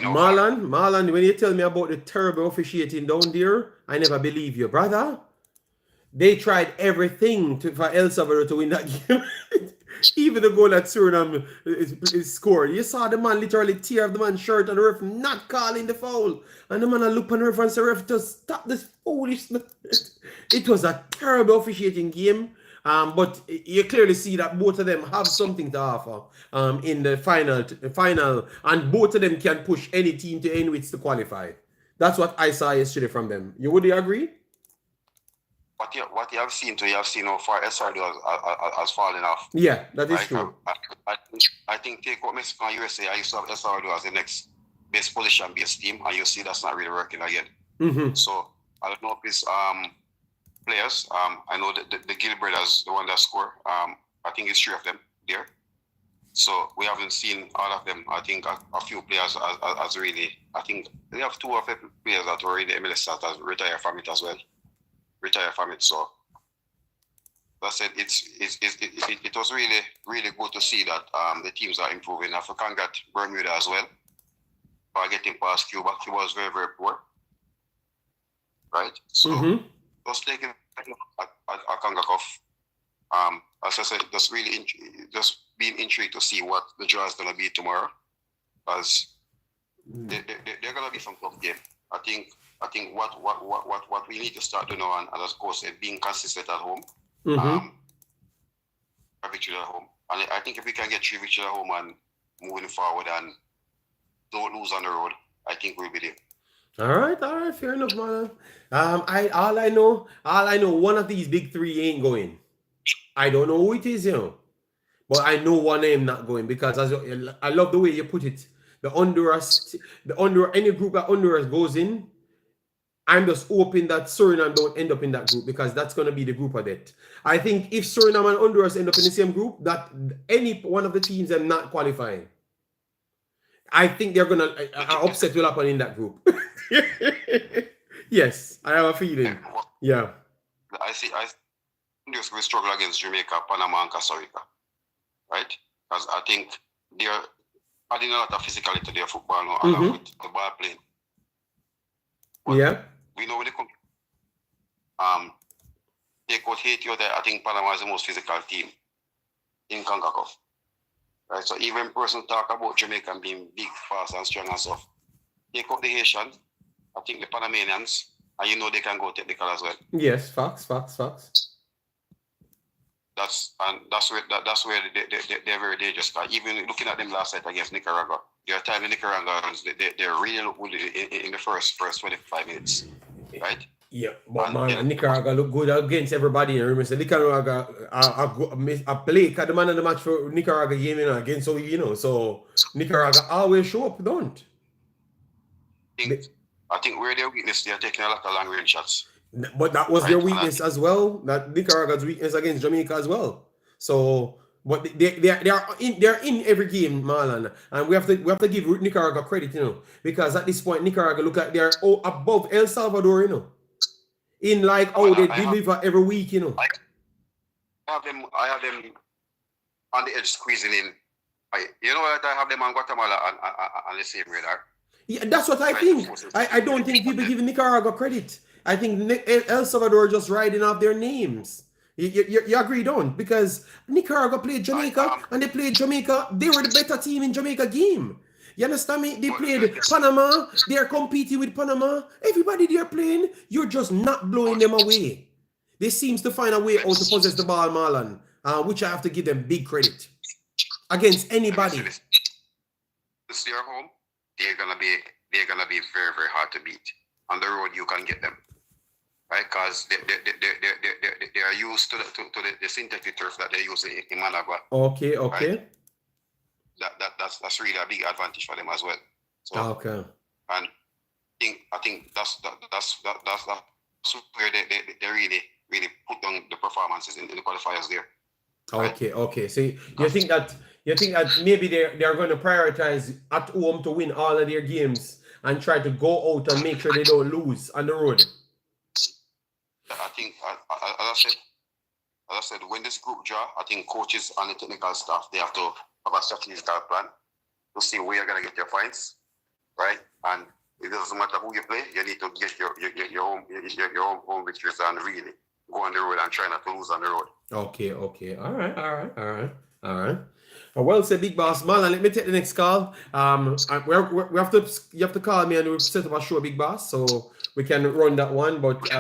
Marlon, when you tell me about the terrible officiating down there, I never believe you, brother. They tried everything for El Salvador to win that game. Even the goal that Suriname is scored. You saw the man literally tear up the man's shirt and the ref not calling the foul. And the man look on the ref and say, ref, just stop this foolishness. It was a terrible officiating game. But you clearly see that both of them have something to offer in the final, and both of them can push any team to any which to qualify. That's what I saw yesterday from them. Would you agree? What you have seen how far SRD has fallen off. Yeah, that is true. I think take out Mexico and USA, I used to have SRD as the next best position-based team, and you see that's not really working again. Mm-hmm. So I don't know if it's players. I know the Gill brothers, the one that score. I think it's 3 of them there. So we haven't seen all of them. I think a few players as really. I think they have 2 of the players that were in the MLS that has retired from it as well. So I said it was really, really good to see that the teams are improving. I forgot Bermuda as well for getting past Cuba. Cuba was very, very poor, right? So just taking a Concacaf. As I said, just being intrigued to see what the draw is going to be tomorrow, because they're going to be some tough game. I think what we need to start doing now, and as course being consistent at home, a victory at home, and I think if we can get 3 victories at home and moving forward and don't lose on the road, I think we'll be there. All right, fair enough, man. All I know, one of these big 3 ain't going. I don't know who it is, but I know one name not going, because I love the way you put it. The Honduras, any group that Honduras goes in, I'm just hoping that Suriname don't end up in that group, because that's going to be the group of death. I think if Suriname and Honduras end up in the same group, that any one of the teams are not qualifying. I think they're going to upset will happen in that group. Yes, I have a feeling. Yeah. I see Honduras will struggle against Jamaica, Panama, and Costa Rica, right? Because I think they're adding a lot of physicality to their football now, along with the ball playing. But yeah. We know when they come, they could Haiti out there. I think Panama is the most physical team in Concacaf. Right? So even person talk about Jamaica being big, fast, and strong and stuff. Take out the Haitians, I think the Panamanians, and you know they can go technical as well. Yes, facts. That's where they're very dangerous. Even looking at them last night against Nicaragua, there are times in Nicaragua they really look good in the first 25 minutes, right? Yeah, but Nicaragua look good against everybody. Remember, so Nicaragua, I play the man of the match for Nicaragua game against, so Nicaragua always show up, don't? I think where their weakness, they are taking a lot of long range shots. But that was their weakness as well. That Nicaragua's weakness against Jamaica as well. So But they're in every game, Marlon, and we have to give Nicaragua credit, because at this point Nicaragua look like they're above El Salvador, in like how they deliver every week, I have them on the edge squeezing in. You know what? I have them on Guatemala on the same radar. Yeah, that's what I think. I don't think people give Nicaragua credit. I think El Salvador just riding off their names. You agree, don't? Because Nicaragua played Jamaica, and they played Jamaica. They were the better team in Jamaica game. You understand me? They played Panama. They're competing with Panama. Everybody they're playing, you're just not blowing them away. They seems to find a way out to possess the ball, Marlon, which I have to give them big credit against anybody. This year home, they're gonna be very, very hard to beat. On the road, you can get them. Right, because they are used to the synthetic turf that they use in Managua. Okay. Right? That's really a big advantage for them as well. So, okay. And I think that's where they really put down the performances in the qualifiers there. Okay, right? Okay. So you think that maybe they're going to prioritize at home to win all of their games and try to go out and make sure they don't lose on the road. I think, as I said, when this group draw, I think coaches and the technical staff, they have to have a strategical plan to see where you're gonna get your points, right? And it doesn't matter who you play, you need to get your own victories and really go on the road and try not to lose on the road. Okay. All right. Well said, Big Boss. Marlon, let me take the next call. We you have to call me and we'll set up a show, Big Boss, so we can run that one. But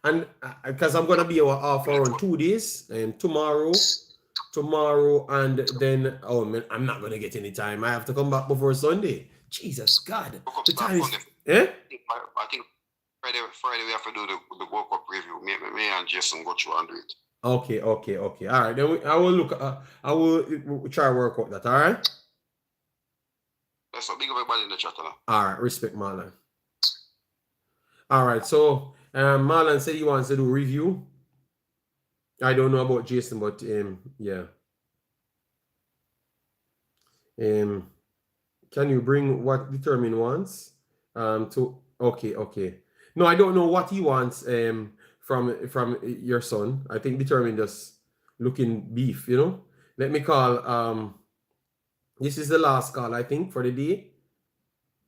and because I'm gonna be off around 2 days, and tomorrow, and then I'm not gonna get any time. I have to come back before Sunday. Jesus God, the time is. I think Friday we have to do the World Cup review. Me and Jason go through and do it. Okay. All right, then I will look. I will try to work out that. All right. That's a big everybody in the chat now. All right, respect Marlon. All right, so Marlon said he wants to do review. I don't know about Jason, but yeah. Can you bring what determine wants? Okay. No, I don't know what he wants from your son. I think determine just looking beef, Let me call this is the last call, I think, for the day.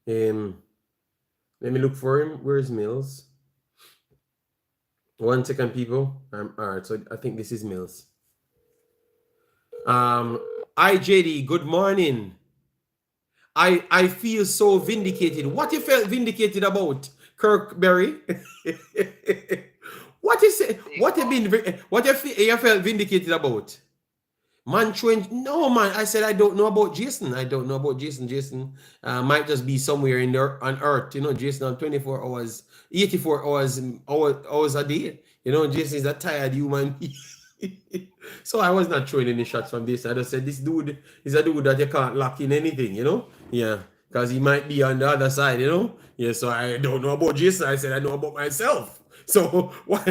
Let me look for him. Where's Mills? 1 second, people. All right, so I think this is Mills. JD, good morning. I feel so vindicated. What you felt vindicated about, Kirkberry? What you felt vindicated about? Man, no, man. I said I don't know about Jason. Jason might just be somewhere on Earth. Jason on 24 hours, 84 hours a day. Jason is a tired human being. So I was not throwing any shots from this. I just said this dude is a dude that you can't lock in anything. Yeah, because he might be on the other side. Yeah. So I don't know about Jason. I said I know about myself. So why?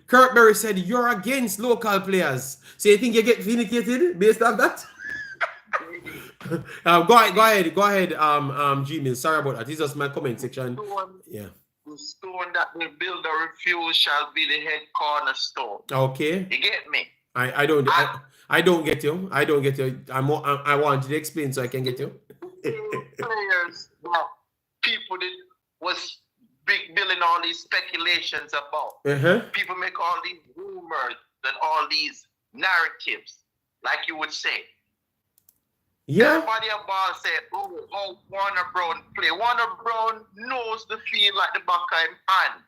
Kirkberry said you're against local players. So you think you get vindicated based on that? Go ahead, Gmail. Sorry about that. This is just my comment section. Yeah. The stone that the builder refuse shall be the head cornerstone. Okay. You get me? I don't get you. I want you to explain so I can get you. Players that people that was big building all these speculations about. People make all these rumors and all these narratives, like you would say. Yeah. Everybody about say, oh, Warner Brown play. Warner Brown knows the field like the back of his hand.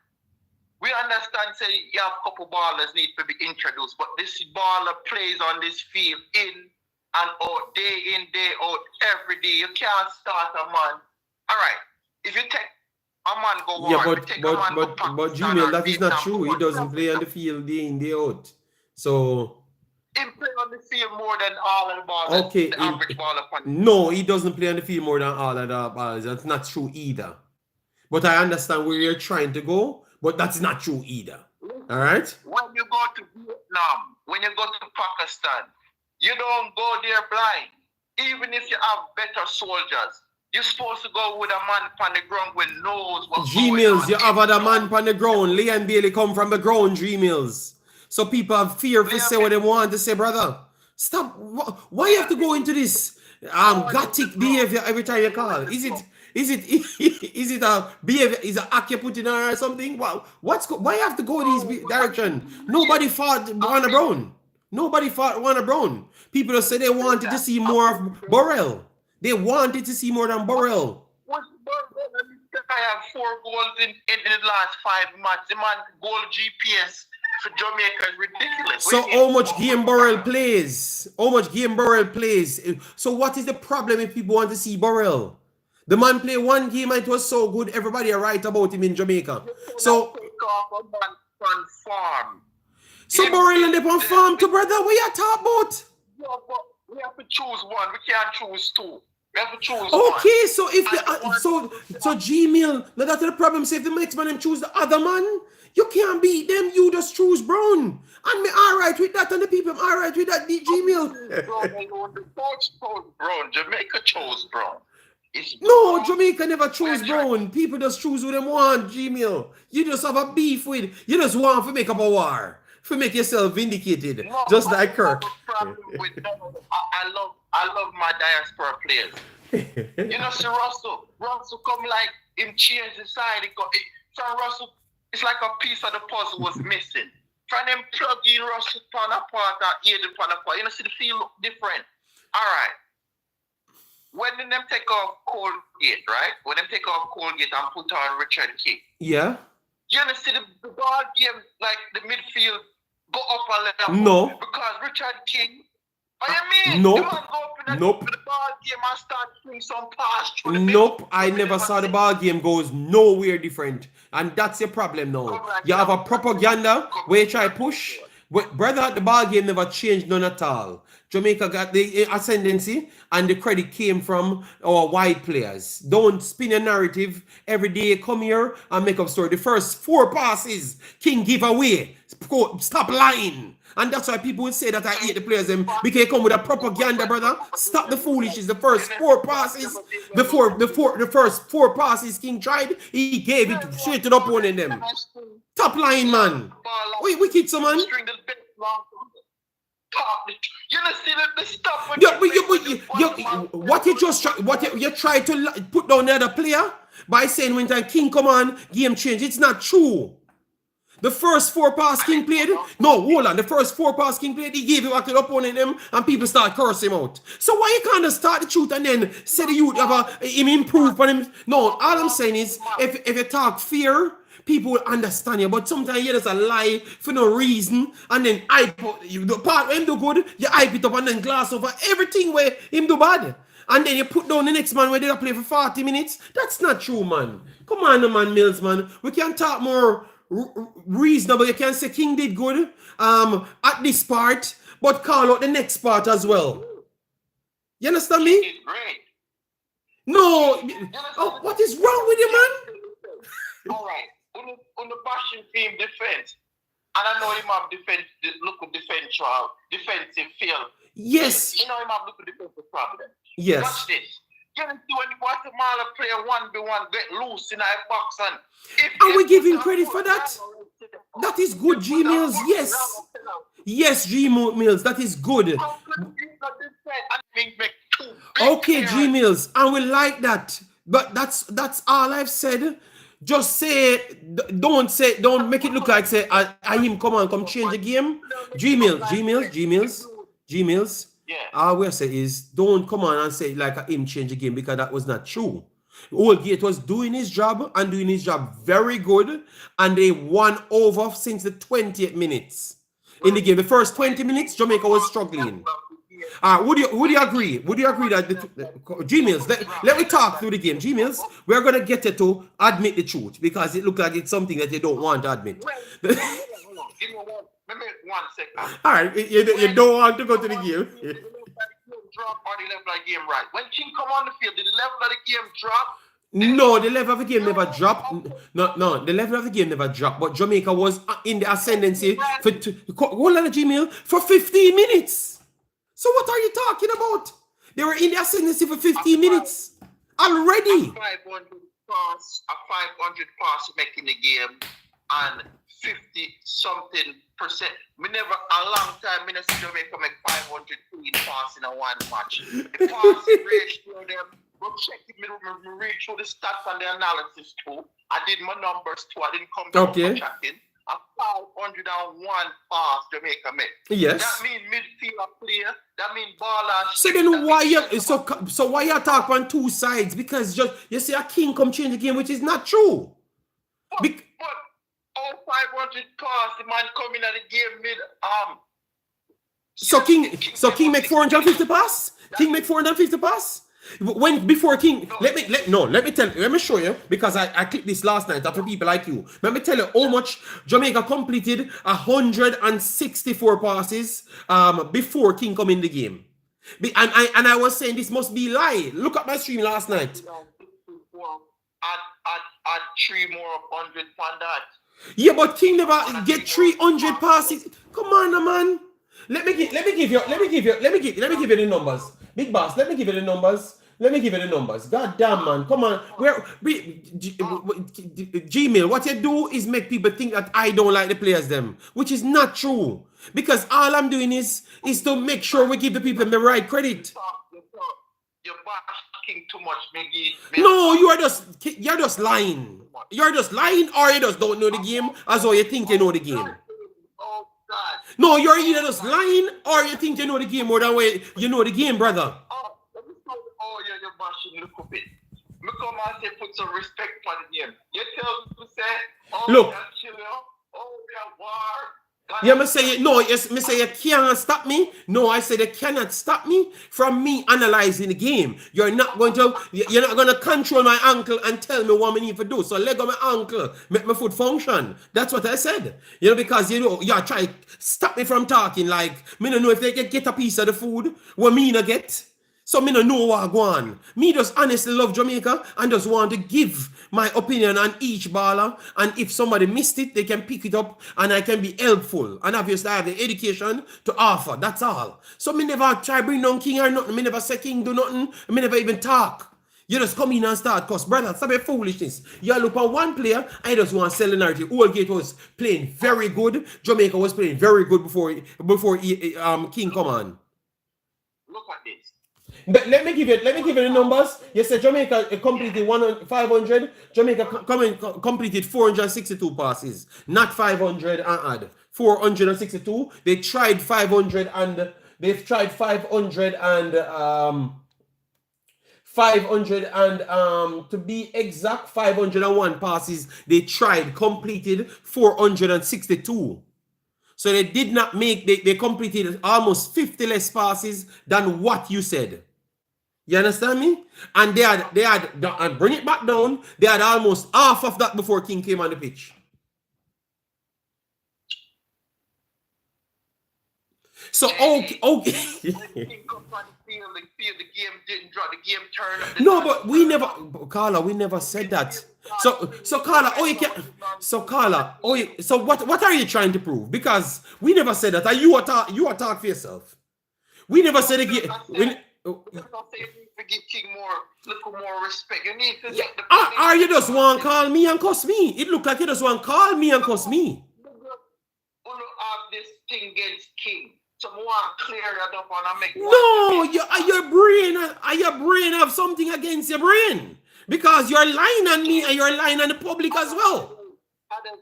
We understand, say, you have a couple ballers need to be introduced, but this baller plays on this field in and out, day in, day out, every day. You can't start a man. All right. If you take a man go warm, but Gmail, that is not true. He doesn't play on the field day in, day out. So he play on the field more than all of the ballers. Okay. The average baller. No, he doesn't play on the field more than all of the ballers. That's not true either. But I understand where you're trying to go, but that's not true either. All right? When you go to Vietnam, when you go to Pakistan, you don't go there blind. Even if you have better soldiers, you're supposed to go with a man on the ground who knows what's going G-Mills, on. you have other man on the ground. Leon Bailey come from the ground, G-Mills. So people have fear to say what they want to say, brother. Stop. Why you have to go into this gothic behavior every time you call? Is it a behavior? Is it an act you put in or something? Why you have to go in this direction? Nobody fought Warner Brown. Nobody fought Warner Brown. People just say they wanted to see more of Burrell. They wanted to see more than Burrell. I have 4 goals in the last 5 months. The man goal GPS for Jamaica is ridiculous. So how much game Burrell plays? How much game Burrell plays? So what is the problem if people want to see Burrell? The man played 1 game and it was so good, everybody write about him in Jamaica. So Burrell and they on farm too, brother. What you talk about? Yeah, but we have to choose one. We can't choose 2. We have to choose okay, one. So if so G-Mill, now that's the problem. Say if the next man choose the other man, you can't beat them. You just choose Brown. And me alright with that, and the people alright with that. G-Mill. Brown. Jamaica chose Brown. No, Jamaica never chose Brown. People just choose who them want. G-Mill. You just have a beef with. You just want to make up a war. To make yourself vindicated, no, just like Kirk. I love my diaspora players. You know, see Russell come like him change the side. From Russell, it's like a piece of the puzzle was missing. From them plug in Russell pan apart and Aiden pan apart. You know, see the feel look different. All right. When them take off Colgate, right? When them take off Colgate and put on Richard King. Yeah. You know, see the ball game, like the midfield go up a level. No. Because Richard King, what you mean? Nope. The man go up in the ball game and start doing some pass through the nope. I never saw the ball game goes nowhere different. And that's your problem now. You have a propaganda where you try push. But brother, the ball game never changed none at all. Jamaica got the ascendancy and the credit came from our white players. Don't spin a narrative every day. Come here and make up story. The first 4 passes, King give away. Stop lying. And that's why people would say that I hate the players because they come with a propaganda, brother. Stop the foolishness. The first 4 passes, the first 4 passes King tried, he gave it straight to the opponent them. Stop lying, man. Wait, wicked someone. You don't see the stuff. What you try to put down the other player by saying when time King come on, game change. It's not true. The first 4 pass King played. No, hold on. The first 4 pass King played, he gave it back to the opponent them, and people start cursing him out. So why you can't just start the truth and then say the youth have him improve on him? No, all I'm saying is if you talk fear, people will understand you, but sometimes you just a lie for no reason, and then the part where him do good, you hype it up and then glass over everything where him do bad. And then you put down the next man where they play for 40 minutes. That's not true, man. Come on, man, Mills, man. We can talk more reasonable. You can say King did good at this part, but call out the next part as well. You understand me? He's great. No. Oh, what is wrong with you, man? All right. On the bashing team defense, and I know him have defensive field. Yes. You know him have look at defensive problem. Yes. Watch this. You know when Guatemala player 1v1 get loose in a box and we give him credit for that? That is good, G Mills. Yes. Yes, G Mills. That is good. Okay, G Mills, and we like that. But that's all I've said. Just say, don't make it look like say I him come change the game. G Mills. Yeah. All we say is don't come on and say like him change the game because that was not true. Oldgate was doing his job and doing his job very good, and they won over since the 20th minutes in the game. The first 20 minutes, Jamaica was struggling. Would you agree? Would you agree that G-Mills, let me talk through the game. G-Mills, we're gonna get you to admit the truth because it looks like it's something that you don't want to admit. Give me 1 second. All right, you don't want to go to the game. Drop on the level of the game, right? When King come on the field, did the level of the game drop? No, the level of the game never dropped. No, the level of the game never dropped. But Jamaica was in the ascendancy for hold on, Gmail, for 15 minutes. So what are you talking about? They were in the ascendancy for 15 minutes already. A 500 pass making the game and 50-something%. Me never a long time me see Jamaica make 500 clean pass in a one match. The passing ratio them. Go check it. Me read through the stats and the analysis too. I did my numbers too. I didn't come down for checking. A 501 pass Jamaica make. Yes. That means midfielder player. That means baller. So then why you so why you talk on two sides? Because just you see a king come change the game, which is not true. But all 500 pass, the man coming at the game mid So King make 450 pass? King make 450 pass? When before King, let me show you, because I clicked this last night after people like you. Let me tell you how much Jamaica completed 164 passes before King come in the game. And I was saying this must be lie. Look at my stream last night. Add 3 more of 100 on that. Yeah, but King never get 300 passes. Come on, man. Let me give you the numbers. Big boss, let me give you the numbers. God damn, man. Come on. Gmail, what you do is make people think that I don't like the players them, which is not true. Because all I'm doing is to make sure we give the people the right credit. You're bashing too much, Miggy. No, you're just lying. You're just lying, or you just don't know the game as though you think you know the game. Oh God. No, you're either just lying or you think you know the game more than way you know the game, brother. Oh, you're bashing. Look up it. Me come and say put some respect for the game. You tell me to say, look. We are chill, we are war. Yeah, me say you can't stop me. No, I said you cannot stop me from me analyzing the game. You're not going to control my ankle and tell me what I need to do. So let go my ankle, make my foot function. That's what I said. Because you try to stop me from talking. Like me don't know if they can get a piece of the food. What me not get. So me don't know what I go on. Me just honestly love Jamaica and just want to give my opinion on each baller. And if somebody missed it, they can pick it up and I can be helpful. And obviously I have the education to offer. That's all. So me never try bring down King or nothing. Me never say King do nothing. Me never even talk. You just come in and start, cause brother, stop your foolishness. You look at one player, I just want to sell the narrative. Oldgate was playing very good. Jamaica was playing very good before King come on. Look at this. But let me give you the numbers. You said Jamaica completed 500. Jamaica completed 462 passes, not 500 and add 462. They tried 500 and they've tried 500 and to be exact, 501 passes. They tried, completed 462. So they did not make. They completed almost 50 less passes than what you said. You understand me? And they had, and bring it back down, they had almost half of that before King came on the pitch. So, okay. When King comes on the field, the game didn't draw, the game turned. No, but we never, Carla, we never said that. So Carla, so what are you trying to prove? Because we never said that. You are talk for yourself. We never said again. Give King more respect. You need to get the. Are you just want to call me and cuss me? It look like you just want to call me and cuss me. You don't have this thing against King. Someone clear that up and make. No, your brain have something against your brain because you're lying on me and you're lying on the public as well. Other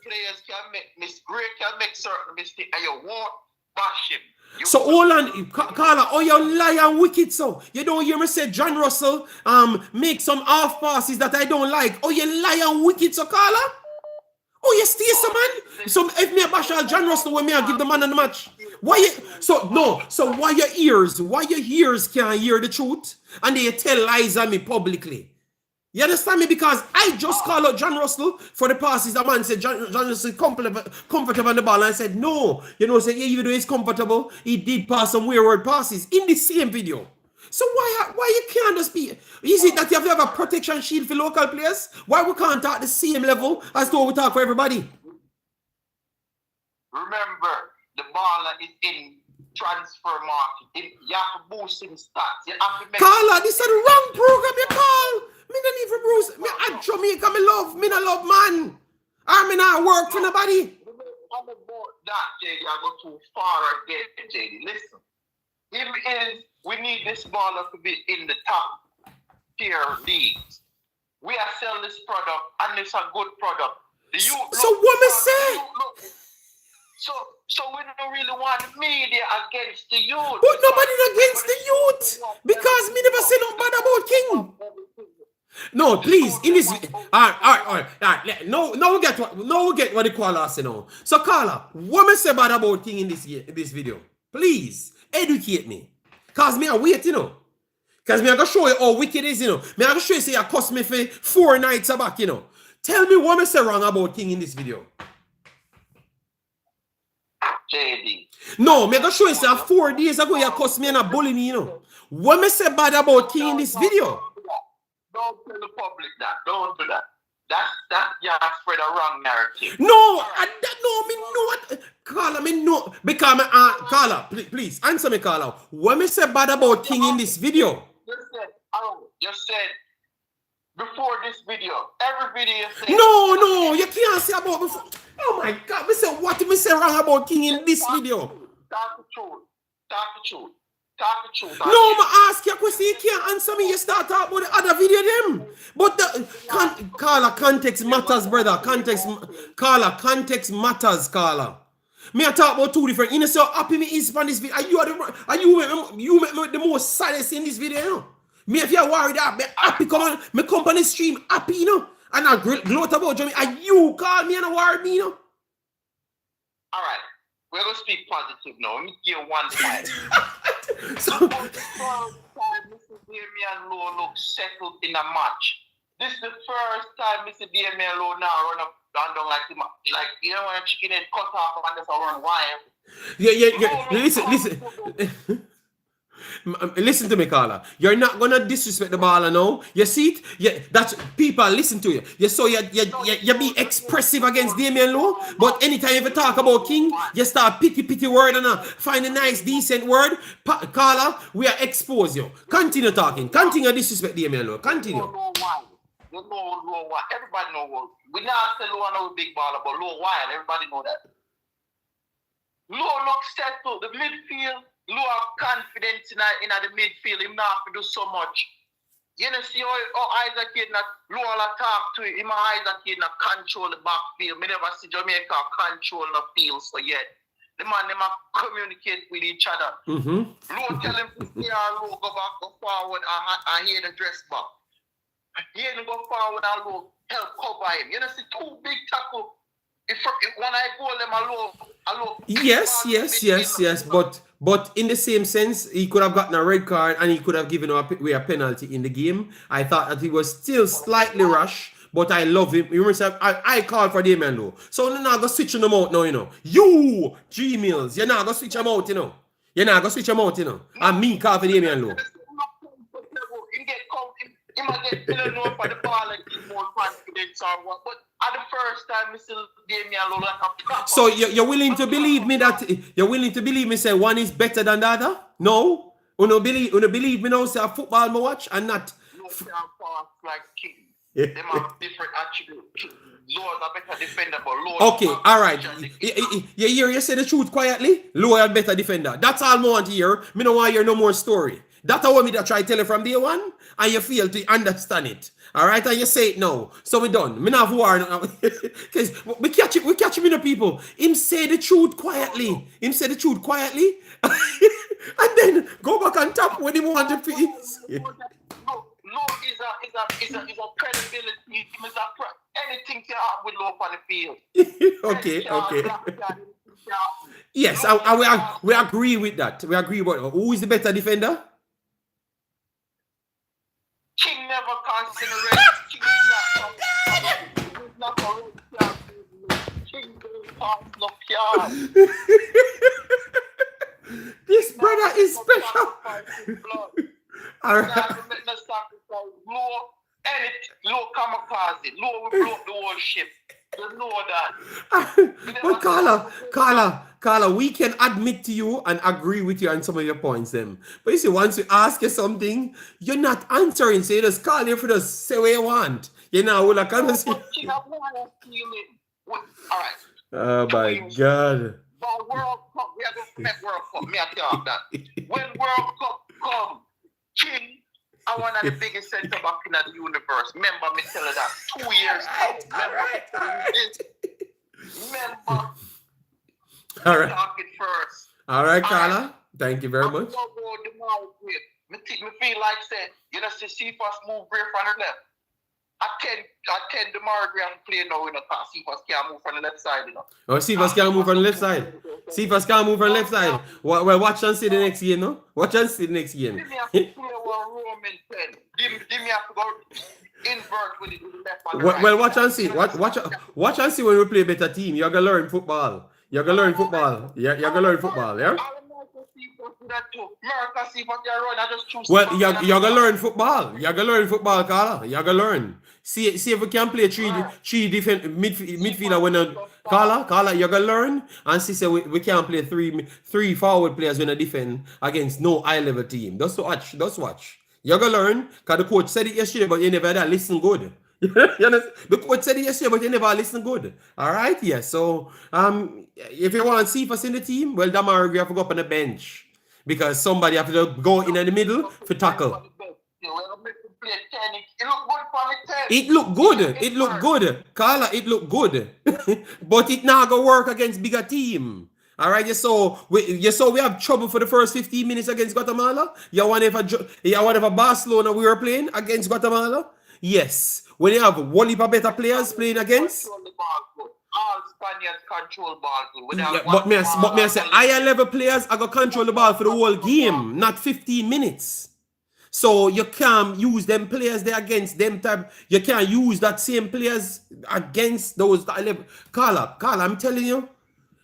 players can make certain mistakes and you won't bash him. So hold on, Carla, you lie and wicked so. You don't hear me say John Russell make some half passes that I don't like. Oh, you lie and wicked so, Carla? Oh, you stay some man? So if me a bash all John Russell when me I give the man on the match. Why your ears can't hear the truth and they tell lies on me publicly? You understand me? Because I just call out John Russell for the passes. The man said John Russell comfortable on the ball. And I said, no. Say even though he's comfortable, he did pass some wayward passes in the same video. So why you can't just be? Is it that you have to have a protection shield for local players? Why we can't talk the same level as though we talk for everybody? Remember, the baller is in transfer market. You have to boost in stats. You have to make Carla, this is the wrong program you call. Me don't need for Bruce. Me at Jamaica, me love man. I mean I work for nobody. I'm about that, JD. I go too far again, JD. Listen. We need this baller to be in the top tier leagues. We are selling this product, and it's a good product. So what me say? So we don't really want the media against the youth. But nobody against the youth. Because me never say no bad about King. No, please, in this all right. No, we get what the caller say now. So Carla, what me say bad about King in this video? Please, educate me. Cause me I wait, you know. Cause me I gonna show you how wicked it is, you know. Me I gonna show you say I cost me for 4 nights back, you know. Tell me what me say wrong about King in this video. JD. No, me gonna show you say 4 days ago you cost me and a bully me, you know. What me say bad about King in this video? Don't tell the public that. Don't do that. That you spread a wrong narrative. No, me know what. Carla, me know. Because Carla, please answer me, Carla. What me say bad about King in this video? You said before this video, every video you said. No, you can't say about before. Oh my God, me say what me say wrong about King in this video? Talk the truth. No, I ask you a question, you can't answer me. You start talking about the other video them. But Carla, context matters, brother. Context matters, Carla. Me I talk about 2 different. You know, so happy me is on this video. You make me the most saddest in this video, you know? Me if you're worried that me happy come on, me company stream happy, you know? And I gloat about Jamaica. And you call me and worry me, you know? Alright. We're going to speak positive now. Let me give you one side. So, Mr. Damian Lowe looks settled in a match. This is the first time Mr. Damian Lowe now run up and down like you know when a chicken head cut off and just run wild. Yeah. Listen to me, Carla. You're not gonna disrespect the baller now. You see it? Yeah, that's people listen to you. You be expressive against Damian Lowe, but anytime you talk about King, you start pity word and find a nice decent word. Carla, we are expose you. Continue talking. Continue disrespect Damian Lowe. Continue. You know why. Everybody know what. We not say Lowe no big baller, but Lowe wild. Everybody know that. Lowe looks settled. The midfield. Low have confidence in the midfield. Him not have to do so much. You know, see how Isaac Hayden Low talk to him. Isaac Hayden control the backfield. Me never see Jamaica control the field so yet. The man them communicate with each other. Low tell him to stay Low go back, go forward, and hear the dress back. Hayden go forward and Low help cover him. You know, see 2 big tackle. If when I goal them alone. Yes. But in the same sense, he could have gotten a red card and he could have given away a penalty in the game. I thought that he was still slightly rash, but I love him. You remember, I called for Damian Lowe. So you're not going to switch him out now, you know. You, G-Mills, you're not going to switch him out, you know. And me call for Damian Lowe. He might get known for the ball and give more confidence or what, but at the first time, Mr. Damian Lowe like a proper. So you're willing to believe me that say one is better than the other? No? You don't believe me now say a football me watch and not No can pass like King. They have different attributes. Lowe's a better defender, but Lowe. Okay, alright. You say the truth quietly? Lowe a better defender. That's all I want to hear. Me don't want to hear no more story. That's how me that try to tell you from day one, and you fail to understand it. Alright, and you say it now. So we done. Me not war now. Because we catch him in the people. Him say the truth quietly. And then go back on top when he want to please. Lowe is a credibility. Anything can happen with Lowe on the field. Okay. Yes, we agree with that. We agree about who is the better defender? King never considerates. King is not a red card. King doesn't pass no yard. This brother is special. All Make no sacrifice. Low kamikaze. Low will blow up the whole ship. You know that. But Carla, we can admit to you and agree with you on some of your points, them. But you see, once we ask you something, you're not answering. So you just call you for the say what you want. You know, we're like, All right. oh my God. But World Cup, we are going to make World Cup. Me, I tell you that. When World Cup come, King, I want the biggest center back in the universe. Remember me tell you that 2 years Remember. All right. Talking first. All right, Carla. Thank you very much. Me feel like say, you know, see first move Gray from the left. I tend Demarai Gray and play now, you know, because Cephas can't move from the left side, you know. Oh, Cephas can't move from the left side. Cephas can't move from the left side. Well, watch and see the next game, no? Watch and see the next game. Give me have to play one Roman 10. Give me have to go invert with the left and the right. Well, watch and see. Watch and see when we play a better team. You're going to learn football. You're going to learn football. Yeah? Well, you're going to learn football. You're going to learn football, Carla. You're going to learn. See if we can play three different midfielder when Carla, you're going to learn. And see we can't play three forward players when they defend against no high-level team. Just watch. You're going to learn. Because the coach said it yesterday, but you never had listen good. The coach said it yesterday, but you never listen good. All right, yeah. So, if you want to see us in the team, well, Demarai Gray have to go up on the bench because somebody have to go in the middle for tackle. It look good. Carla, it look good. But it not gonna work against bigger team. All right, so we have trouble for the first 15 minutes against Guatemala. You want if Barcelona we were playing against Guatemala? Yes. When you have one heap of better players playing against. All Spaniards control ball. Yeah, but me I say higher level players are gonna control the ball for the whole game, not 15 minutes. So you can't use them players there against them type. You can't use that same players against those high level. Carla, I'm telling you,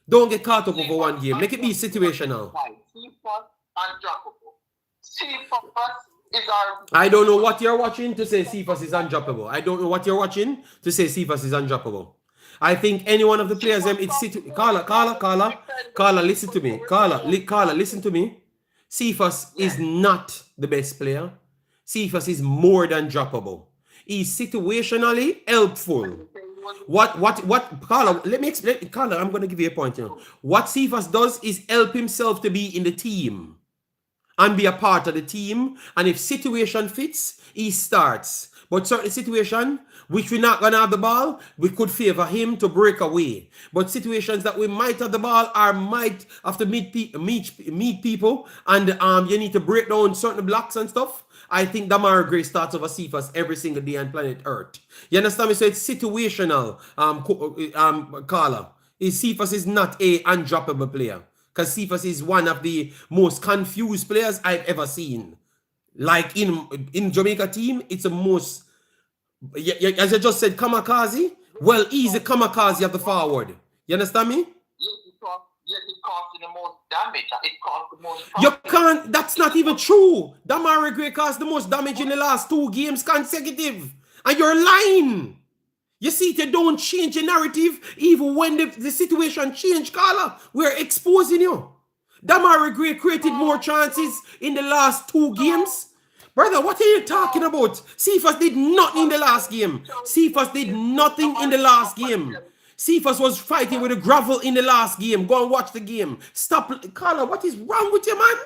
don't get caught up over one game. Make it be situational. I don't know what you're watching to say Cephas is undroppable. I don't know what you're watching to say Cephas is undroppable. I think any one of the players, Carla, listen to me. Carla, listen to me. Cephas is not the best player. Cephas is more than droppable. He's situationally helpful. What, Carla, let me explain. Carla, I'm going to give you a point here. What Cephas does is help himself to be in the team and be a part of the team. And if situation fits, he starts. But certain situation, which we're not going to have the ball, we could favor him to break away. But situations that we might have the ball or might have to meet people and you need to break down certain blocks and stuff, I think Demarai Gray starts over Cephas every single day on planet Earth. You understand me? So it's situational, Carla. Cephas is not a undroppable player. Because Cephas is one of the most confused players I've ever seen. Like in Jamaica team, it's the most, as I just said, kamikaze. Well, he's a kamikaze of the forward. You understand me? Yes, it caused the most damage. It caused the most you can't, that's not even true. Demarai Gray caused the most damage in the last 2 games consecutive. And you're lying. You see, they don't change the narrative even when the situation changed, Carla. We're exposing you. Demarai Gray created more chances in the last 2 games. Brother, what are you talking about? Cephas did nothing in the last game. Cephas did nothing in the last game. Cephas was fighting with the gravel in the last game. Go and watch the game. Stop. Carla, what is wrong with you, man?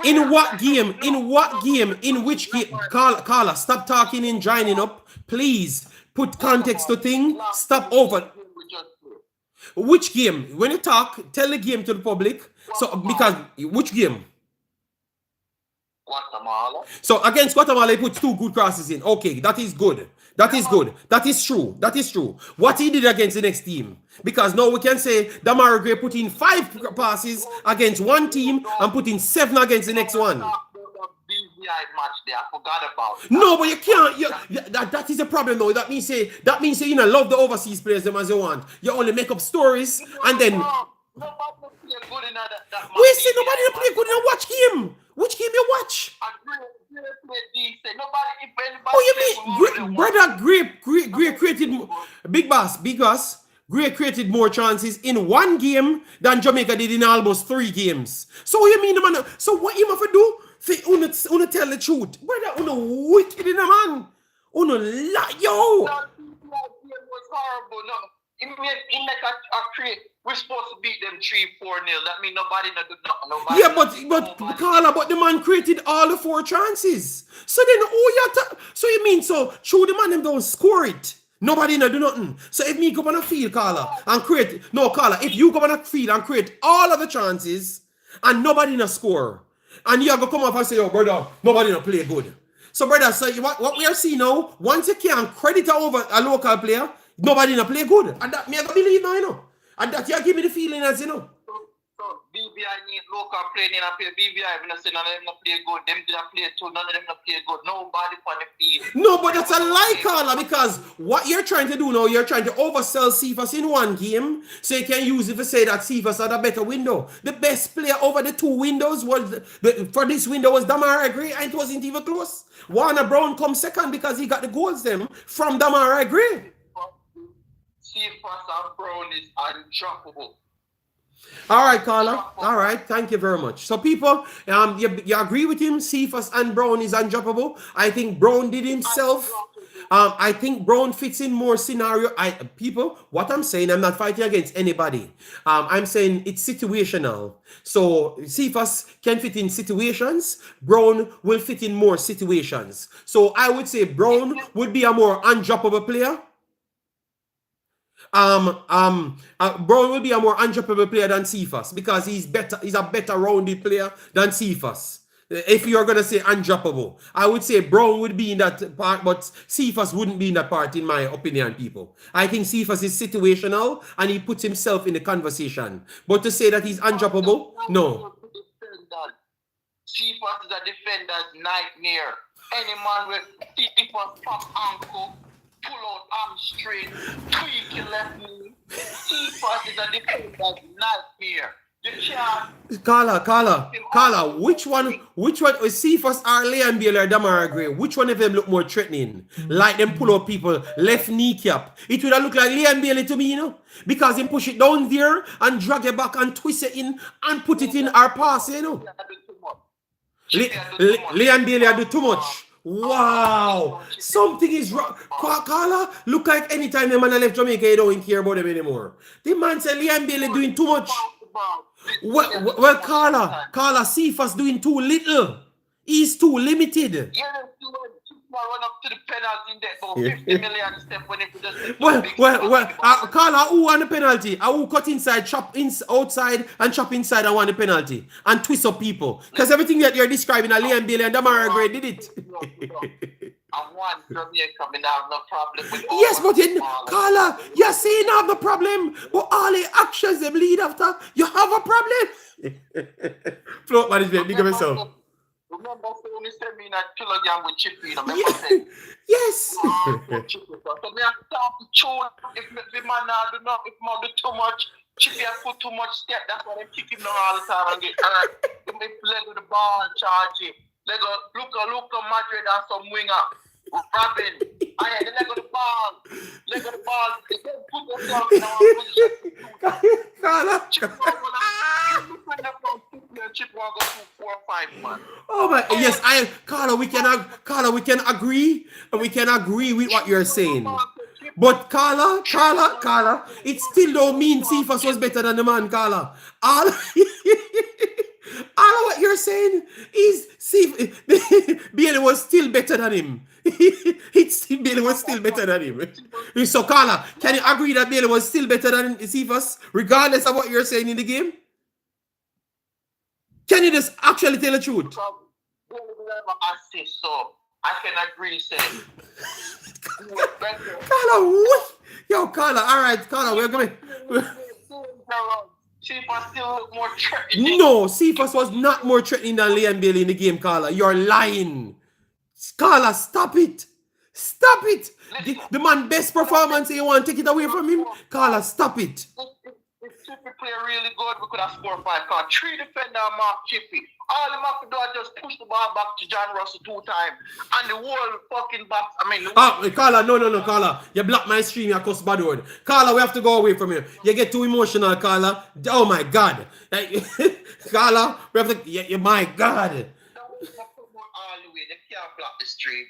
In what game? In what game? In which game? Carla, stop talking and joining up. Please put context to thing. Stop over. Which game? When you talk, tell the game to the public. So, because, which game? Guatemala. So, against Guatemala, he puts 2 good crosses in. Okay, that is good. That is good. That is true. That is true. What he did against the next team. Because now we can say Demarai Gray put in 5 passes against one team and put in 7 against the next one. No, but you can't. That is a problem, though. That means say you know love the overseas players them as you want. You only make up stories and then Nobody play good in that We man. say nobody don't play good in a watch game. Which game you watch? I play decent. Nobody, if anybody Oh, you play mean good, they brother Gray created big boss. Gray created more chances in one game than Jamaica did in almost 3 games. So what you mean, man? So what you have to do? Una tell the truth, brother. Una wicked in a man. Una lie, yo. That game was horrible. No, he make a create. We're supposed to beat them 3-4-0. That means nobody not do nothing. Nobody. Yeah, but Carla, but the man created all the 4 chances. So then, so you mean so? Through the man them don't score it. Nobody not do nothing. So if me go on a field, Carla, and create Carla, if you go on a field and create all of the chances and nobody not score, and you go come up and say, yo, brother, nobody not play good. So brother, so what we are seeing now, once you can credit over a local player, nobody not play good, and that me I believe now, you know. And that you give me the feeling as you know. So BBI need local play, they not play BBI. We not say none of them not play good. Them did not play too. None of them not play good. Nobody on the field. No, but that's a lie, Carla, because what you're trying to do now, you're trying to oversell Cephas in one game, so you can use it to say that Cephas had a better window. The best player over the 2 windows was for this window was Demarai Gray, and it wasn't even close. Warner Brown come second because he got the goals them from Demarai Gray. Cephas and Brown is undroppable. All right, Carla. All right, thank you very much. So, people, you agree with him? Cephas and Brown is undroppable. I think Brown did himself. I think Brown fits in more scenario. People, what I'm saying, I'm not fighting against anybody. I'm saying it's situational. So Cephas can fit in situations. Brown will fit in more situations. So I would say Brown would be a more undroppable player. Brown will be a more undroppable player than Cephas because he's a better rounded player than Cephas. If you're gonna say undroppable, I would say Brown would be in that part, but Cephas wouldn't be in that part, in my opinion, people. I think Cephas is situational and he puts himself in the conversation. But to say that he's undroppable, no. Cephas is a defender's nightmare. Any man with Cephas pop ankle, pull out arm straight, tweak your left knee. Cephas is a defender's nightmare. Carla, which one is Cephas or Liam Bale or Demarai Gray? Which one of them look more threatening? Like them pull out people left kneecap. It would have looked like Liam Bale to me, you know? Because he push it down there and drag it back and twist it in and put it in our pass, you know? Liam Bale do too much. Wow, something is wrong. Carla, look like anytime the man left Jamaica, you don't care about them anymore. The man said Liam Bale doing too much. Well, Carla, Cephas doing too little. He's too limited. Yeah, run up to the penalty there for 50 million step when it just Carla, who won the penalty? Who cut inside, chop outside, and chop inside and won the penalty and twist up people? Because everything that you're describing, Liam Bale and Demarai Gray did it. I want Jamaica, I have no problem with all. Yes, but Carla, you're saying I have no problem, but all the actions they lead after, you have a problem. Float management, big of yourself. Remember when you sent me in a kilogram with Chippy? Yes. So me have to choose if the man do not, if man do too much, Chippy has put too much step. That's why they kick him down all the time and get hurt. They make leg with the ball and charge him. Look at Madrid and some winger. Robin. The leg of the ball. They don't put themselves in our position. Carla. Oh my, yes, Carla, we can agree with what you're saying. But Carla, it still don't mean Cephas was better than the man, Carla. All what you're saying is Bailey was still better than him. Bailey was still better than him. So Carla, can you agree that Bailey was still better than Cephas, regardless of what you're saying in the game? Can you just actually tell the truth? Assist, so I can agree, say. Carla, what? Yo, Carla, all right, Carla, we're going to... Cephas still look more threatening. No, Cephas was not more threatening than Liam Bale in the game, Carla. You're lying. Carla, stop it. Stop it. The man best performance, you want to take it away from him? Carla, stop it. Chippy play really good, we could have scored 5 cards. 3 defender mark Chippy. All him have to do is just push the ball back to John Russell 2 times. And the whole fucking box, Carla, no, Carla. You block my stream, you cuss bad word. Carla, we have to go away from you. You get too emotional, Carla. Oh my God. Carla, we have to, my God. all the way, they can't block the stream.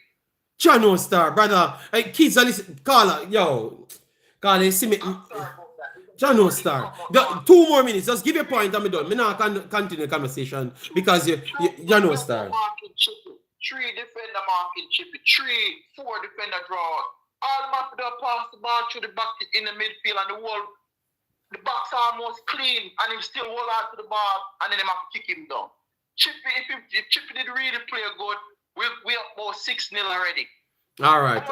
Chano Star, brother. Hey, kids are listening. Carla, yo. Carla, you see me. Chano Star. 2 more minutes. Just give your point and I'm done. I'm not continue the conversation because you know Star. 3 defender marking Chippy. 3, 4 defender draw. All them have to do pass the ball through the back in the midfield and the box almost clean and him still hold on to the ball and then him have to kick him down. Chippy, if Chippy did really play good, we're about 6-0 already. All right.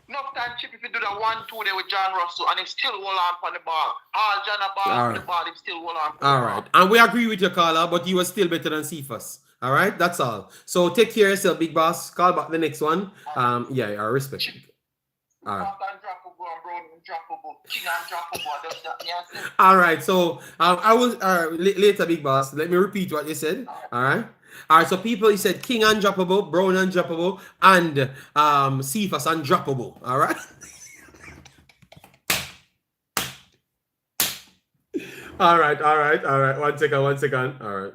Enough time Chippy if you do that 1-2 there with John Russell and him still hold on for the ball. All John about the ball, him still hold on for the ball. All right. And we agree with you, Carla, but you were still better than Cephas. All right, that's all. So take care of yourself, big boss. Call back the next one. I respect it. All right. All right. So I will later, big boss. Let me repeat what you said. All right. All right. So people, you said King undroppable, Brown undroppable, and Cephas undroppable. All right. All right. One second. All right.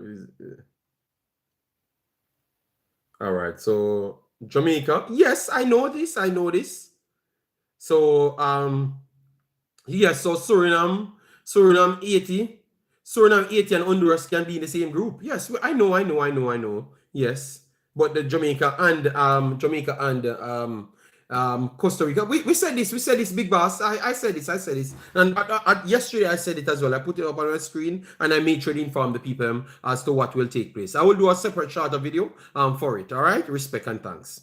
All right, so Jamaica. Yes, I know this. So yes, so Suriname 80. Suriname 80 and Honduras can be in the same group. Yes, I know. Yes. But the Jamaica and Costa Rica. We said this, big boss. I said this. And yesterday I said it as well. I put it up on my screen and I made sure to inform the people as to what will take place. I will do a separate shorter video for it. All right. Respect and thanks.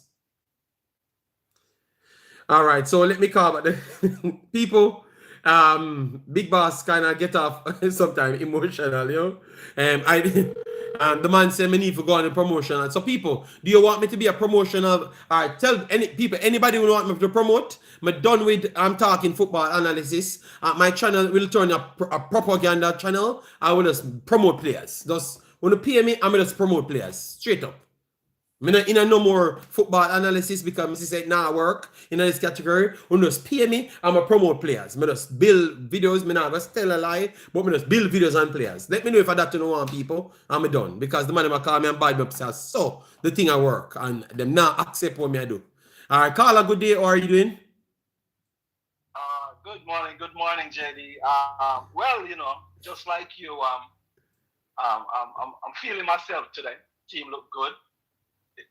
All right. So let me call back the people. Big boss kind of get off sometimes emotional, you know. The man said me need to go on a promotion. And so people, do you want me to be a promotional? Tell anybody who want me to promote. I'm done with talking football analysis. My channel will turn a propaganda channel. I will just promote players. Just when you pay me, I'm gonna just promote players. Straight up. I'm not in no more football analysis because I said nah work in this category. When you just pay me, I'm gonna promote players. I just build videos. I'm not just tell a lie, but I just build videos on players. Let me know if I that to know one people. I'm done because the man will call me and buy me up says so the thing I work and them not accept what me I do. All right, Carla, good day. How are you doing? Good morning, JD. Well, you know, just like you, I'm feeling myself today. Team look good.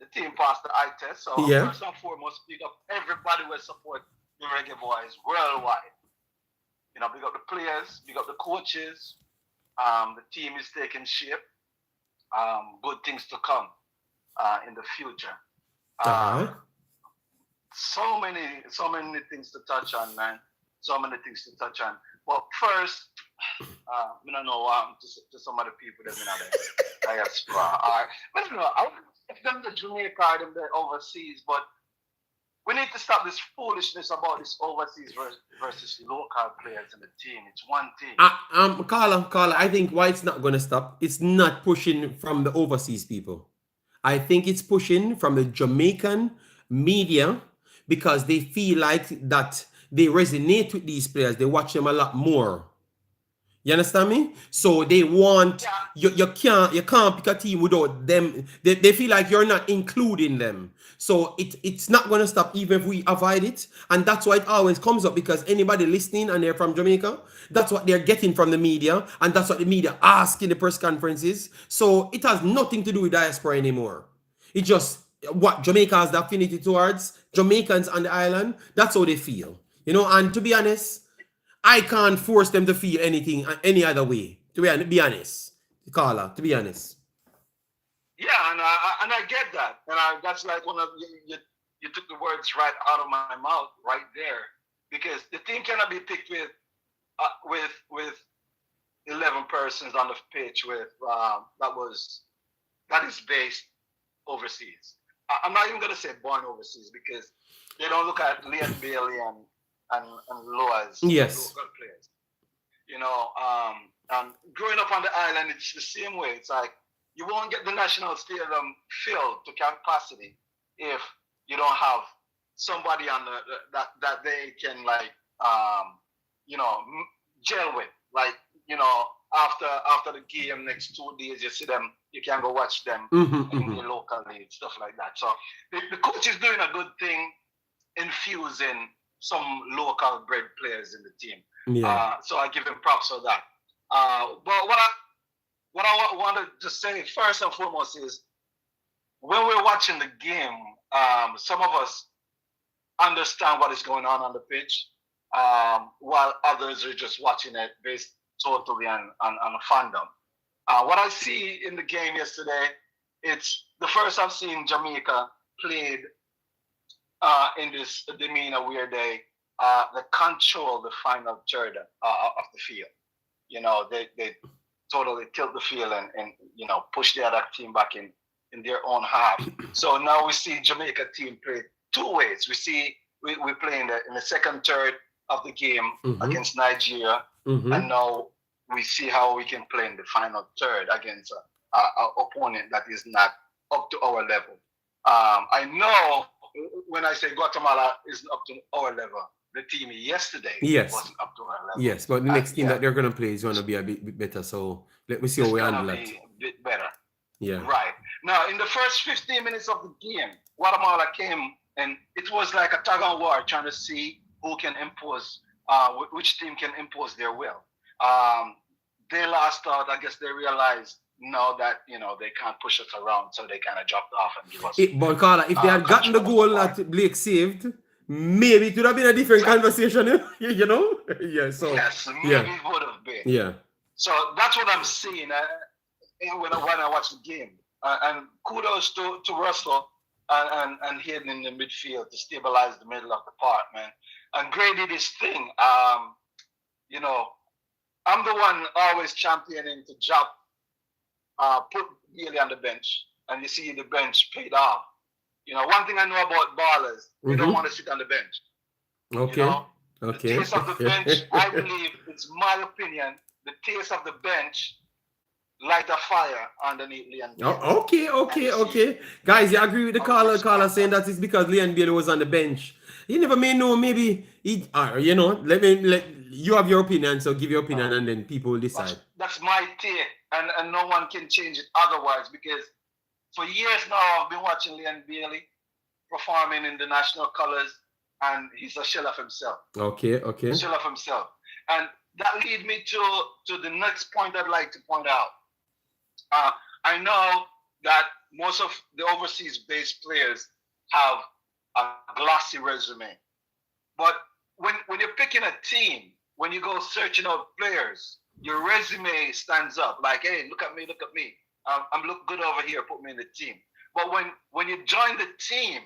The team passed the eye test. So first and foremost, big up everybody who support the Reggae Boyz worldwide. You know, big up the players, big up the coaches. The team is taking shape. Good things to come in the future. So many things to touch on, man. So many things to touch on. But first, I don't know to some of the people that been on the diaspora. All right. But you know, if them the Jamaica, them the overseas, but we need to stop this foolishness about this overseas versus local players in the team. It's one team. Carla, I think why it's not gonna stop. It's not pushing from the overseas people. I think it's pushing from the Jamaican media because they feel like that they resonate with these players. They watch them a lot more. You understand me? So they want you can't pick a team without them. They feel like you're not including them. So it's not gonna stop even if we avoid it. And that's why it always comes up because anybody listening and they're from Jamaica, that's what they're getting from the media, and that's what the media ask in the press conferences. So it has nothing to do with diaspora anymore. It's just what Jamaica has the affinity towards. Jamaicans on the island, that's how they feel. You know, and to be honest, I can't force them to feel anything any other way. To be honest, Carla. To be honest. Yeah, and I get that, and that's like one of you took the words right out of my mouth right there, because the team cannot be picked with 11 persons on the pitch with that is based overseas. I'm not even gonna say born overseas because they don't look at Leon Bailey and Loas yes local players. And growing up on the island, it's the same way. It's like you won't get the national stadium filled to capacity if you don't have somebody on that they can gel with. After the game, next 2 days, you see them, you can go watch them in the local league, stuff like that. So the coach is doing a good thing, infusing some local bred players in the team. Yeah. So I give him props for that. But what I wanted to say first and foremost is when we're watching the game, some of us understand what is going on the pitch, while others are just watching it based totally on fandom. What I see in the game yesterday, it's the first I've seen Jamaica played in this demeanor where they control the final third of the field. They totally tilt the field and push the other team back in their own half. So now we see Jamaica team play two ways. We play in the second third of the game against Nigeria, and now we see how we can play in the final third against an opponent that is not up to our level. I know when I say Guatemala isn't up to our level, the team yesterday wasn't up to our level. Yes, but the next team that they're going to play is going to be a bit better. So let me see how we handle that. A bit better. Yeah. Right. Now, in the first 15 minutes of the game, Guatemala came and it was like a tug of war trying to see who can impose, which team can impose their will. They lost out. I guess they realized now that they can't push us around, so they kind of dropped off and give us. But Carla, if they had gotten the goal that Blake saved, maybe it would have been a different conversation. Yeah. So yes, maybe it would have been. Yeah. So that's what I'm seeing when I watch the game. And kudos to Russell and Hayden in the midfield to stabilize the middle of the park, man. And Gray did his thing. I'm the one always championing to drop, put Bailey on the bench, and you see the bench paid off. One thing I know about ballers, they don't want to sit on the bench. Okay. The taste of the bench, I believe, it's my opinion, the taste of the bench light a fire underneath Leon Bailey. Okay. Guys, you agree with the caller saying that it's because Leon Bailey was on the bench. You never may know, maybe let you have your opinion, so give your opinion and then people will decide. That's my take, and no one can change it otherwise, because for years now I've been watching Leon Bailey performing in the national colors, and he's a shell of himself. Okay. Shell of himself. And that leads me to the next point I'd like to point out. I know that most of the overseas-based players have a glossy resume, but when you're picking a team, when you go searching out players, your resume stands up. Like, hey, look at me. I'm look good over here. Put me in the team. But when you join the team,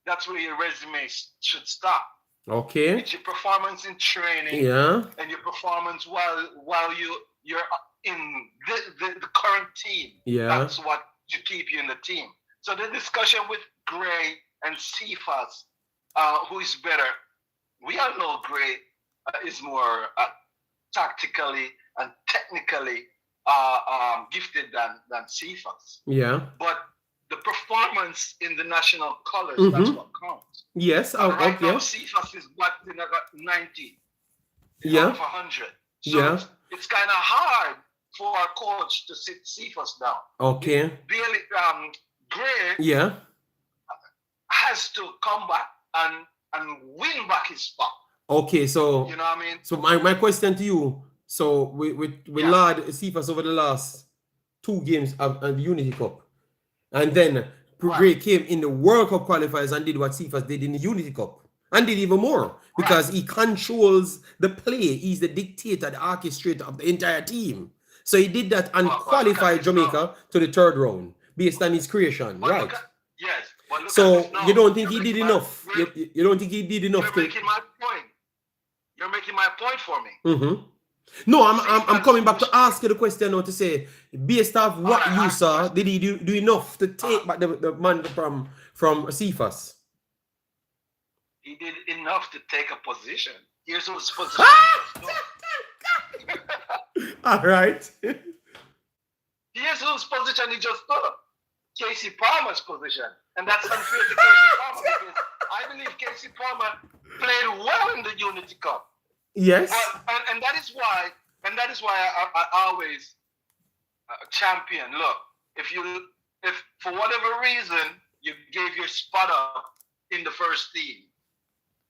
that's where your resume should stop. Okay. It's your performance in training. Yeah. And your performance while you're in the current team. Yeah. That's what should keep you in the team. So the discussion with Gray and Cephas, who is better? We all know Gray is more tactically and technically gifted than Cephas. Yeah. But the performance in the national colors, that's what counts. Yes. Right now, Cephas is batting at 90 out of 100. So it's kind of hard for our coach to sit Cephas down. Okay. Bailey, Gray has to come back and win back his spot. Okay, so you know what I mean? So my question to you, so we Lord Cephas over the last 2 games of the Unity Cup, and then Gray came in the World Cup qualifiers and did what Cephas did in the Unity Cup, and did even more because he controls the play. He's the dictator, the orchestrator of the entire team. So he did that and qualified Jamaica to the 3rd round based on his creation, right? Yes. So you don't think he did enough? You don't think he did enough? You're making my point. You're making my point for me. Mm-hmm. No, I'm coming back to ask you the question now to say, based off what you saw, did he do enough to take back the man from Cephas? He did enough to take a position. Here's whose position. All right. Here's whose position he just took. Casey Palmer's position. And that's unfair to Casey Palmer because I believe Casey Palmer played well in the Unity Cup. Yes. But, and that is why I always champion. Look, if for whatever reason you gave your spot up in the first team,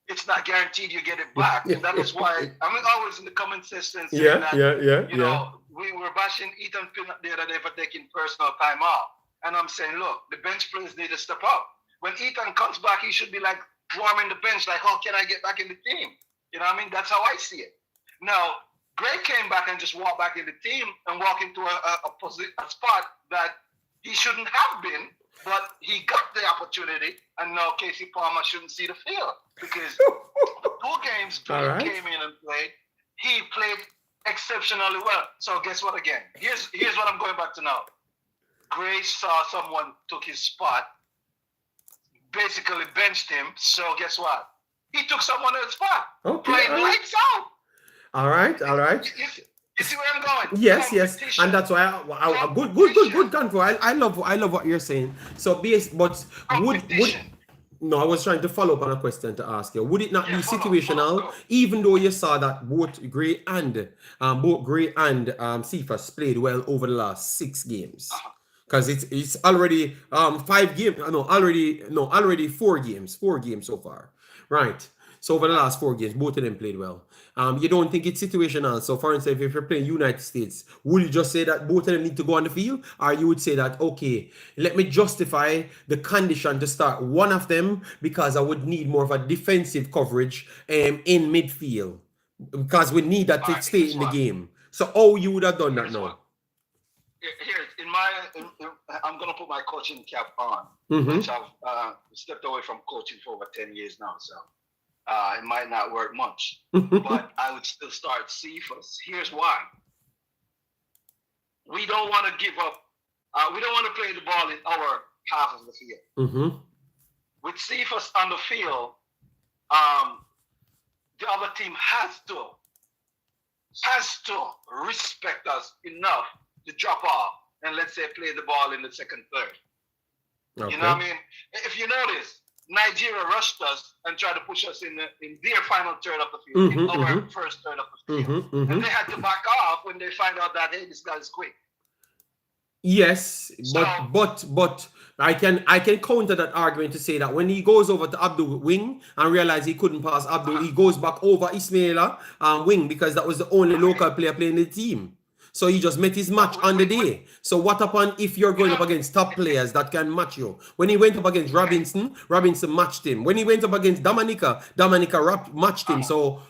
it's not guaranteed you get it back. And that is why I'm always in the comment section saying you know, we were bashing Ethan Pinnock the other day for taking personal time off. And I'm saying, look, the bench players need to step up. When Ethan comes back, he should be like warming the bench, like, how can I get back in the team? You know what I mean? That's how I see it. Now, Gray came back and just walked back in the team and walked into a spot that he shouldn't have been, but he got the opportunity, and now Casey Palmer shouldn't see the field because the 2 games Gray came in and played, he played exceptionally well. So guess what again? Here's what I'm going back to now. Gray saw someone took his spot, basically benched him, so guess what? He took someone else's spot. Okay. Played lights out. All right. You see where I'm going? Yes, and that's why I good control. I love what you're saying. So but would no, I was trying to follow up on a question to ask you. Would it not be situational, even though you saw that both Gray and Cephas played well over the last 6 games? Because it's already 5 games. Already 4 games. 4 games so far. Right. So over the last 4 games, both of them played well. You don't think it's situational. So for instance, if you're playing United States, would you just say that both of them need to go on the field? Or you would say that, okay, let me justify the condition to start one of them because I would need more of a defensive coverage in midfield. Because we need that to stay in the game. So how you would have done that now? I'm going to put my coaching cap on, which I've stepped away from coaching for over 10 years now. So it might not work much, but I would still start Cephas. Here's why. We don't want to give up. We don't want to play the ball in our half of the field. With Cephas on the field, the other team has to respect us enough to drop off and let's say play the ball in the second third. Okay. You know what I mean? If you notice, Nigeria rushed us and tried to push us in their final third of the field, in our first third of the field. And they had to back off when they find out that, hey, this guy is quick. Yes, but I can counter that argument to say that when he goes over to Abdul wing and realize he couldn't pass Abdul, he goes back over Ismaila wing because that was the only local player playing the team. So he just met his match on the day. So what happen if you're going up against top players that can match you? When he went up against Robinson matched him. When he went up against Dominica matched him. So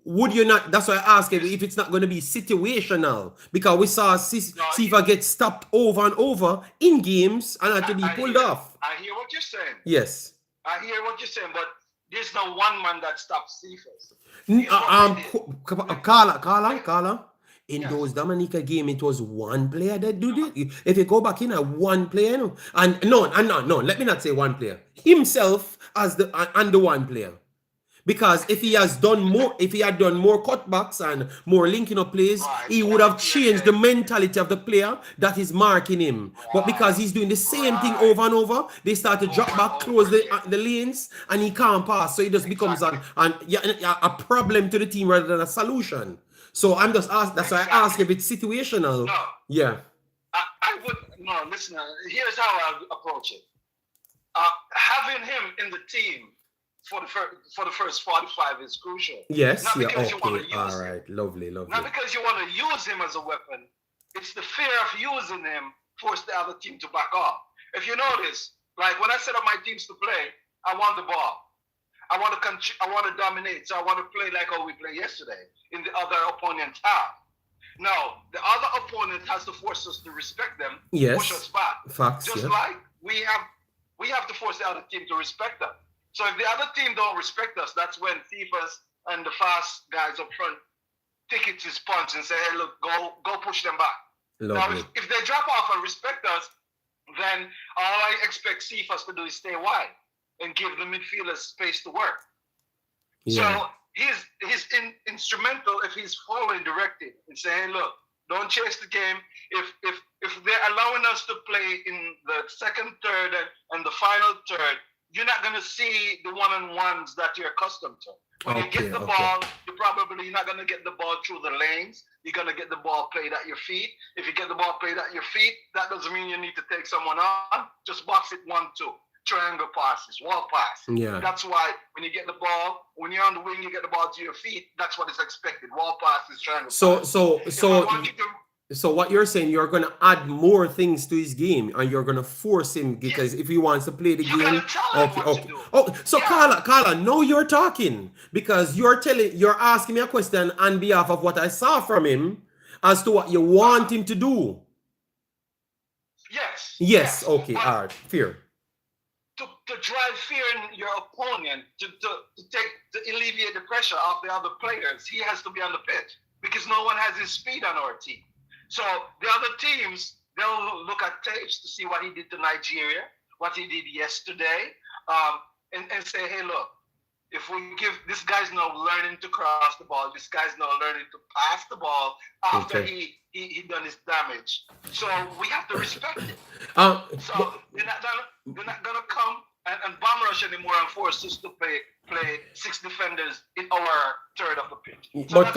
would you not? That's why I ask if it's not going to be situational, because we saw Sifa get stopped over and over in games and had to be pulled off. I hear what you're saying. Yes. I hear what you're saying, but there's no one man that stops Cephas. Carla. In those Dominica game, it was one player that did it. If you go back in at one player, and no, let me not say one player. Himself as the one player. Because if he had done more cutbacks and more linking up plays, he would have changed the mentality of the player that is marking him. But because he's doing the same thing over and over, they start to drop back, close the lanes, and he can't pass. So it just becomes a problem to the team rather than a solution. So I'm just asking. That's why I ask if it's situational. No. Yeah. I would no. Listen. Here's how I approach it. Having him in the team for the first 45 is crucial. Yes. Not because you want to use him. All right. Lovely. Not because you want to use him as a weapon. It's the fear of using him force the other team to back off. If you notice, like when I set up my teams to play, I want the ball. I want to dominate. So I want to play like how we played yesterday in the other opponent's half. Now, the other opponent has to force us to respect them, push us back. Facts, Just like we have to force the other team to respect them. So if the other team don't respect us, that's when Cephas and the fast guys up front tickets his punch and say, hey, look, go push them back. Lovely. Now, if they drop off and respect us, then all I expect Cephas to do is stay wide and give the midfielders space to work. Yeah. So he's instrumental if he's following directive and saying, hey, look, Don't chase the game. If they're allowing us to play in the second, third, and the final third, you're not going to see the one-on-ones that you're accustomed to. When you get the ball, you're not going to get the ball through the lanes. You're going to get the ball played at your feet. If you get the ball played at your feet, that doesn't mean you need to take someone on. Just box it 1-2. Triangle passes, wall pass. Yeah. That's why when you get the ball, when you're on the wing, you get the ball to your feet. That's what is expected. Wall passes, triangle passes. So what you're saying, you're going to add more things to his game, and you're going to force him, because if he wants to play the game, okay. Oh, so yeah. Carla, now you're talking, because you're asking me a question on behalf of what I saw from him as to what you want him to do. Yes. Okay. All right. Fear. To drive fear in your opponent, to alleviate the pressure off the other players, he has to be on the pitch, because no one has his speed on our team. So the other teams, they'll look at tapes to see what he did to Nigeria, what he did yesterday, and say, hey, look, if we give, this guy's now learning to cross the ball, this guy's now learning to pass the ball after he done his damage. So we have to respect it. So they're not gonna come and bomb rush anymore and force us to play 6 defenders in our third of the pitch. So but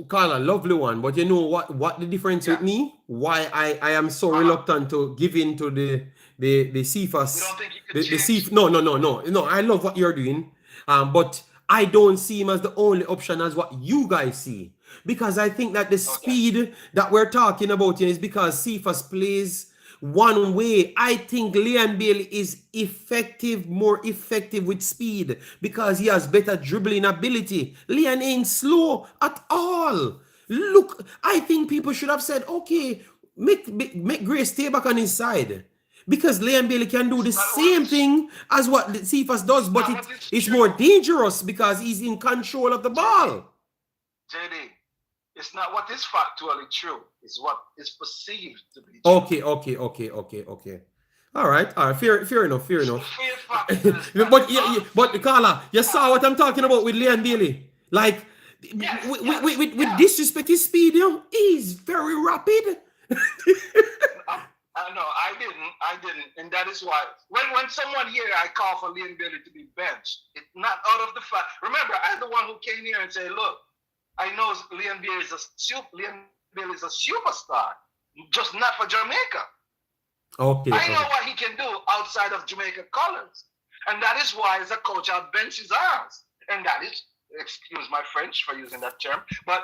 Carla, lovely one. But you know what the difference with me? Why I am so reluctant to give in to the CFAS. You don't think you could change? No. I love what you're doing. But I don't see him as the only option as what you guys see. Because I think that the speed that we're talking about is because CFAS plays one way. I think Leon Bailey is more effective with speed, because he has better dribbling ability. Leon ain't slow at all. Look, I think people should have said, okay, make Gray stay back on his side, because Leon Bailey can do the same thing as what the CFAS does, but it's more dangerous because he's in control of the ball. JD, it's not what is factually true. It's what is perceived to be true. Okay. All right. Fair enough. But Carla, you saw what I'm talking about with Leon Bailey. Like, with disrespect, his speed, he's very rapid. No, I didn't, and that is why when someone here I call for Leon Bailey to be benched, it's not out of the fact. Remember, I'm the one who came here and said, look, I know Leon Bailey is a superstar, just not for Jamaica. Okay. I know what he can do outside of Jamaica colors, and that is why, as a coach, I'll bench his ass. And that is, excuse my French for using that term, but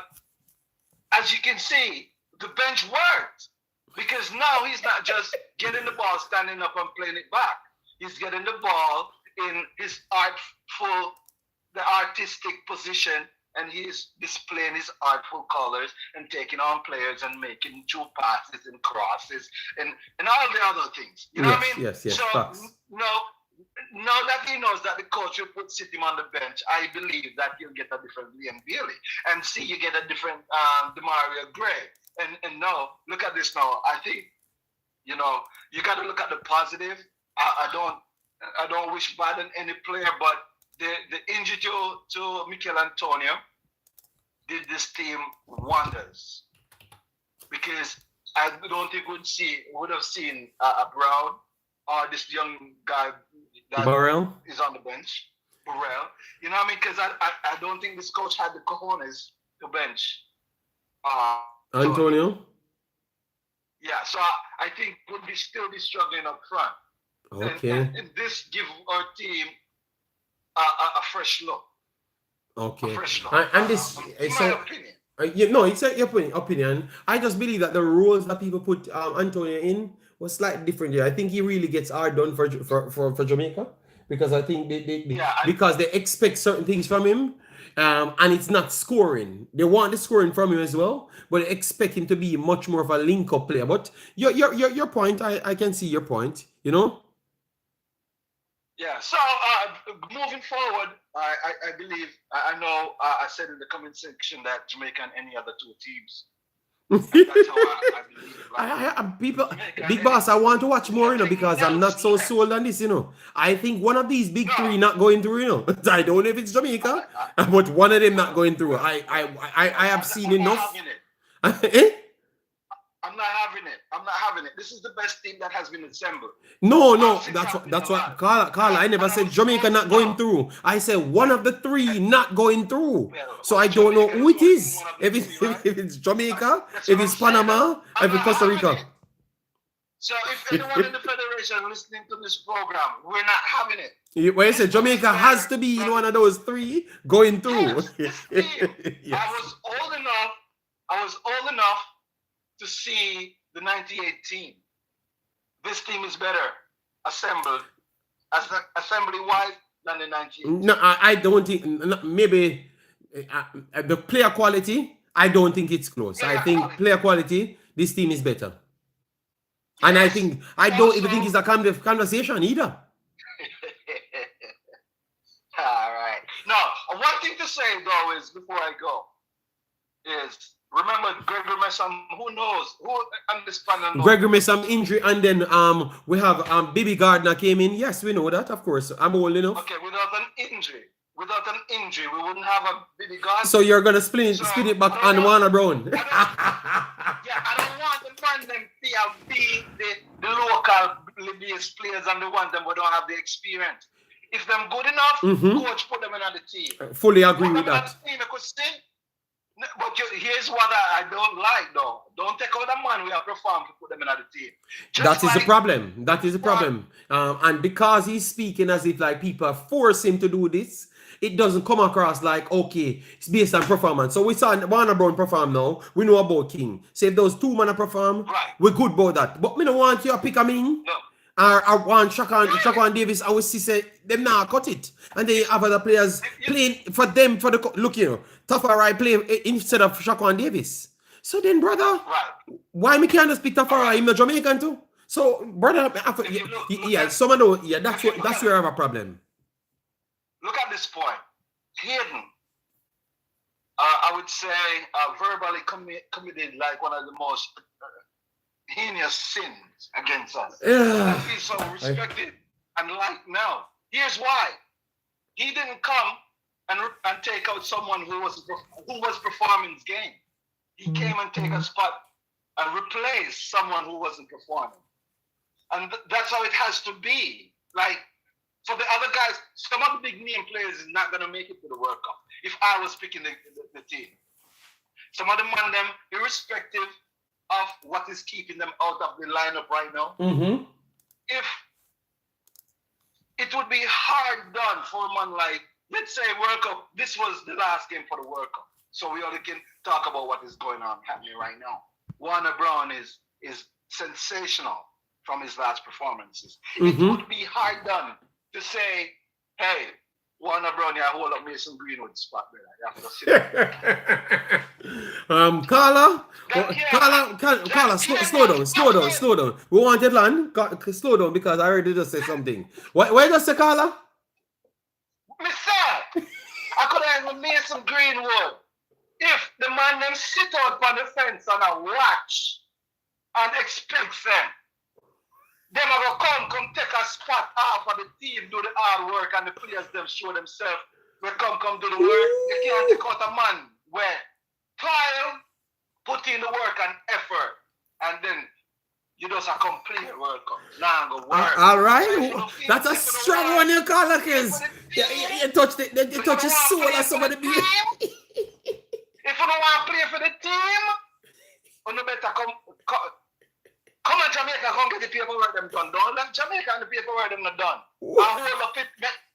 as you can see, the bench worked. Because now he's not just getting the ball, standing up and playing it back. He's getting the ball in his artistic position, and he's displaying his artful colors and taking on players and making true passes and crosses and all the other things. You know what I mean? Yes. So now that he knows that the coach will sit him on the bench, I believe that he'll get a different Leon Bailey. And see, you get a different Demarai Gray. And no, look at this now. I think, you got to look at the positive. I don't wish bad on any player, but the injury to Mikel Antonio did this team wonders, because I don't think would have seen a Brown or this young guy that Burrell is on the bench. Burrell, you know what I mean? Because I don't think this coach had the cojones to bench Antonio. Yeah, so I think would still be struggling up front. Okay. And this give our team a fresh look. Okay. A fresh look. And this, in my opinion. It's your opinion. I just believe that the roles that people put Antonio in was slightly different. Yeah, I think he really gets hard done for Jamaica, because I think because they expect certain things from him. And it's not scoring. They want the scoring from him as well, but they expect him to be much more of a link-up player. But your point, I can see your point, Yeah, so moving forward, I believe, I know I said in the comment section that Jamaica and any other 2 teams. That's how I believe. People, Big Boss, I want to watch more, because I'm not so sold on this, I think one of these big 3 not going through, I don't know if it's Jamaica, but one of them not going through. I have seen enough. Eh? I'm not having it. I'm not having it. This is the best team that has been assembled. No, that's what Carla. I never said Jamaica not going through. I said one of the three not going through. So I don't know who it is. If it's Jamaica, if it's Panama, if it's Costa Rica. So if anyone in the federation listening to this program, we're not having it. When you say Jamaica has to be one of those three going through. Yes. I was old enough to see the 98 team. This team is better assembled, assembly-wise, than the 98. No, I don't think, maybe the player quality, I don't think it's close. I think player quality, this team is better. Yes. And I don't even think it's a conversation either. All right. Now, one thing to say, though, is before I go, is remember Gregory Messam, who knows? Who understands? Gregory Messam injury, and then we have Bibi Gardner came in. Yes, we know that, of course. I'm old enough. Okay, without an injury, we wouldn't have a Bibi Gardner. So you're gonna spin it back on Warner Brown. I don't want the man them to be the local based players and the ones them who don't have the experience. If them good enough, coach put them in on the team. Fully agree with that. But here's what I don't like, though. Don't take out the man we have performed to put them in the team. That is the problem. That is the problem. And because he's speaking as if like people force him to do this, it doesn't come across like, okay, it's based on performance. So we saw Warner Brown perform now. We know about King. So if those two men perform, we're good about that. But we don't want you to pick a Ming. No. I want Shaquan Davis. I would see say them now cut it, and they have other players playing for them for the look. You know, Tafari play instead of Shaquan Davis. So then, brother, why me can't just pick Tafari? I'm a Jamaican too. So, brother, some of those, that's where I have a problem. Look at this point, Hayden. I would say verbally committed like one of the most heinous sins against us. And he's so respected and liked now. Here's why. He didn't come and take out someone who was performing his game. He came and take a spot and replace someone who wasn't performing. And that's how it has to be. Like, for the other guys, some of the big name players is not going to make it to the World Cup. If I was picking the team. Some of them on them, irrespective of what is keeping them out of the lineup right now. If it would be hard done for a man like, let's say World Cup, this was the last game for the World Cup. So we only can talk about what is going on happening right now. Warner Brown is sensational from his last performances. It would be hard done to say, hey, Warner Brown, you hold up Mason Greenwood spot there. You have to sit Carla, slow down. We want it land. Slow down because I already just said something. Why just say Carla? Mister, I could have Mason Greenwood. If the man them sit out on the fence and I watch and expect them are gonna come take a spot off of the team, do the hard work, and the players them show themselves. We come do the work. You can't take out a man where trial, put in the work and effort, and then you just a complete World Cup. Now go work. All right, that's a strong one, you call it, kids. You touch the soul of somebody. If you don't want to play for the team, you better come to Jamaica, come get the paperwork them done. Don't let Jamaica and the paperwork them not done. I hold up it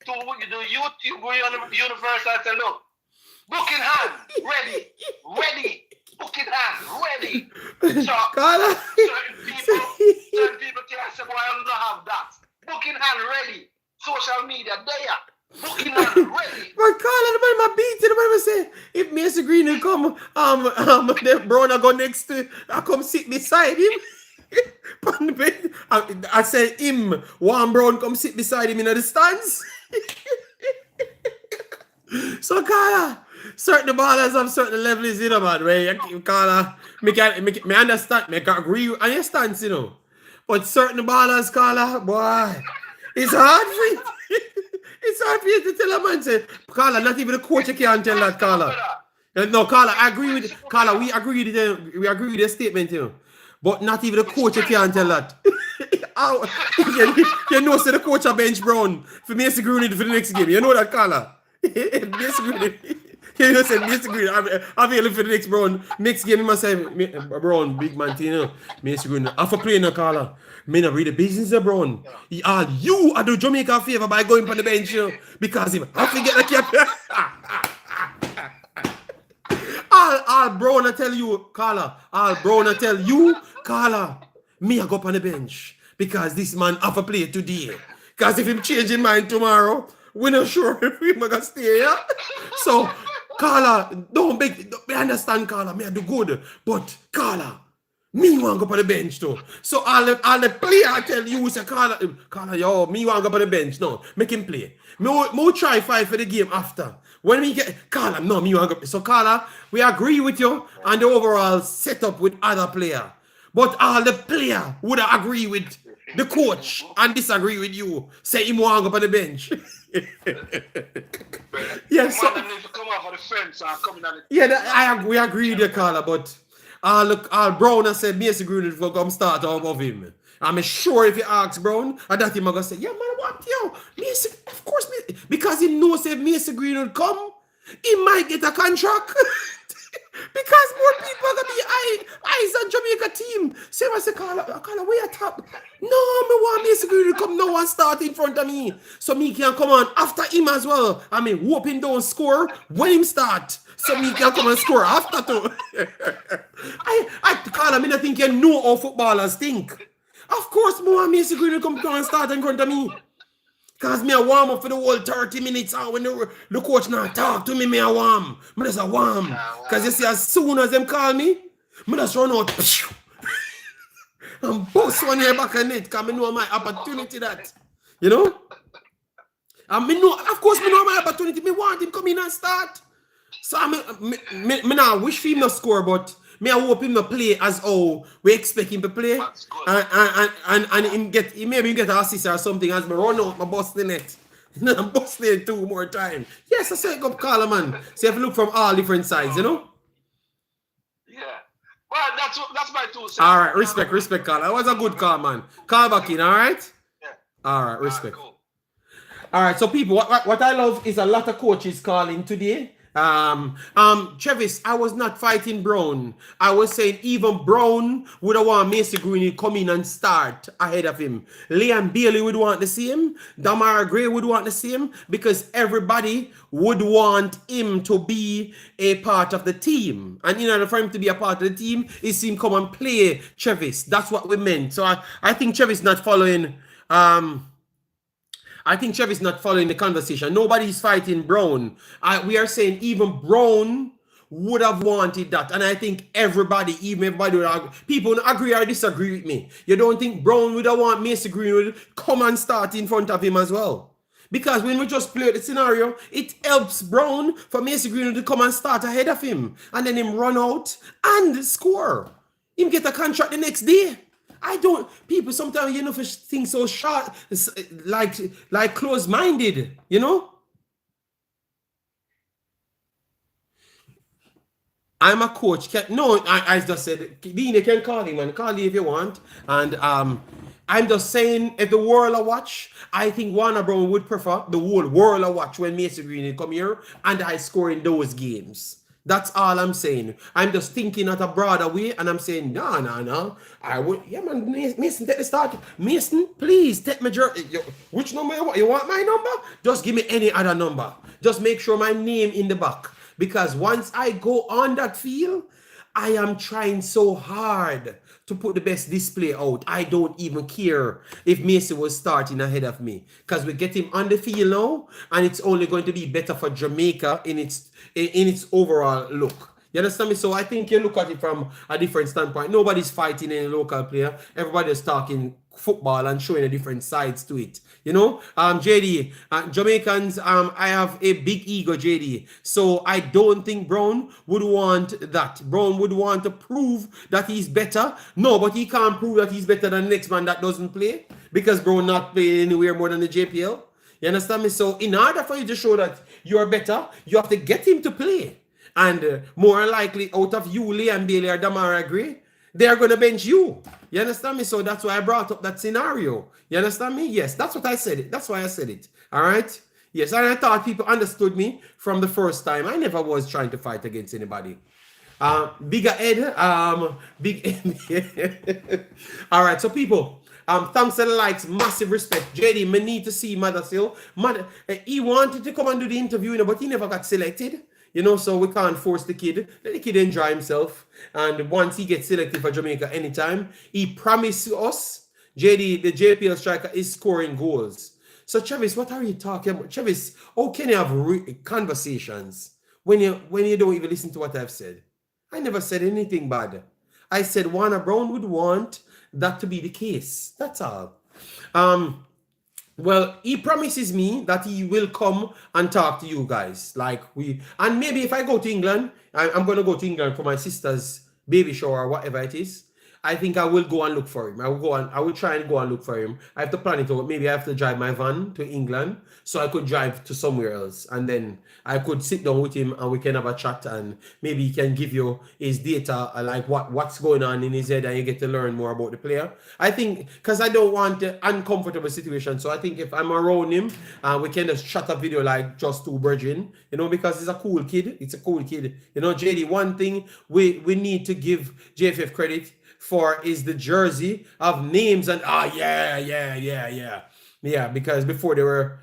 to you do YouTube, go on the Universal and say, look, book in hand, ready, book in hand, ready. So certain people can't say, well, I don't have that. Book in hand, ready. Social media, there. Book in hand, ready. But Carla, the man beat it, the man say, if Mason Green will come, the Brown go next to, I come sit beside him. I said him, Warren Brown come sit beside him in the stands. So Carla, certain ballers have certain levels, you know, man. Where you Carla, me understand, me can agree on your stance, you know. But certain ballers, Carla, boy, it's hard for you. It's hard for you to tell a man, say, Carla, not even the coach you can't tell that, Carla. No, Carla, I agree with Carla. We agree with the statement, But not even the coach can't tell that. you know, say the coach a bench Brown for Mason Green for the next game. You know that, Carla. Mason Green. You know, say Mason Green available for the next Brown. Next game, he must say Brown, big man, Mason Green. After playing a Carla. Me not read the business of Brown. You are do Jamaica a favor by going on the bench, because him have to get the cap. All Brown I tell you, Carla. All Brown I tell you, Carla. Me I go up on the bench because this man have a play today. Because if him change his mind tomorrow, we're not sure if he's gonna stay here. So, Carla, don't understand, Carla. Me I do good, but Carla, me want to go up on the bench too. So all the player I tell you say, Carla, yo, me want to go up on the bench. No, make him play. Me try fight for the game after. When we get Carla, no, me want to go. So Carla, we agree with you on the overall setup with other player. But all the player would agree with the coach and disagree with you. Say him want to go up on the bench. Yes. So, we agree with you, Carla, but all Brown has said Mason Green will come start above him. I'm sure if you ask Brown, that him gonna say, yeah, man, what, yo, Mason, of course, because he knows if Mason Green will come, he might get a contract. Because more people are gonna be eyes on Jamaica team. So I say, Carla, where you top? No, me want Mason Green to come now and start in front of me. So me can come on after him as well. I mean, hoping don't score when him start. So me can come and score after too. Carla, me not think you know how footballers think. Of course, more Mason Green to come and start in front of me. Because me a warm up for the whole 30 minutes. When the coach not talk to me, me a warm. Me just a warm. Because you see, as soon as them call me, me just run out. And bust one here back on it. Because I know my opportunity that. You know? And me know, of course, me know my opportunity. Me want him come in and start. So me not wish for him to score, but me I hope him to play as how we expect him to play. And him maybe get an assist or something as me run out, my busting it. I'm busting it 2 more times. Yes, I say go call man. So you have to look from all different sides, you know? Yeah. Well, that's my 2 cents. All right, respect, call. That was a good call, man. Call back in, all right? Yeah. All right, respect. Cool. All right, so people, what I love is a lot of coaches calling today. Travis, I was not fighting Brown. I was saying even Brown would have want Mason Green to come in and start ahead of him. Liam Bailey would want the same. Demarai Gray would want the same because everybody would want him to be a part of the team. And in order for him to be a part of the team, is him come and play Travis. That's what we meant. So I think Travis not following. I think Travis not following the conversation. Nobody's fighting Brown. We are saying even Brown would have wanted that. And I think everybody would people agree or disagree with me. You don't think Brown would have want Mason Green would come and start in front of him as well? Because when we just play the scenario, it helps Brown for Mason Green to come and start ahead of him. And then him run out and score. Him get a contract the next day. People sometimes, you know, think so short, like close-minded, you know? I'm a coach. I just said, Bean, you can call him and call him if you want. And I'm just saying, if the world a watch, I think Warner Brown would prefer the whole world a watch when Mason Green come here and I score in those games. That's all I'm saying. I'm just thinking at a broader way, and I'm saying, no. I would, yeah, man, Mason, take the start. Mason, please take my jersey. Which number you want? You want my number? Just give me any other number. Just make sure my name in the back. Because once I go on that field, I am trying so hard to put the best display out. I don't even care if Mason was starting ahead of me. Because we get him on the field now, and it's only going to be better for Jamaica in its overall look. You understand me? So I think you look at it from a different standpoint. Nobody's fighting any local player. Everybody's talking football and showing the different sides to it. You know, JD, Jamaicans, I have a big ego, JD. So I don't think Brown would want that. Brown would want to prove that he's better. No, but he can't prove that he's better than the next man that doesn't play because Brown not playing anywhere more than the JPL. You understand me? So in order for you to show that you're better, you have to get him to play. And more likely, out of you, Liam Bailey or Demarai Gray, they are going to bench you. You understand me? So that's why I brought up that scenario. You understand me? Yes, that's what I said. That's why I said it. All right? Yes, and I thought people understood me from the first time. I never was trying to fight against anybody. Bigger Ed, big. All right, so people, thanks for the likes, massive respect. JD, me need to see Mothersill. He wanted to come and do the interview, but he never got selected. So we can't force the kid. Let the kid enjoy himself. And once he gets selected for Jamaica anytime, he promised us, JD, the JPL striker, is scoring goals. So Travis, what are you talking about? Travis, how can you have conversations when you don't even listen to what I've said? I never said anything bad. I said Warner Brown would want that to be the case. That's all. Well, he promises me that he will come and talk to you guys. And maybe if I go to England, I'm going to go to England for my sister's baby shower or whatever it is. I think I will go and look for him. I will try and go and look for him. I have to plan it out. Maybe I have to drive my van to England so I could drive to somewhere else. And then I could sit down with him and we can have a chat and maybe he can give you his data, like what's going on in his head, and you get to learn more about the player. I think, because I don't want an uncomfortable situation. So I think if I'm around him, we can just shut a video like Just Two Virgin, because he's a cool kid. It's a cool kid. JD, one thing we need to give JFF credit for is the jersey of names and because before they were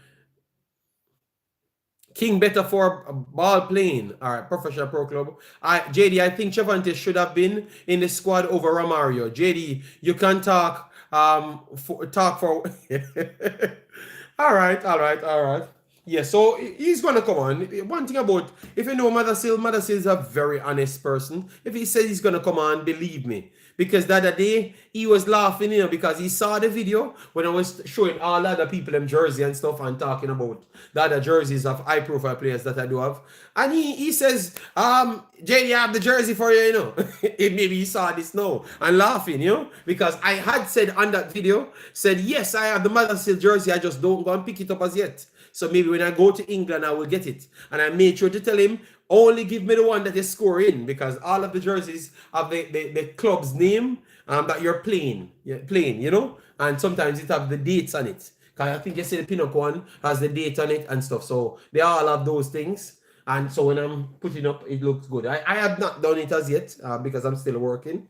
King better for ball playing. All right, professional pro club. JD, I think Chavante should have been in the squad over Romario. JD, you can talk for all right. Yeah, so he's gonna come on. One thing about, if you know Mothersill is a very honest person. If he says he's gonna come on, believe me. Because the other day, he was laughing, because he saw the video when I was showing all the other people in jersey and stuff and talking about the other jerseys of high-profile players that I do have. And he says, JD, I have the jersey for you, Maybe he saw this now and laughing, because I had said on that video, yes, I have the Mothersill jersey, I just don't go and pick it up as yet. So maybe when I go to England, I will get it. And I made sure to tell him, only give me the one that is scoring, because all of the jerseys have the club's name that you're playing, and sometimes it have the dates on it. Because I think you see the Pinnock one has the date on it and stuff. So they all have those things. And so when I'm putting up, it looks good. I have not done it as yet because I'm still working.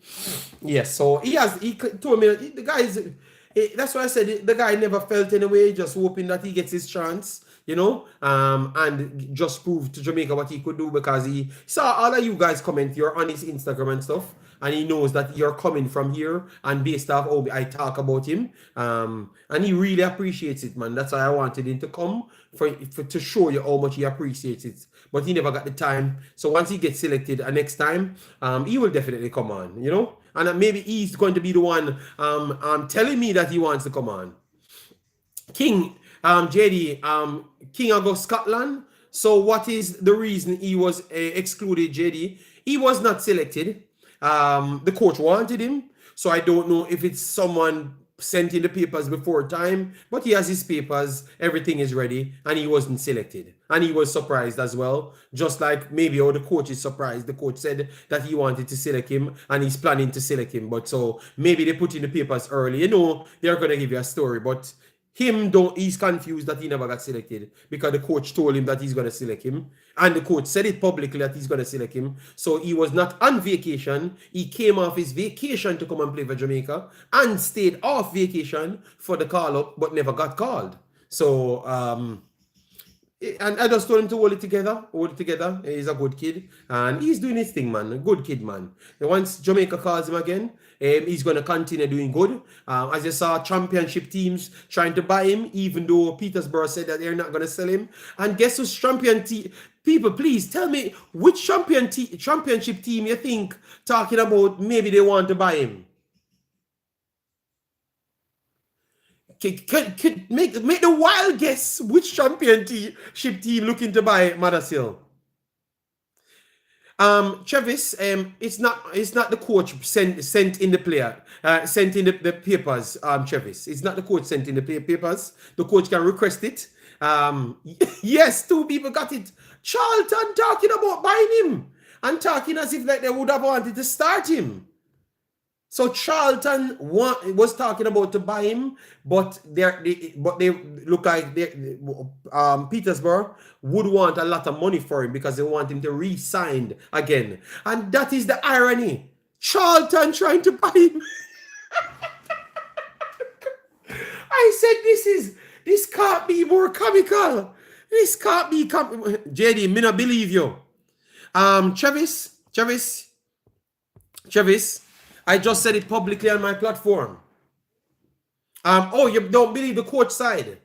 Yes, so he told me, the guys, that's why I said the guy never felt anyway, just hoping that he gets his chance. And just prove to Jamaica what he could do, because he saw all of you guys comment, you're on his Instagram and stuff, and he knows that you're coming from here and based off how I talk about him, and he really appreciates it, man. That's why I wanted him to come to show you how much he appreciates it, but he never got the time. So once he gets selected next time, he will definitely come on, and maybe he's going to be the one telling me that he wants to come on. King, JD, King of Scotland. So what is the reason he was excluded, JD? He was not selected. The coach wanted him. So I don't know if it's someone sent in the papers before time, but he has his papers, everything is ready, and he wasn't selected. And he was surprised as well, just like maybe the coach is surprised. The coach said that he wanted to select him and he's planning to select him. But so maybe they put in the papers early. They're going to give you a story, but he's confused that he never got selected because the coach told him that he's going to select him. And the coach said it publicly that he's going to select him. So he was not on vacation. He came off his vacation to come and play for Jamaica and stayed off vacation for the call-up, but never got called. So, and I just told him to hold it together. He's a good kid. And he's doing his thing, man. A good kid, man. And once Jamaica calls him again, he's going to continue doing good. As you saw, championship teams trying to buy him, even though Petersburg said that they're not going to sell him. And guess who's champion team? People, please tell me which championship team you think talking about maybe they want to buy him. Make the wild guess which championship team looking to buy Mothersill. Travis, it's not the coach sent in the player, sent in the papers, Travis. It's not the coach sent in the papers. The coach can request it, Yes, two people got it. Charlton talking about buying him and talking as if like they would have wanted to start him. So Charlton was talking about to buy him, but they look like Petersburg would want a lot of money for him because they want him to re-sign again. And that is the irony. Charlton trying to buy him. I said this can't be more comical. This can't be JD, me not believe you. Travis, I just said it publicly on my platform. Oh, you don't believe the coach side,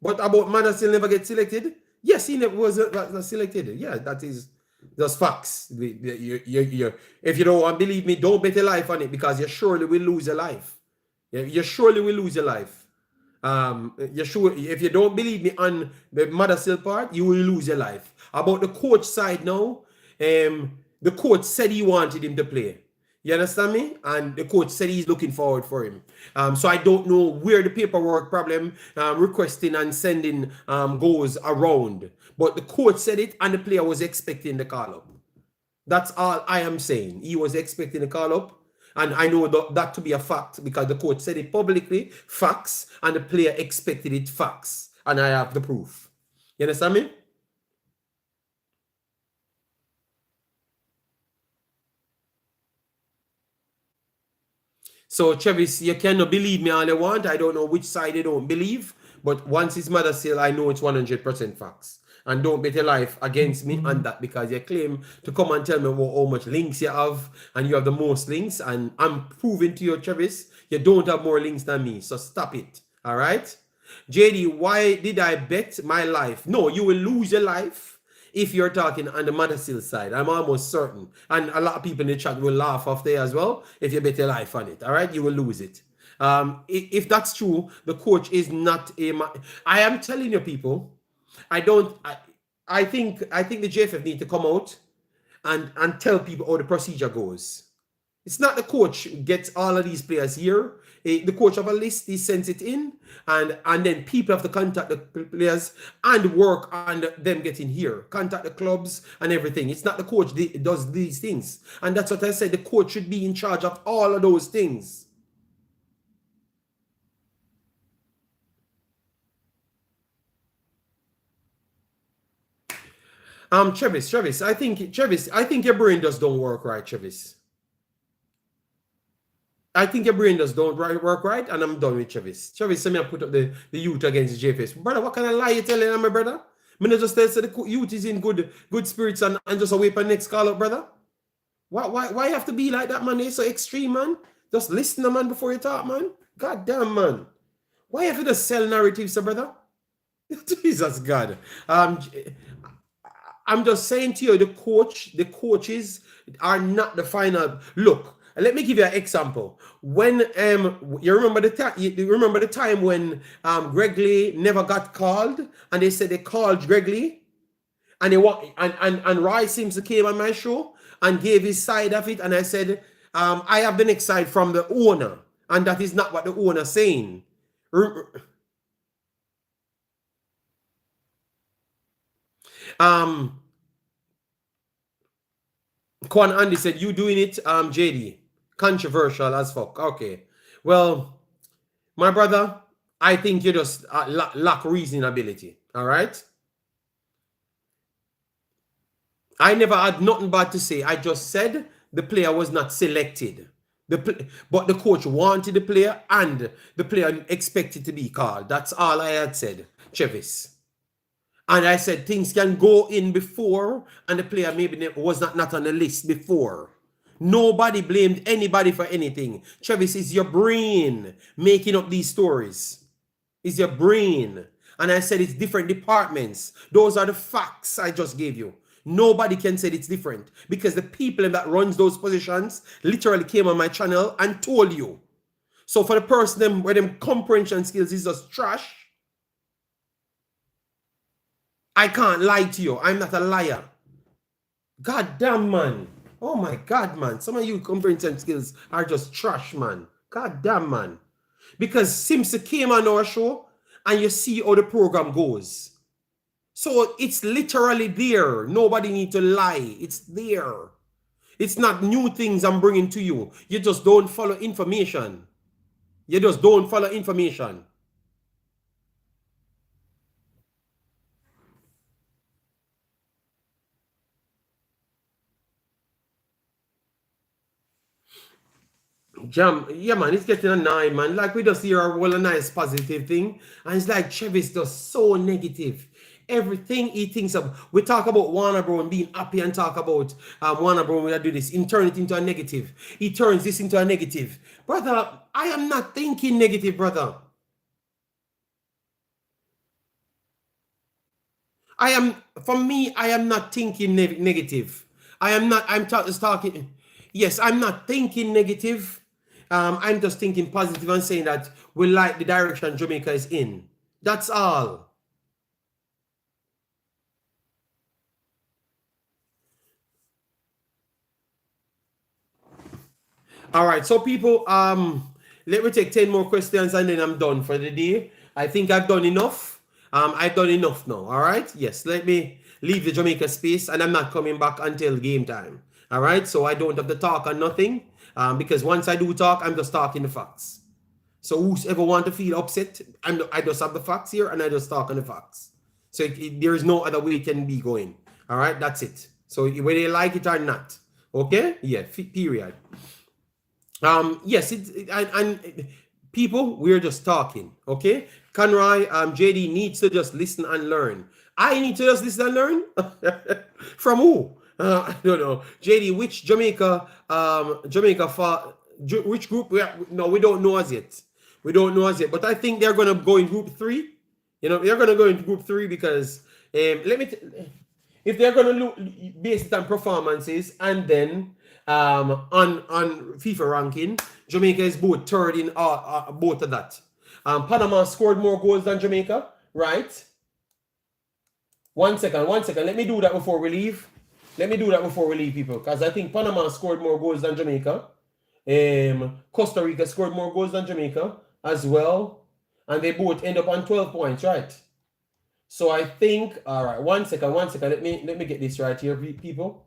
but about Manasseh never get selected? Yes, he never was selected. Yeah, that is just facts. If you don't want to believe me, don't bet your life on it because you surely will lose your life. You surely will lose your life. If you don't believe me on the Manasseh part, you will lose your life. About the coach side now, the coach said he wanted him to play. You understand me? And the coach said he's looking forward for him. So I don't know where the paperwork problem requesting and sending goes around. But the coach said it and the player was expecting the call-up. That's all I am saying. He was expecting the call-up. And I know that to be a fact because the coach said it publicly, facts, and the player expected it, facts. And I have the proof. You understand me? So, Travis, you cannot believe me all you want. I don't know which side they don't believe. But once it's Manasseh, I know it's 100% facts. And don't bet your life against me on that because you claim to come and tell me how much links you have and you have the most links. And I'm proving to you, Travis, you don't have more links than me. So stop it. All right? JD, why did I bet my life? No, you will lose your life if you're talking on the Manasseh side. I'm almost certain. And a lot of people in the chat will laugh off there as well if you bet your life on it. All right? You will lose it. If that's true, the coach is not a... I am telling you, people, I think the JFF need to come out and tell people how the procedure goes. It's not the coach gets all of these players here. The coach have a list, he sends it in, and then people have to contact the players and work on them getting here. Contact the clubs and everything. It's not the coach that does these things. And that's what I said. The coach should be in charge of all of those things. Travis, I think your brain just don't work right, Travis. I think your brain just don't work right, and I'm done with Travis. Travis, let me put up the youth against the JFS. Brother, what kind of lie you telling my brother? Me not just tell say the youth is in good spirits and just away for next call up, brother. Why you have to be like that, man? You're so extreme, man. Just listen to man before you talk, man. God damn, man. Why you have to just sell narratives, brother? Jesus God. I'm just saying to you, the coaches are not the final. Look, let me give you an example. When you remember the time when Greg Lee never got called, and they said they called Greg Lee, and and Roy Simpson came on my show and gave his side of it, and I said, I have the next side from the owner, and that is not what the owner saying. Quan Andy said, you doing it, JD. Controversial as fuck. Okay. Well, my brother, I think you just lack reasonability. All right? I never had nothing bad to say. I just said the player was not selected. But the coach wanted the player and the player expected to be called. That's all I had said, Travis. And I said things can go in before and the player maybe was not on the list before. Nobody blamed anybody for anything. Travis, it's your brain making up these stories. It's your brain. And I said it's different departments. Those are the facts I just gave you. Nobody can say it's different because the people that runs those positions literally came on my channel and told you. So for the person where them comprehension skills is just trash, I can't lie to you. I'm not a liar. God damn, man. Oh my God, man. Some of you comprehension skills are just trash, man. God damn, man. Because Simpson came on our show and you see how the program goes. So it's literally there. Nobody need to lie. It's there. It's not new things I'm bringing to you. You just don't follow information. You just don't follow information. Jam, yeah, man, it's getting annoying, man. Like, we just hear a well, a nice positive thing, and it's like Travis just so negative. Everything he thinks of, we talk about Warner Bro and being happy and talk about Warner Bro, we do this, and turn it into a negative. He turns this into a negative. Brother, I am not thinking negative, brother. For me, I am not thinking negative. I am not, I'm just talking, yes, I'm not thinking negative. I'm just thinking positive and saying that we like the direction Jamaica is in. That's all. All right, so people, let me take 10 more questions and then I'm done for the day. I think I've done enough. I've done enough now. All right. Yes, let me leave the Jamaica space and I'm not coming back until game time. All right. So I don't have to talk on nothing because once I do talk, I'm just talking the facts. So whoever want to feel upset, I just have the facts here and I just talk on the facts. So there is no other way it can be going. All right. That's it. So whether you like it or not. Okay. Yeah. Period. Yes. And people, we're just talking. Okay. Conroy, JD needs to just listen and learn. I need to just listen and learn? From who? I don't know. JD, which Jamaica, which group? No, we don't know as yet. We don't know as yet. But I think they're going to go in group 3. You know, they're going to go in group 3 because, if they're going to look based on performances and then on FIFA ranking, Jamaica is both third in both of that. Panama scored more goals than Jamaica, right? One second. Let me do that before we leave. People, because I think Panama scored more goals than Jamaica. Costa Rica scored more goals than Jamaica as well. And they both end up on 12 points, right? So I think, all right, one second. Let me get this right here, people.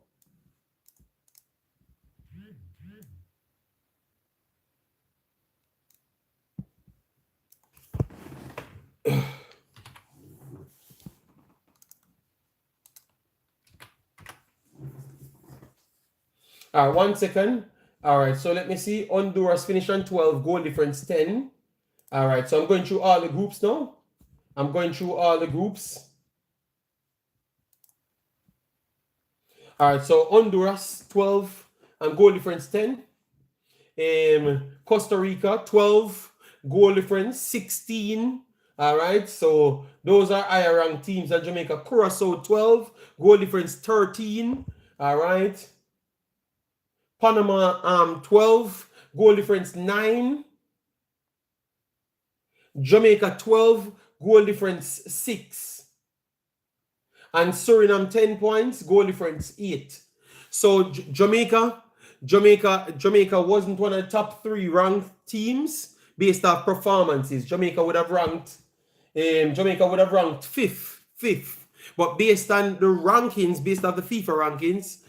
All right, 1 second. All right, so let me see. Honduras finished on 12, goal difference 10. All right, so I'm going through all the groups now. All right, so Honduras 12 and goal difference 10. Costa Rica 12, goal difference 16. All right, so those are higher ranked teams than Jamaica. Curacao 12, goal difference 13. All right. Panama 12, goal difference 9. Jamaica 12, goal difference 6. And Suriname 10 points, goal difference 8. So Jamaica wasn't one of the top 3 ranked teams based off performances. Jamaica would have ranked fifth. But based on the rankings, based on the FIFA rankings,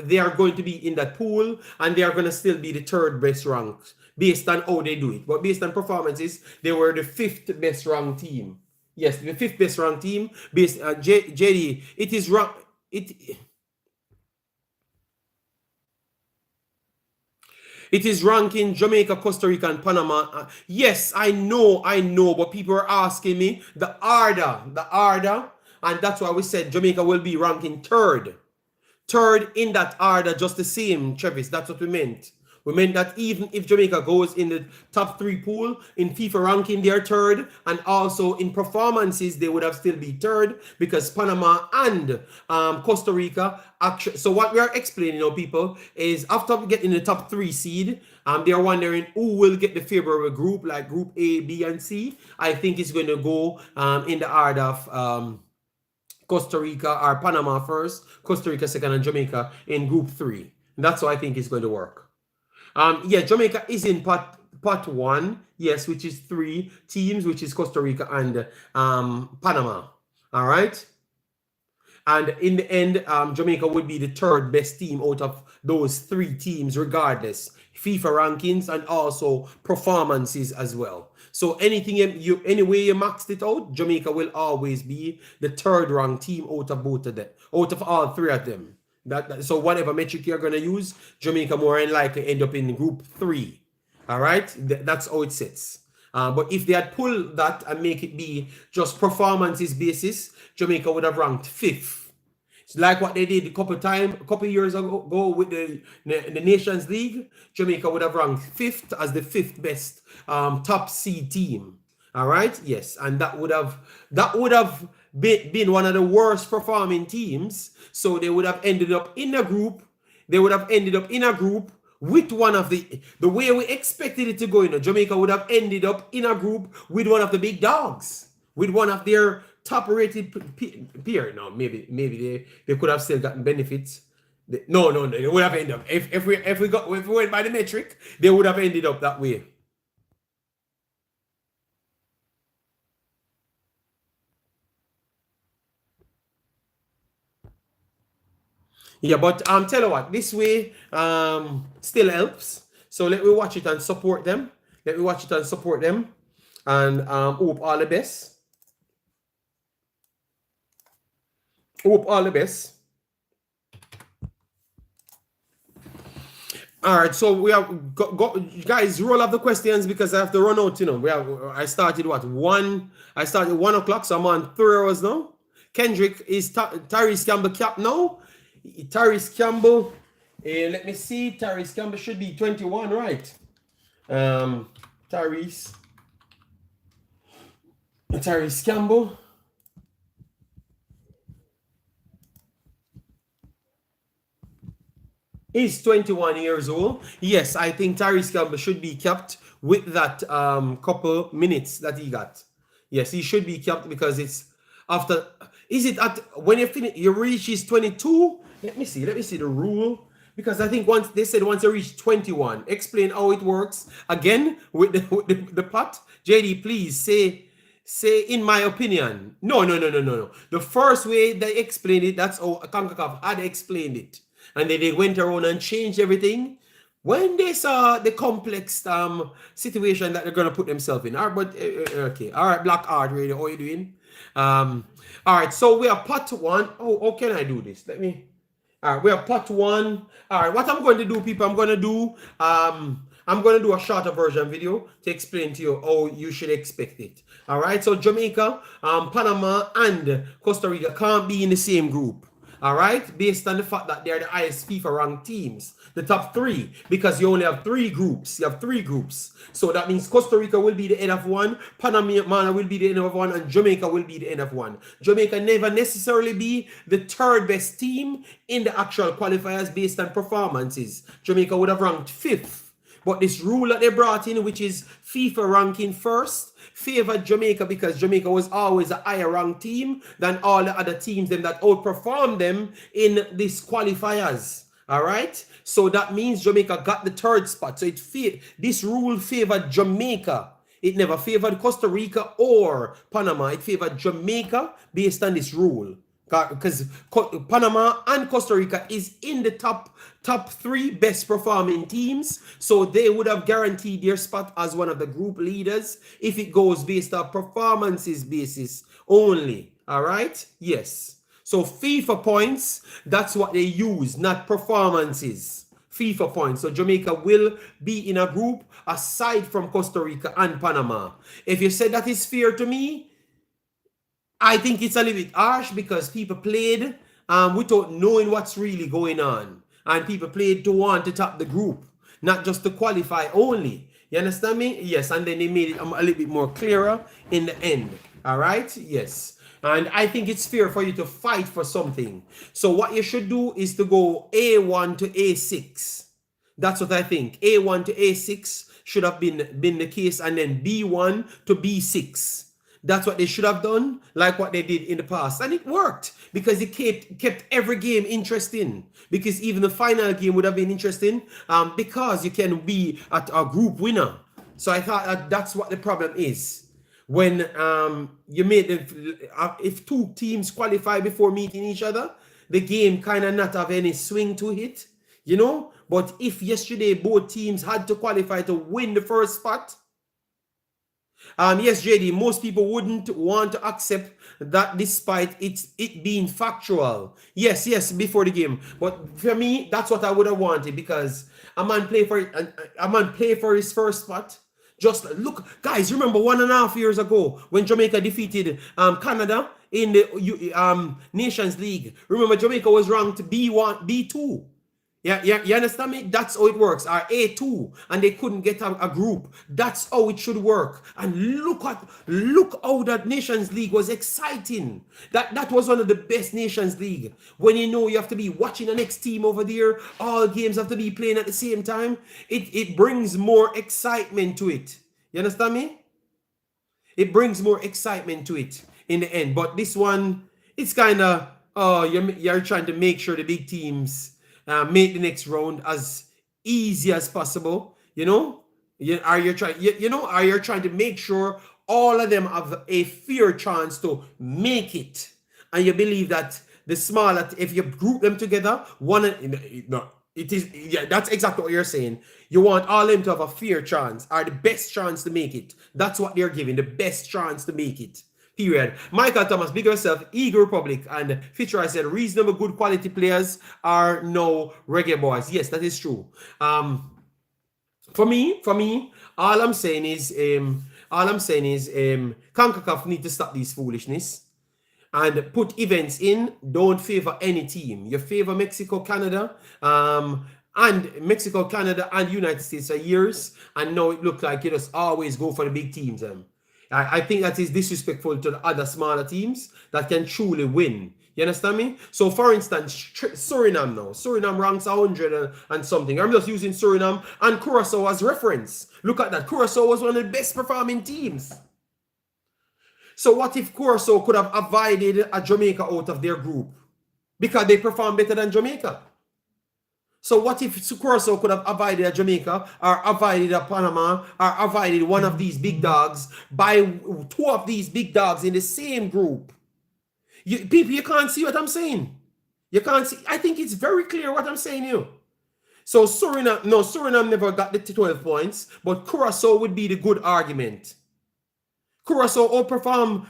they are going to be in that pool and they are going to still be the 3rd best ranked based on how they do it. But based on performances, they were the 5th best ranked team. Yes, the 5th best ranked team. Based JD, it is wrong. It is ranking Jamaica, Costa Rica, and Panama. Yes, I know, but people are asking me the order, and that's why we said Jamaica will be ranking 3rd. 3rd in that order, just the same, Travis. That's what we meant. We meant that even if Jamaica goes in the top 3 pool, in FIFA ranking, they're 3rd, and also in performances, they would have still be 3rd because Panama and Costa Rica actually. So what we are explaining now, people, is after we get in the top 3 seed, they are wondering who will get the favorable group, like Group A, B, and C. I think it's going to go in the order of Costa Rica or Panama first, Costa Rica second, and Jamaica in Group 3. And that's how I think it's going to work. Yeah, Jamaica is in pot 1, yes, which is 3 teams, which is Costa Rica and Panama. All right. And in the end, Jamaica would be the third best team out of those 3 teams, regardless. FIFA rankings and also performances as well. So any way you maxed it out, Jamaica will always be the third ranked team out of both of them, out of all 3 of them. So whatever metric you're gonna use, Jamaica more than likely end up in group 3. All right, that's how it sits. But if they had pulled that and make it be just performances basis, Jamaica would have ranked 5th. It's like what they did a couple years ago with the Nations League. Jamaica would have ranked 5th as the 5th best top seed team. All right, yes, and that would have been one of the worst performing teams. So they would have ended up in a group. They would have ended up in a group with one of the way we expected it to go. Jamaica would have ended up in a group with one of the big dogs, with one of their top-rated peer. No, maybe they could have still gotten benefits. No, they would have ended up if we went by the metric, they would have ended up that way. Yeah, but tell you what, this way still helps. So let me watch it and support them. And hope all the best. All right, so we have guys, roll up the questions because I have to run out. I started what 1 o'clock, so I'm on 3 hours now. Kendrick is Tyrese Campbell cap now. Tyrese Campbell, let me see. Tyrese Campbell should be 21, right? Tyrese Campbell. He's 21 years old. Yes, I think Tyrese Campbell should be kept with that couple minutes that he got. Yes, he should be kept because it's after. Is it at when you reach his 22? Let me see the rule, because I think once you reach 21, explain how it works again with the pot. JD, please say in my opinion. No. The first way they explained it, that's how Concacaf had explained it, and then they went around and changed everything when they saw the complex situation that they're gonna put themselves in. All right, but okay, all right, Black Art Radio, how are you doing? All right, so we are pot 1. Oh, how can I do this? Let me. All right, we are pot 1. All right, what I'm going to do, people, I'm going to do a shorter version video to explain to you how you should expect it. All right, so Jamaica, Panama, and Costa Rica can't be in the same group. All right, based on the fact that they're the highest FIFA ranked teams, the top 3, because you only have 3 groups. You have 3 groups. So that means Costa Rica will be the end of 1, Panama will be the end of 1, and Jamaica will be the end of 1. Jamaica never necessarily be the 3rd best team in the actual qualifiers based on performances. Jamaica would have ranked 5th. But this rule that they brought in, which is FIFA ranking first, favored Jamaica because Jamaica was always a higher ranked team than all the other teams that outperformed them in these qualifiers. All right, so that means Jamaica got the 3rd spot. So this rule favored Jamaica. It never favored Costa Rica or Panama. It favored Jamaica based on this rule, because Panama and Costa Rica is in the top 3 best performing teams, so they would have guaranteed their spot as one of the group leaders if it goes based on performances basis only. All right, yes. So FIFA points, that's what they use, not performances. FIFA points. So Jamaica will be in a group aside from Costa Rica and Panama. If you said that is fair to me, I think it's a little bit harsh because people played without knowing what's really going on. And people played to want to top the group, not just to qualify only. You understand me? Yes, and then they made it a little bit more clearer in the end. All right? Yes. And I think it's fair for you to fight for something. So what you should do is to go A1 to A6. That's what I think. A1 to A6 should have been the case, and then B1 to B6. That's what they should have done, like what they did in the past. And it worked because it kept every game interesting. Because even the final game would have been interesting because you can be at a group winner. So I thought that's what the problem is. when you made if two teams qualify before meeting each other, the game kind of not have any swing to it, you know. But if yesterday both teams had to qualify to win the first spot, yes, JD, most people wouldn't want to accept that despite it being factual. Yes, before the game. But for me, that's what I would have wanted, because a man play for his first spot. Just look, guys, remember 1.5 years ago when Jamaica defeated Canada in the Nations League. Remember, Jamaica was ranked B1, B2. Yeah, you understand me? That's how it works. Or A2, and they couldn't get a group. That's how it should work. And look how that Nations League was exciting. That was one of the best Nations League. When you know you have to be watching the next team over there, all games have to be playing at the same time. It brings more excitement to it. You understand me? It brings more excitement to it in the end. But this one, it's kind of you're trying to make sure the big teams make the next round as easy as possible, you know. Are you trying to make sure all of them have a fair chance to make it, and you believe that the smaller, if you group them together, that's exactly what you're saying. You want all of them to have a fair chance, or the best chance to make it. That's what they're giving, the best chance to make it. Period. Michael Thomas, big yourself, Eagle Republic, and Fisher, I said reasonable good quality players are no Reggae Boyz. Yes, that is true. For me, all I'm saying is Concacaf need to stop these foolishness and put events in. Don't favor any team. You favor Mexico, Canada, and United States for years, and now it looks like you just always go for the big teams. I think that is disrespectful to the other smaller teams that can truly win. You understand me? So, for instance, Suriname now. Suriname ranks 100 and something. I'm just using Suriname and Curacao as reference. Look at that. Curacao was one of the best performing teams. So what if Curacao could have avoided a Jamaica out of their group? Because they perform better than Jamaica. So what if Curacao could have avoided a Jamaica, or avoided a Panama, or avoided one of these big dogs by two of these big dogs in the same group? People, you can't see what I'm saying. You can't see. I think it's very clear what I'm saying here. So Suriname never got the 12 points, but Curacao would be the good argument. Curacao outperformed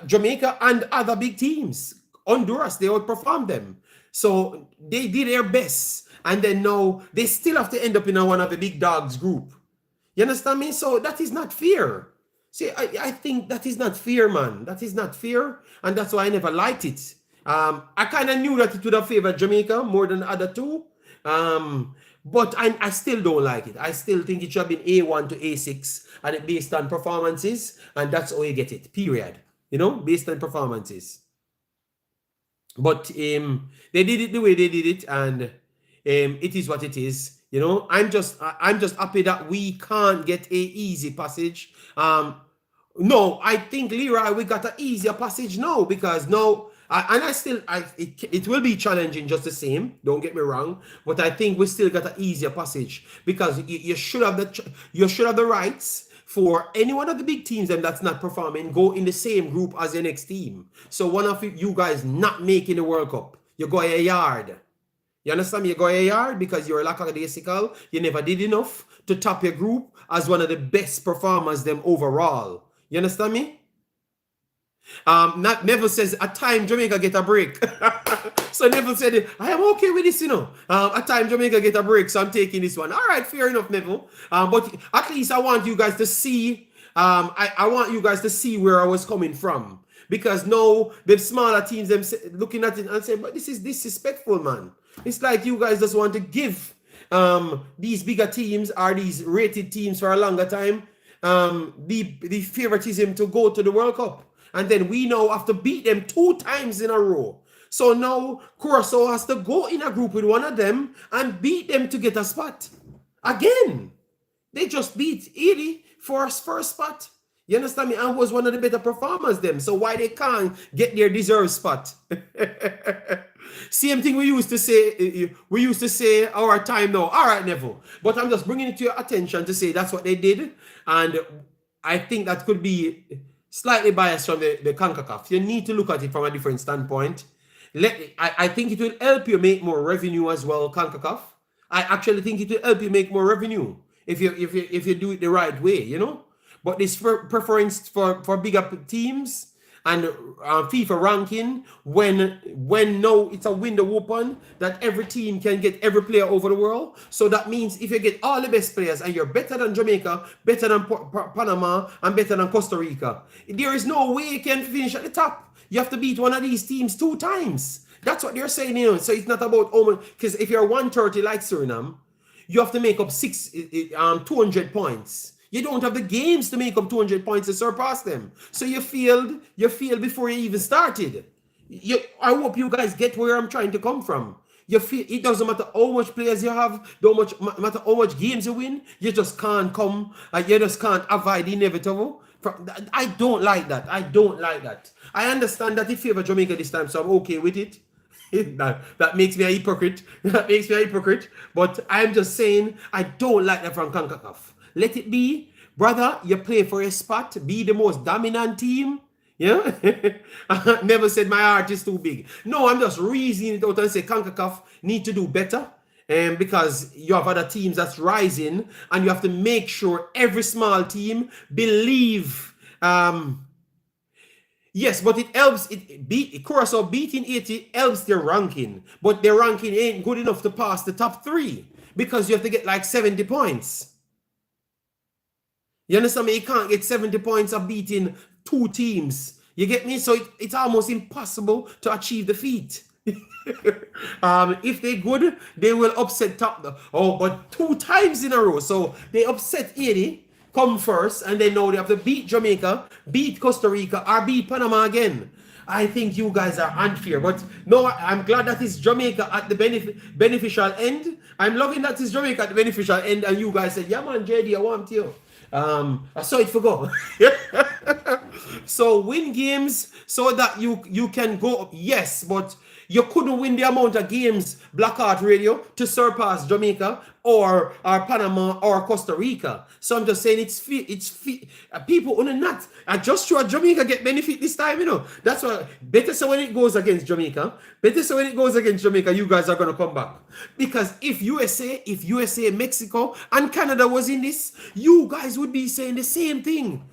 Jamaica and other big teams. Honduras, they outperformed them. So they did their best, and then now they still have to end up in one of the big dogs group. You understand me? So that is not fair. See, I think that is not fair, man. That is not fair, and that's why I never liked it. I kind of knew that it would have favored Jamaica more than the other two, but I still don't like it. I still think it should have been A1 to A6, and it based on performances, and that's how you get it, period. You know, based on performances. But they did it the way they did it, and it is what it is. You know, I'm just happy that we can't get a easy passage. No, I think Leroy, we got an easier passage now, because now, it will be challenging just the same. Don't get me wrong, but I think we still got an easier passage, because you should have the rights for any one of the big teams and that's not performing, go in the same group as the next team. So one of you guys not making the World Cup, you go a yard. You understand me? You go a yard because you're lackadaisical. You never did enough to top your group as one of the best performers them overall. You understand me? Neville says at time Jamaica get a break. So Neville said, I am okay with this, you know. At time Jamaica get a break, so I'm taking this one. All right, fair enough, Neville. But at least I want you guys to see. I want you guys to see where I was coming from, because now the smaller teams them looking at it and saying, but this is disrespectful, man. It's like you guys just want to give these bigger teams or these rated teams for a longer time the favoritism to go to the World Cup. And then we now have to beat them 2 times in a row. So now Curacao has to go in a group with one of them and beat them to get a spot. Again, they just beat Haiti for a first spot. You understand me? And was one of the better performers them. So why they can't get their deserved spot? Same thing we used to say. We used to say our time now. All right, Neville. But I'm just bringing it to your attention to say that's what they did. And I think that could be slightly biased from the Concacaf. You need to look at it from a different standpoint. I think it will help you make more revenue as well, Concacaf. I actually think it will help you make more revenue if you do it the right way, you know. But this preference for bigger teams and FIFA ranking when now it's a window open that every team can get every player over the world. So that means if you get all the best players and you're better than Jamaica, better than Panama, and better than Costa Rica, there is no way you can finish at the top. You have to beat one of these teams 2 times. That's what they're saying, you know. So it's not about because if you're 130 like Suriname, you have to make up 200 points. You don't have the games to make up 200 points to surpass them. So you failed before you even started. I hope you guys get where I'm trying to come from. You feel it doesn't matter how much players you have, matter how much games you win, you just can't come, you just can't avoid the inevitable. I don't like that. I don't like that. I understand that it favor Jamaica this time, so I'm okay with it. that makes me a hypocrite. That makes me a hypocrite. But I'm just saying I don't like that from Concacaf. Let it be, brother. You play for a spot. Be the most dominant team. Yeah. I never said my heart is too big. No, I'm just reasoning it out and say Concacaf need to do better. Because you have other teams that's rising, and you have to make sure every small team believe. Yes, but it helps. Curacao beating Haiti helps their ranking, but their ranking ain't good enough to pass the top 3 because you have to get like 70 points. You understand me? You can't get 70 points of beating 2 teams. You get me? So it's almost impossible to achieve the feat. If they're good, they will upset but 2 times in a row. So they upset Haiti, come first, and then now they have to beat Jamaica, beat Costa Rica, or beat Panama again. I think you guys are unfair. But no, I'm glad that it's Jamaica at the beneficial end. I'm loving that it's Jamaica at the beneficial end, and you guys said, yeah man, JD, I want you. I saw it for go. So win games so that you can go up. Yes, but you couldn't win the amount of games, Blackheart Radio, to surpass Jamaica or Panama or Costa Rica. So I'm just saying it's people on the not. I just sure Jamaica get benefit this time, you know. That's why better so when it goes against Jamaica, you guys are gonna come back. Because if USA, Mexico, and Canada was in this, you guys would be saying the same thing.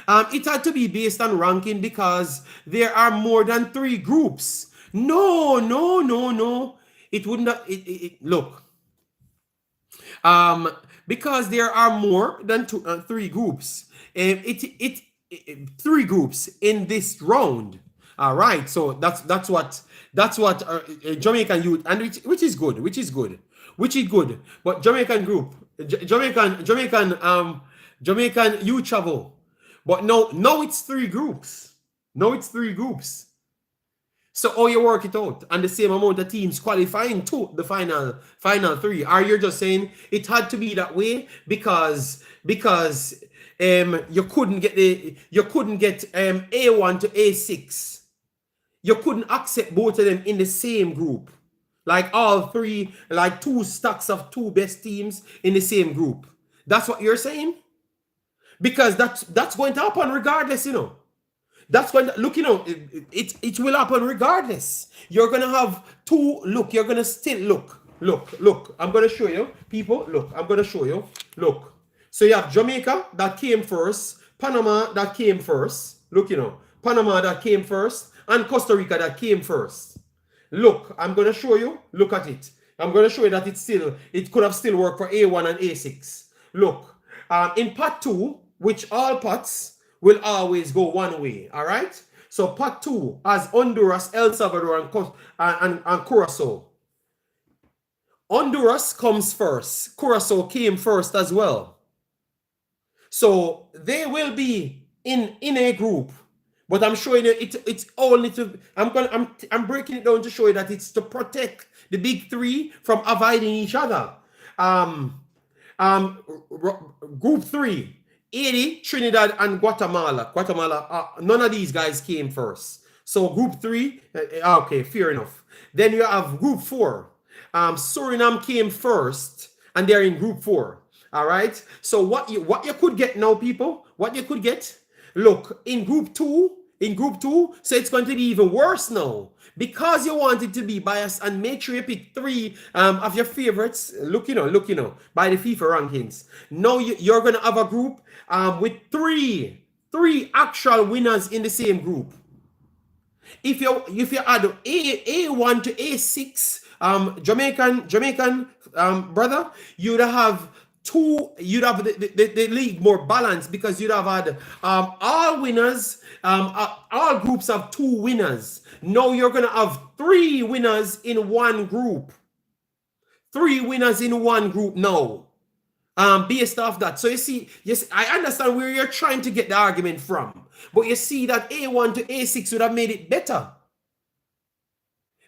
It had to be based on ranking because there are more than 3 groups. No. It wouldn't. Look. Because there are more than 3 groups. 3 groups in this round. All right. So that's what Jamaican youth, and which is good. But Jamaican group, Jamaican youth travel. But no, it's 3 groups. So how you work it out, and the same amount of teams qualifying to the final 3? Are you just saying it had to be that way because you couldn't get A1 to A6? You couldn't accept both of them in the same group, like all 3, like 2 stacks of 2 best teams in the same group. That's what you're saying. Because that's going to happen regardless, you know. That's when, look, you know, it will happen regardless. You're going to have 2, look, you're going to still, look. I'm going to show you, people, look, I'm going to show you, look. So you have Jamaica that came first, Panama that came first, look, you know, Panama that came first, and Costa Rica that came first. Look, I'm going to show you, look at it. I'm going to show you that it could have still worked for A1 and A6. Look, in part 2, which all pots will always go one way, all right? So part 2 has Honduras, El Salvador, and Curacao. Honduras comes first. Curacao came first as well. So they will be in a group. But I'm showing you it's only to I'm breaking it down to show you that it's to protect the big 3 from avoiding each other. Group 3. Haiti, Trinidad, and Guatemala. None of these guys came first. So group 3, okay, fair enough. Then you have group 4. Suriname came first, and they're in group 4. All right. So what you could get now, people, what you could get, look, in group two, so it's going to be even worse now. Because you want it to be biased, and make sure you pick three of your favorites. Look, by the FIFA rankings. Now you're gonna have a group with three actual winners in the same group. If you add A1 to A6, Jamaican brother, you'd have the league more balanced, because you'd have had all winners, all groups have 2 winners. Now you're gonna have 3 winners in one group. 3 winners in one group now. Based off that. So you see, yes, I understand where you're trying to get the argument from. But you see that A1 to A6 would have made it better.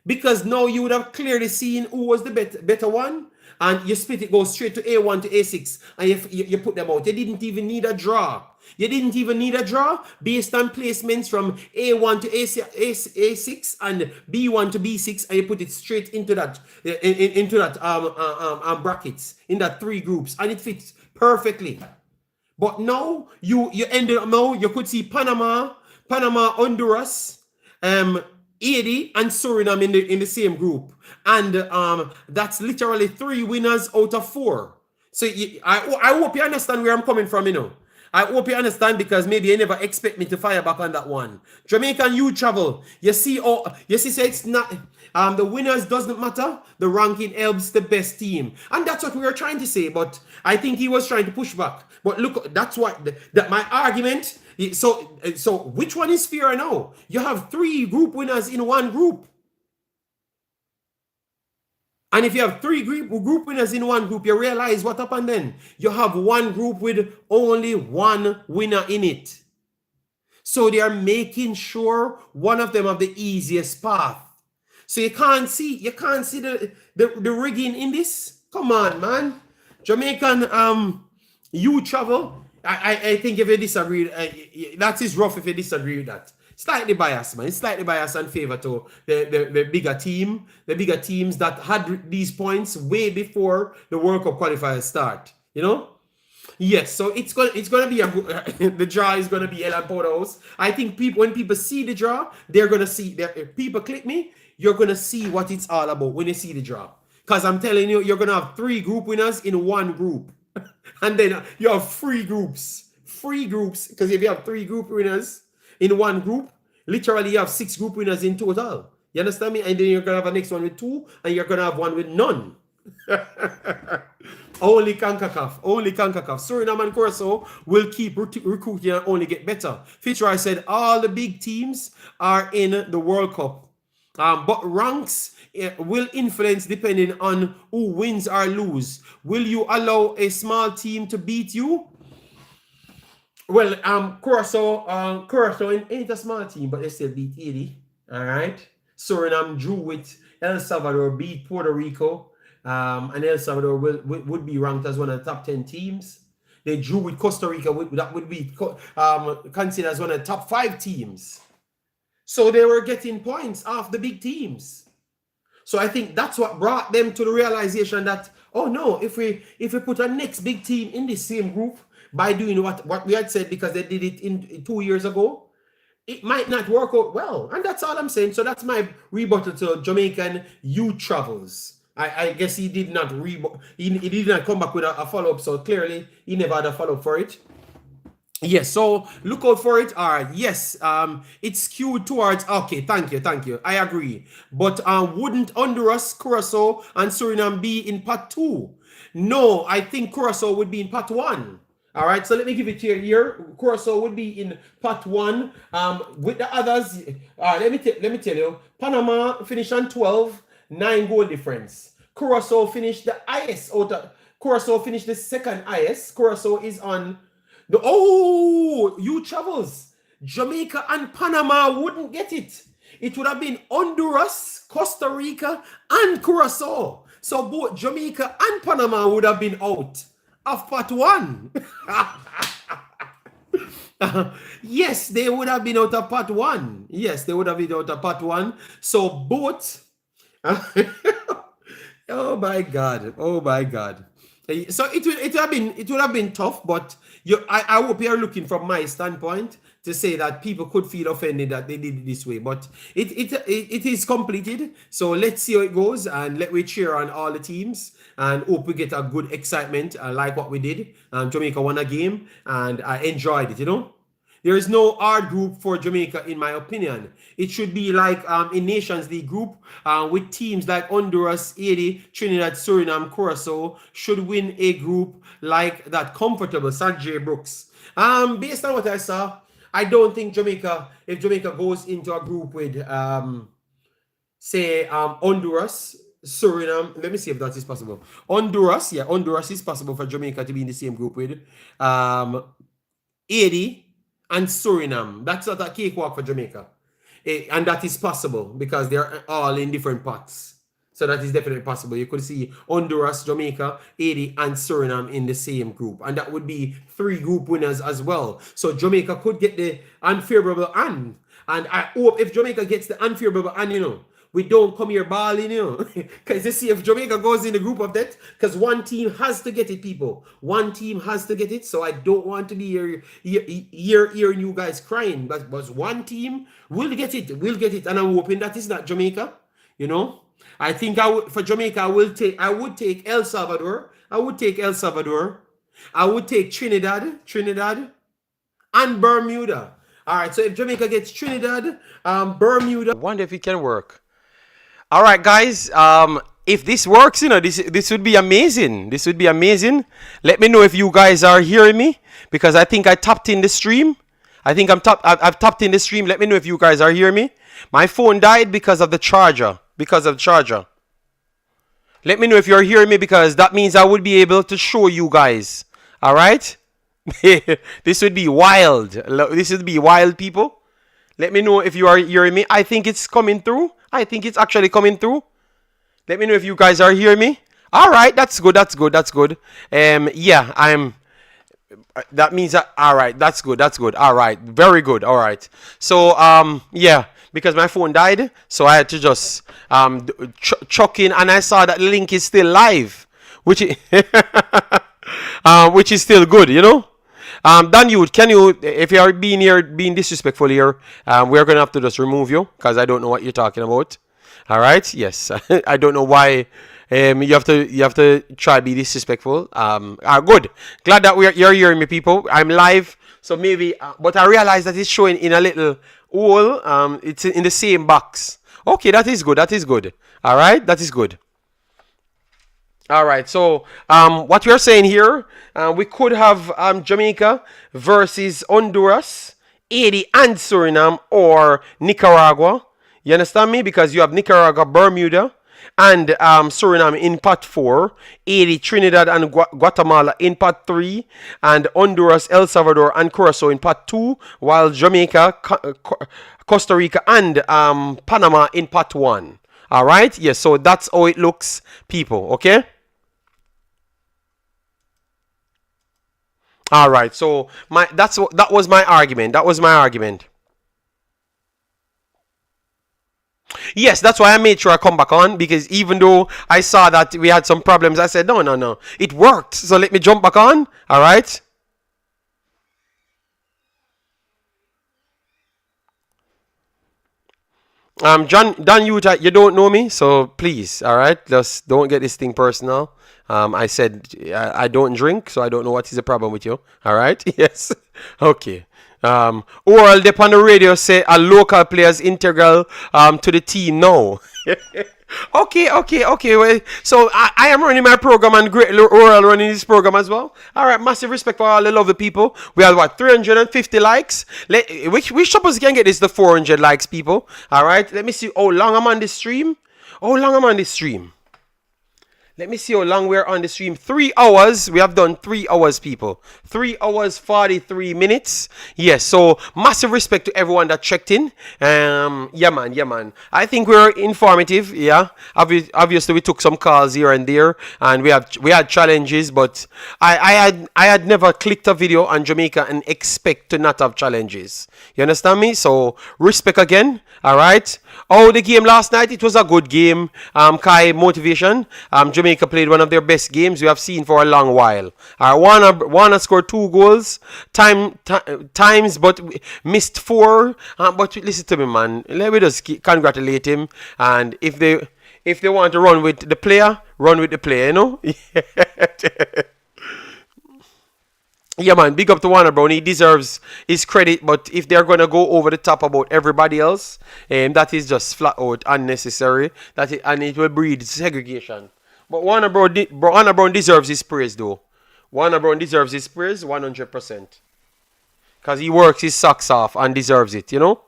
Because now you would have clearly seen who was the better one. And you split it, go straight to A1 to A6. And you put them out. You didn't even need a draw. You didn't even need a draw based on placements from A1 to A6 and B1 to B6, and you put it straight into that brackets, in that 3 groups, and it fits perfectly. But now you ended up, now you could see Panama, Honduras, Haiti, and Suriname in the same group, and that's literally 3 winners out of 4. So I hope you understand where I'm coming from, I hope you understand, because maybe you never expect me to fire back on that one. Jamaican youth travel. You see, so it's not the winners doesn't matter. The ranking helps the best team, and that's what we were trying to say. But I think he was trying to push back. But look, that's what that my argument. So which one is fair now? You have 3 group winners in one group. And if you have 3 group winners in one group, you realize what happened then. You have one group with only 1 winner in it. So they are making sure one of them have the easiest path. So you can't see the rigging in this. Come on, man. Jamaican you travel. I think if you disagree, that is rough if you disagree with that. Slightly biased, man. It's slightly biased in favor to the bigger team, the bigger teams that had these points way before the World Cup qualifiers start. Yes. So it's gonna be the draw is gonna be El Podos. I think when people see the draw, they're gonna see. If people click me, you're gonna see what it's all about when you see the draw. Because I'm telling you, you're gonna have 3 group winners in one group, and then you have 3 groups. Because if you have 3 group winners in one group, literally you have 6 group winners in total. You understand me? And then you're gonna have a next one with 2, and you're gonna have one with none. Only Concacaf. Suriname and Curacao will keep recruiting and only get better. Fitzroy said all the big teams are in the World Cup, but ranks will influence depending on who wins or lose. Will you allow a small team to beat you? Well, Curacao ain't a small team, but they still beat Haiti. All right. Suriname drew with El Salvador, beat Puerto Rico, and El Salvador would be ranked as one of the top 10 teams. They drew with Costa Rica, that would be considered as one of the top 5 teams. So they were getting points off the big teams. So I think that's what brought them to the realization that, oh no, if we put a next big team in the same group, by doing what we had said, because they did it in 2 years ago, it might not work out well. And that's all I'm saying. So that's my rebuttal to Jamaican youth travels. I guess he did not he did not come back with a follow-up, so clearly he never had a follow-up for it. Yes, so look out for it. All right, yes, it's skewed towards, okay, thank you. I agree. But wouldn't Honduras, Curacao, and Suriname be in part 2? No, I think Curacao would be in part 1. All right, so let me give it to you here. Curacao would be in part 1. With the others, let me tell you. Panama finished on 12, 9 goal difference. Curacao finished the highest. Curacao finished the second highest. Curacao is on the you travels. Jamaica and Panama wouldn't get it. It would have been Honduras, Costa Rica, and Curacao. So both Jamaica and Panama would have been out of part 1. Yes, they would have been out of part 1. Yes, they would have been out of part 1. So both. Oh my God. So it would have been tough, but I hope you're looking from my standpoint to say that people could feel offended that they did it this way. But it is completed. So let's see how it goes, and let we cheer on all the teams and hope we get a good excitement like what we did. Jamaica won a game and I enjoyed it, you know. There is no hard group for Jamaica, in my opinion. It should be like a Nations League group with teams like Honduras, Haiti, Trinidad, Suriname, Curacao should win a group like that comfortable. Sanjay Brooks. Based on what I saw, I don't think if Jamaica goes into a group with, say, Honduras, Suriname, let me see if that is possible. Honduras is possible for Jamaica to be in the same group with Haiti and Suriname. That's not a cakewalk for Jamaica. And that is possible because they're all in different pots. So that is definitely possible. You could see Honduras, Jamaica, Haiti, and Suriname in the same group. And that would be 3 group winners as well. So Jamaica could get the unfavorable hand. And I hope if Jamaica gets the unfavorable hand, you know, we don't come here balling, you know. Because you see, if Jamaica goes in the group of that, because one team has to get it, people. One team has to get it. So I don't want to be hearing you guys crying. But one team will get it. We'll get it. And I'm hoping that is not Jamaica, you know. I think for Jamaica, I would take El Salvador. I would take Trinidad, and Bermuda. All right, so if Jamaica gets Trinidad, Bermuda. I wonder if it can work. All right, guys. If this works, you know, this would be amazing. This would be amazing. Let me know if you guys are hearing me, because I think I tapped in the stream. I've tapped in the stream. Let me know if you guys are hearing me. My phone died because of the charger. Let me know if you're hearing me, because that means I would be able to show you guys. All right. This would be wild. This would be wild, people. Let me know if you are hearing me. I think it's coming through. I think it's actually coming through. Let me know if you guys are hearing me. All right, that's good. Yeah, I'm. That means that. All right, that's good. All right, very good. All right. So yeah, because my phone died, so I had to just chuck in, and I saw that the link is still live, which is which is still good, you know. Dan, can you, if you are being disrespectful here, we're gonna have to just remove you, because I don't know what you're talking about. All right, yes, I don't know why. You have to try to be disrespectful. Good. Glad that you're hearing me, people. I'm live, so maybe, but I realize that it's showing in a little hole. It's in the same box. Okay, that is good. All right, that is good. All right, so what we are saying here, we could have Jamaica versus Honduras, Haiti, and Suriname, or Nicaragua. You understand me? Because you have Nicaragua, Bermuda, and Suriname in part 4, Haiti, Trinidad, and Guatemala in part 3, and Honduras, El Salvador, and Curacao in part 2, while Jamaica, Costa Rica, and Panama in part 1. All right, yes, so that's how it looks, people. Okay. All right, so that was my argument. Yes, that's why I made sure I come back on, because even though I saw that we had some problems, I said no, it worked. So let me jump back on. All right. Dan, you don't know me, so please, all right, just don't get this thing personal. I said I don't drink, so I don't know what is the problem with you. All right, yes, okay. Oral Dep on the radio say a local player is integral to the team. No. Okay. Well, so I am running my program, and great Oral running this program as well. All right, massive respect for all the lovely people. We have 350 likes. We suppose can get this to 400 likes, people. All right, let me see how long I'm on the stream. Let me see how long we're on the stream. 3 hours. We have done 3 hours, people. 3 hours, 43 minutes. Yes, so massive respect to everyone that checked in. Yeah, man. I think we're informative. Yeah, obviously we took some calls here and there, and we had challenges, but I had never clicked a video on Jamaica and expect to not have challenges. You understand me? So respect again. All right. Oh, the game last night, it was a good game. Kai motivation. Jamaica Jamaica played one of their best games we have seen for a long while. Warner scored 2 goals times, but missed 4. But listen to me, man. Let me just congratulate him. And if they want to run with the player, run with the player, you know? Yeah, man, big up to Warner Brown. He deserves his credit, but if they're going to go over the top about everybody else, that is just flat out unnecessary. And it will breed segregation. But Warner Brown deserves his praise, though. Warner Brown deserves his praise 100%. Because he works his socks off and deserves it, you know?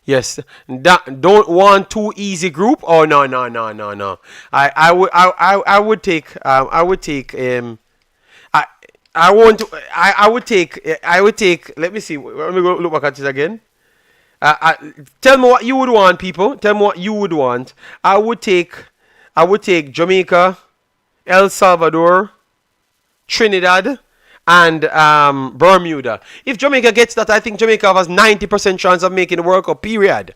Yes. Don't want too easy group. Oh, no. I would take let me see. Let me go look back at it again. Tell me what you would want, people. Tell me what you would want. I would take Jamaica, El Salvador, Trinidad, and Bermuda. If Jamaica gets that, I think Jamaica has 90% chance of making the World Cup, period.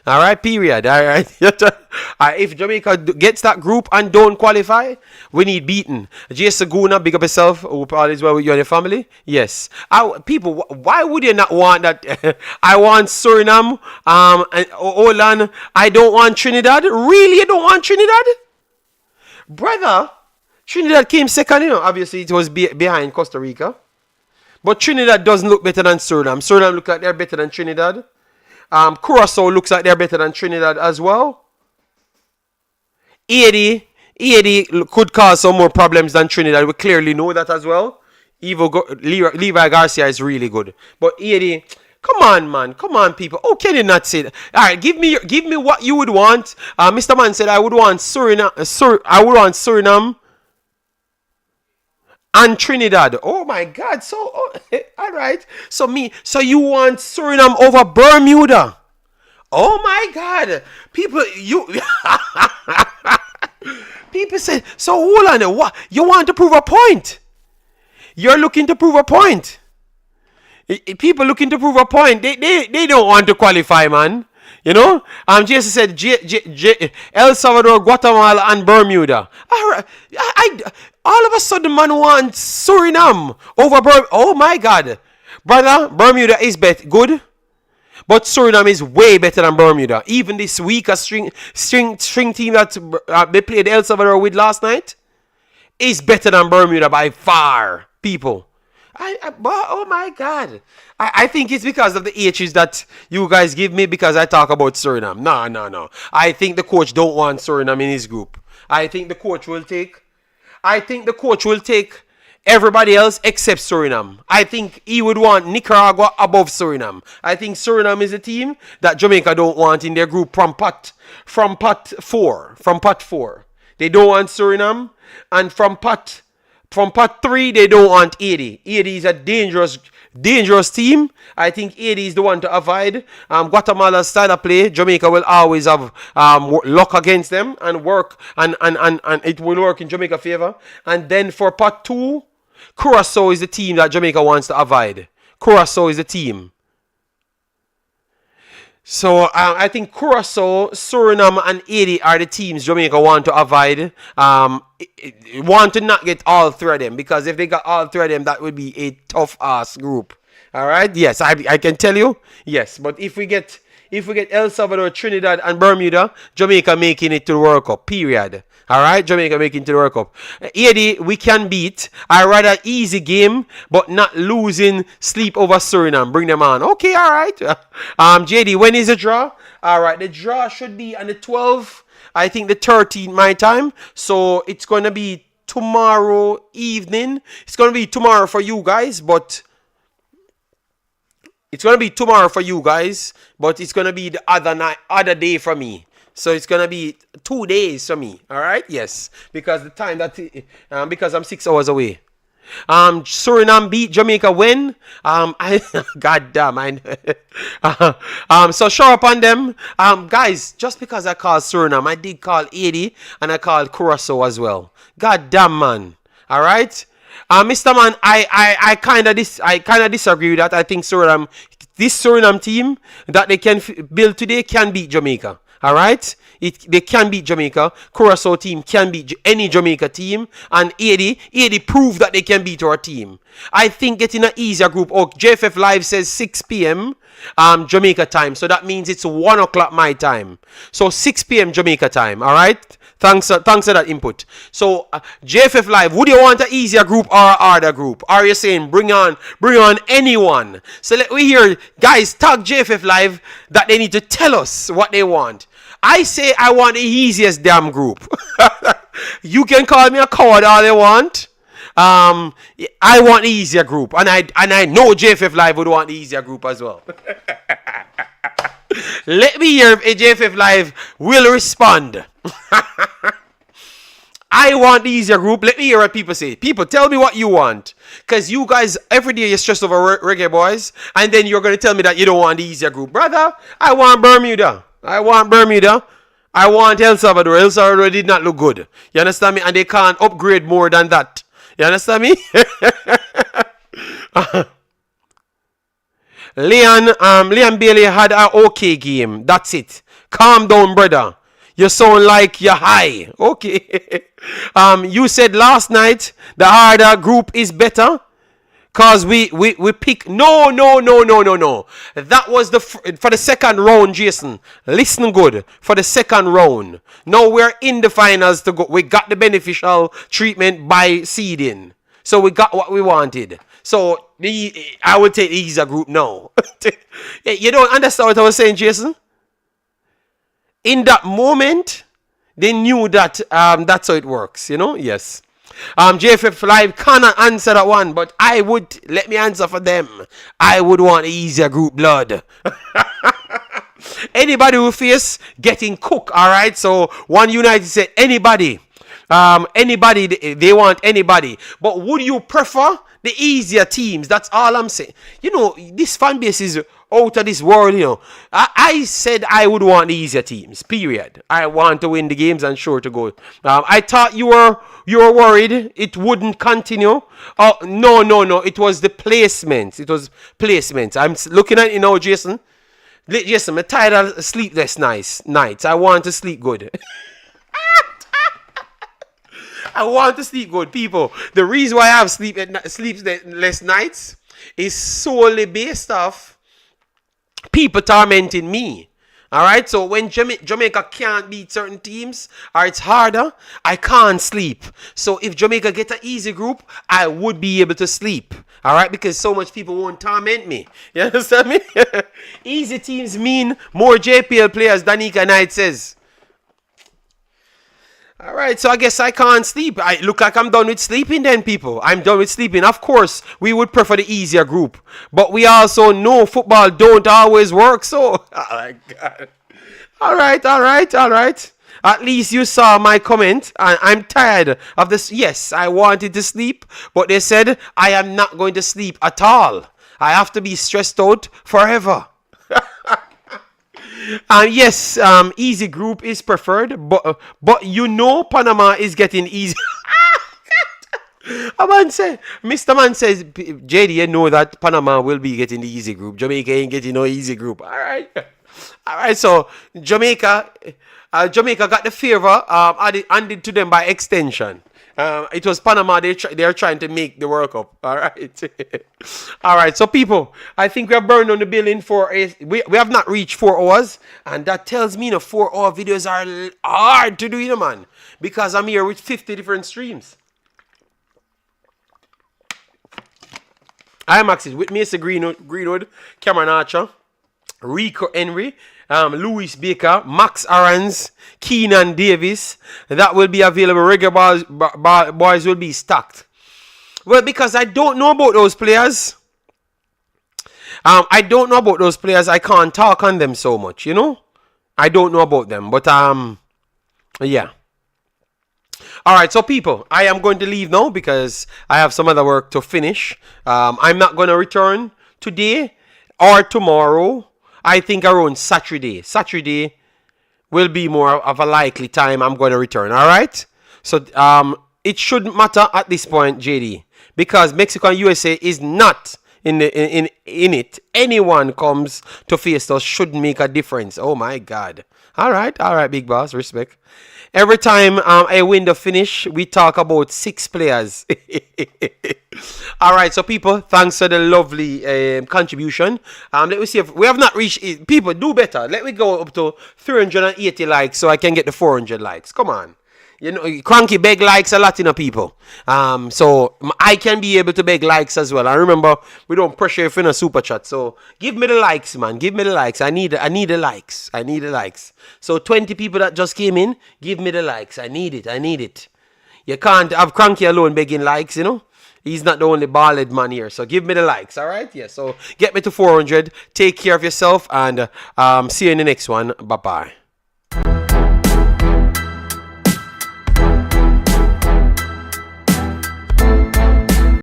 Alright, period. Alright. If Jamaica gets that group and don't qualify, we need beaten. J. Saguna, big up yourself. Hope all is well with you and your family. Yes. People, why would you not want that? I want Suriname, and Olan. I don't want Trinidad. Really, you don't want Trinidad? Brother, Trinidad came second, you know. Obviously, it was behind Costa Rica. But Trinidad doesn't look better than Suriname. Suriname look like they're better than Trinidad. Curacao looks like they're better than Trinidad as well. Haiti could cause some more problems than Trinidad. We clearly know that as well. Levi Garcia is really good. But Haiti, come on, man. Come on, people. Oh, can you not say that? All right, give me what you would want. Mr. Man said I would want Suriname and Trinidad. Oh my God. So, all right. So you want Suriname over Bermuda? Oh my God. People say, so hold on. What? You want to prove a point? You're looking to prove a point. People looking to prove a point. They don't want to qualify, man. You know? Jason said El Salvador, Guatemala, and Bermuda. All right. All of a sudden, man wants Suriname over Bermuda. Oh my God. Brother, Bermuda is good. But Suriname is way better than Bermuda. Even this weaker string team that they played El Salvador with last night is better than Bermuda by far, people. Oh my God. I think it's because of the H's that you guys give me because I talk about Suriname. No. I think the coach don't want Suriname in his group. I think the coach will take everybody else except Suriname. I think he would want Nicaragua above Suriname. I think Suriname is a team that Jamaica don't want in their group from pot 4. They don't want Suriname, and from pot 3 they don't want Haiti. Haiti is a dangerous team. I think Haiti is the one to avoid. Guatemala's style of play, Jamaica will always have luck against them and work, and it will work in Jamaica's favor. And then for pot 2, Curacao is the team that Jamaica wants to avoid. Curacao is the team. So I think Curacao, Suriname, and Haiti are the teams Jamaica want to avoid. Want to not get all 3 of them, because if they got all 3 of them, that would be a tough ass group. All right. Yes, I can tell you. Yes, but if we get El Salvador, Trinidad, and Bermuda, Jamaica making it to the World Cup. Period. All right, Jamaica making it to the World Cup. Haiti, we can beat. I rather easy game, but not losing sleep over Suriname. Bring them on. Okay, all right. JD, when is the draw? All right, the draw should be on the 12th. I think the 13th my time. So it's going to be tomorrow evening. It's going to be tomorrow for you guys, but it's going to be the other day for me. So it's going to be 2 days for me. All right? Yes. Because the time because I'm 6 hours away. Suriname beat Jamaica when? God damn. So show up on them. Guys, just because I called Suriname, I did call Haiti and I called Curacao as well. God damn, man. All right? Mr. Man, I kind of disagree with that. I think this Suriname team that they can build today can beat Jamaica. All right, they can beat Jamaica. Curacao team can beat any Jamaica team, and 80 prove that they can beat our team. I think getting an easier group. Oh, JFF Live says 6 p.m. Jamaica time, so that means it's 1 o'clock my time. So 6 p.m. Jamaica time. All right. Thanks for that input. So JFF Live, would you want an easier group or a harder group? Are you saying bring on anyone? So let we hear, guys, tag JFF Live that they need to tell us what they want. I say I want the easiest damn group. You can call me a coward all you want. I want the easier group, and I know JFF Live would want the easier group as well. Let me hear if JFF Live will respond. I want the easier group. Let me hear what people say. People, tell me what you want. Because you guys, every day you're stressed over Reggae Boyz, and then you're going to tell me that you don't want the easier group. Brother, I want Bermuda. I want El Salvador. El Salvador did not look good. You understand me? And they can't upgrade more than that. You understand me? Leon Bailey had an okay game. That's it. Calm down, brother. You sound like you're high. Okay. You said last night the harder group is better. Cause we pick no. That was for the second round, Jason. Listen good. For the second round. Now we're in the finals to go. We got the beneficial treatment by seeding. So we got what we wanted. So I would take the easier group now. You don't understand what I was saying, Jason? In that moment, they knew that that's how it works, you know? Yes. JFF Live cannot answer that one, but I would, let me answer for them. I would want an easier group, blood. Anybody who face getting cooked, all right? So One United said anybody. Anybody, they want anybody. But would you prefer the easier teams? That's all I'm saying. You know, this fan base is out of this world, you know. I said I would want the easier teams, period. I want to win the games and sure to go. I thought you were worried it wouldn't continue. Oh, no. It was the placement. It was placement. I'm looking at you now, Jason. Jason, I'm tired of sleepless nights. I want to sleep good. I want to sleep good, people. The reason why I have sleepless nights is solely based off people tormenting me. All right, so when Jamaica can't beat certain teams or it's harder, I can't sleep. So if Jamaica get an easy group, I would be able to sleep. All right, because so much people won't torment me. You understand me? Easy teams mean more JPL players, Danica Knight says. All right, so I guess I can't sleep. I look like I'm done with sleeping then, people. I'm done with sleeping. Of course, we would prefer the easier group. But we also know football don't always work, so... Oh, my God. All right. At least you saw my comment. I'm tired of this. Yes, I wanted to sleep, but they said I am not going to sleep at all. I have to be stressed out forever. Yes, easy group is preferred, but you know Panama is getting easy. Mr. Man says, JD, you know that Panama will be getting the easy group. Jamaica ain't getting no easy group. All right. So Jamaica got the favor handed to them by extension. It was Panama. They're trying to make the World Cup. All right. All right. So people, I think we are burned on the building for we have not reached 4 hours, and that tells me 4-hour videos are hard to do, man, because I'm here with 50 different streams. Imaxit with me is the Greenwood, Cameron Archer, Rico Henry, Louis Baker, Max Arons, Keenan Davis. That will be available. Reggae Boyz will be stacked. Well, because I don't know about those players. I can't talk on them so much, you know. I don't know about them, but yeah. All right, so people, I am going to leave now because I have some other work to finish. I'm not going to return today or tomorrow. I think around Saturday. Saturday will be more of a likely time I'm going to return. All right. So it shouldn't matter at this point, JD, because Mexico and USA is not in it. Anyone comes to face us should make a difference. Oh my God. All right, big boss, respect. Every time I win the finish, we talk about 6 players. All right, so people, thanks for the lovely contribution. Let me see if we have not reached it. People, do better. Let me go up to 380 likes so I can get the 400 likes. Come on. You know, Cranky beg likes a lot, people. So I can be able to beg likes as well. I remember we don't pressure if in a super chat. So give me the likes, man. Give me the likes. I need the likes. I need the likes. So 20 people that just came in, give me the likes. I need it. You can't have Cranky alone begging likes, He's not the only bald man here. So give me the likes, all right? Yeah, so get me to 400. Take care of yourself and see you in the next one. Bye-bye.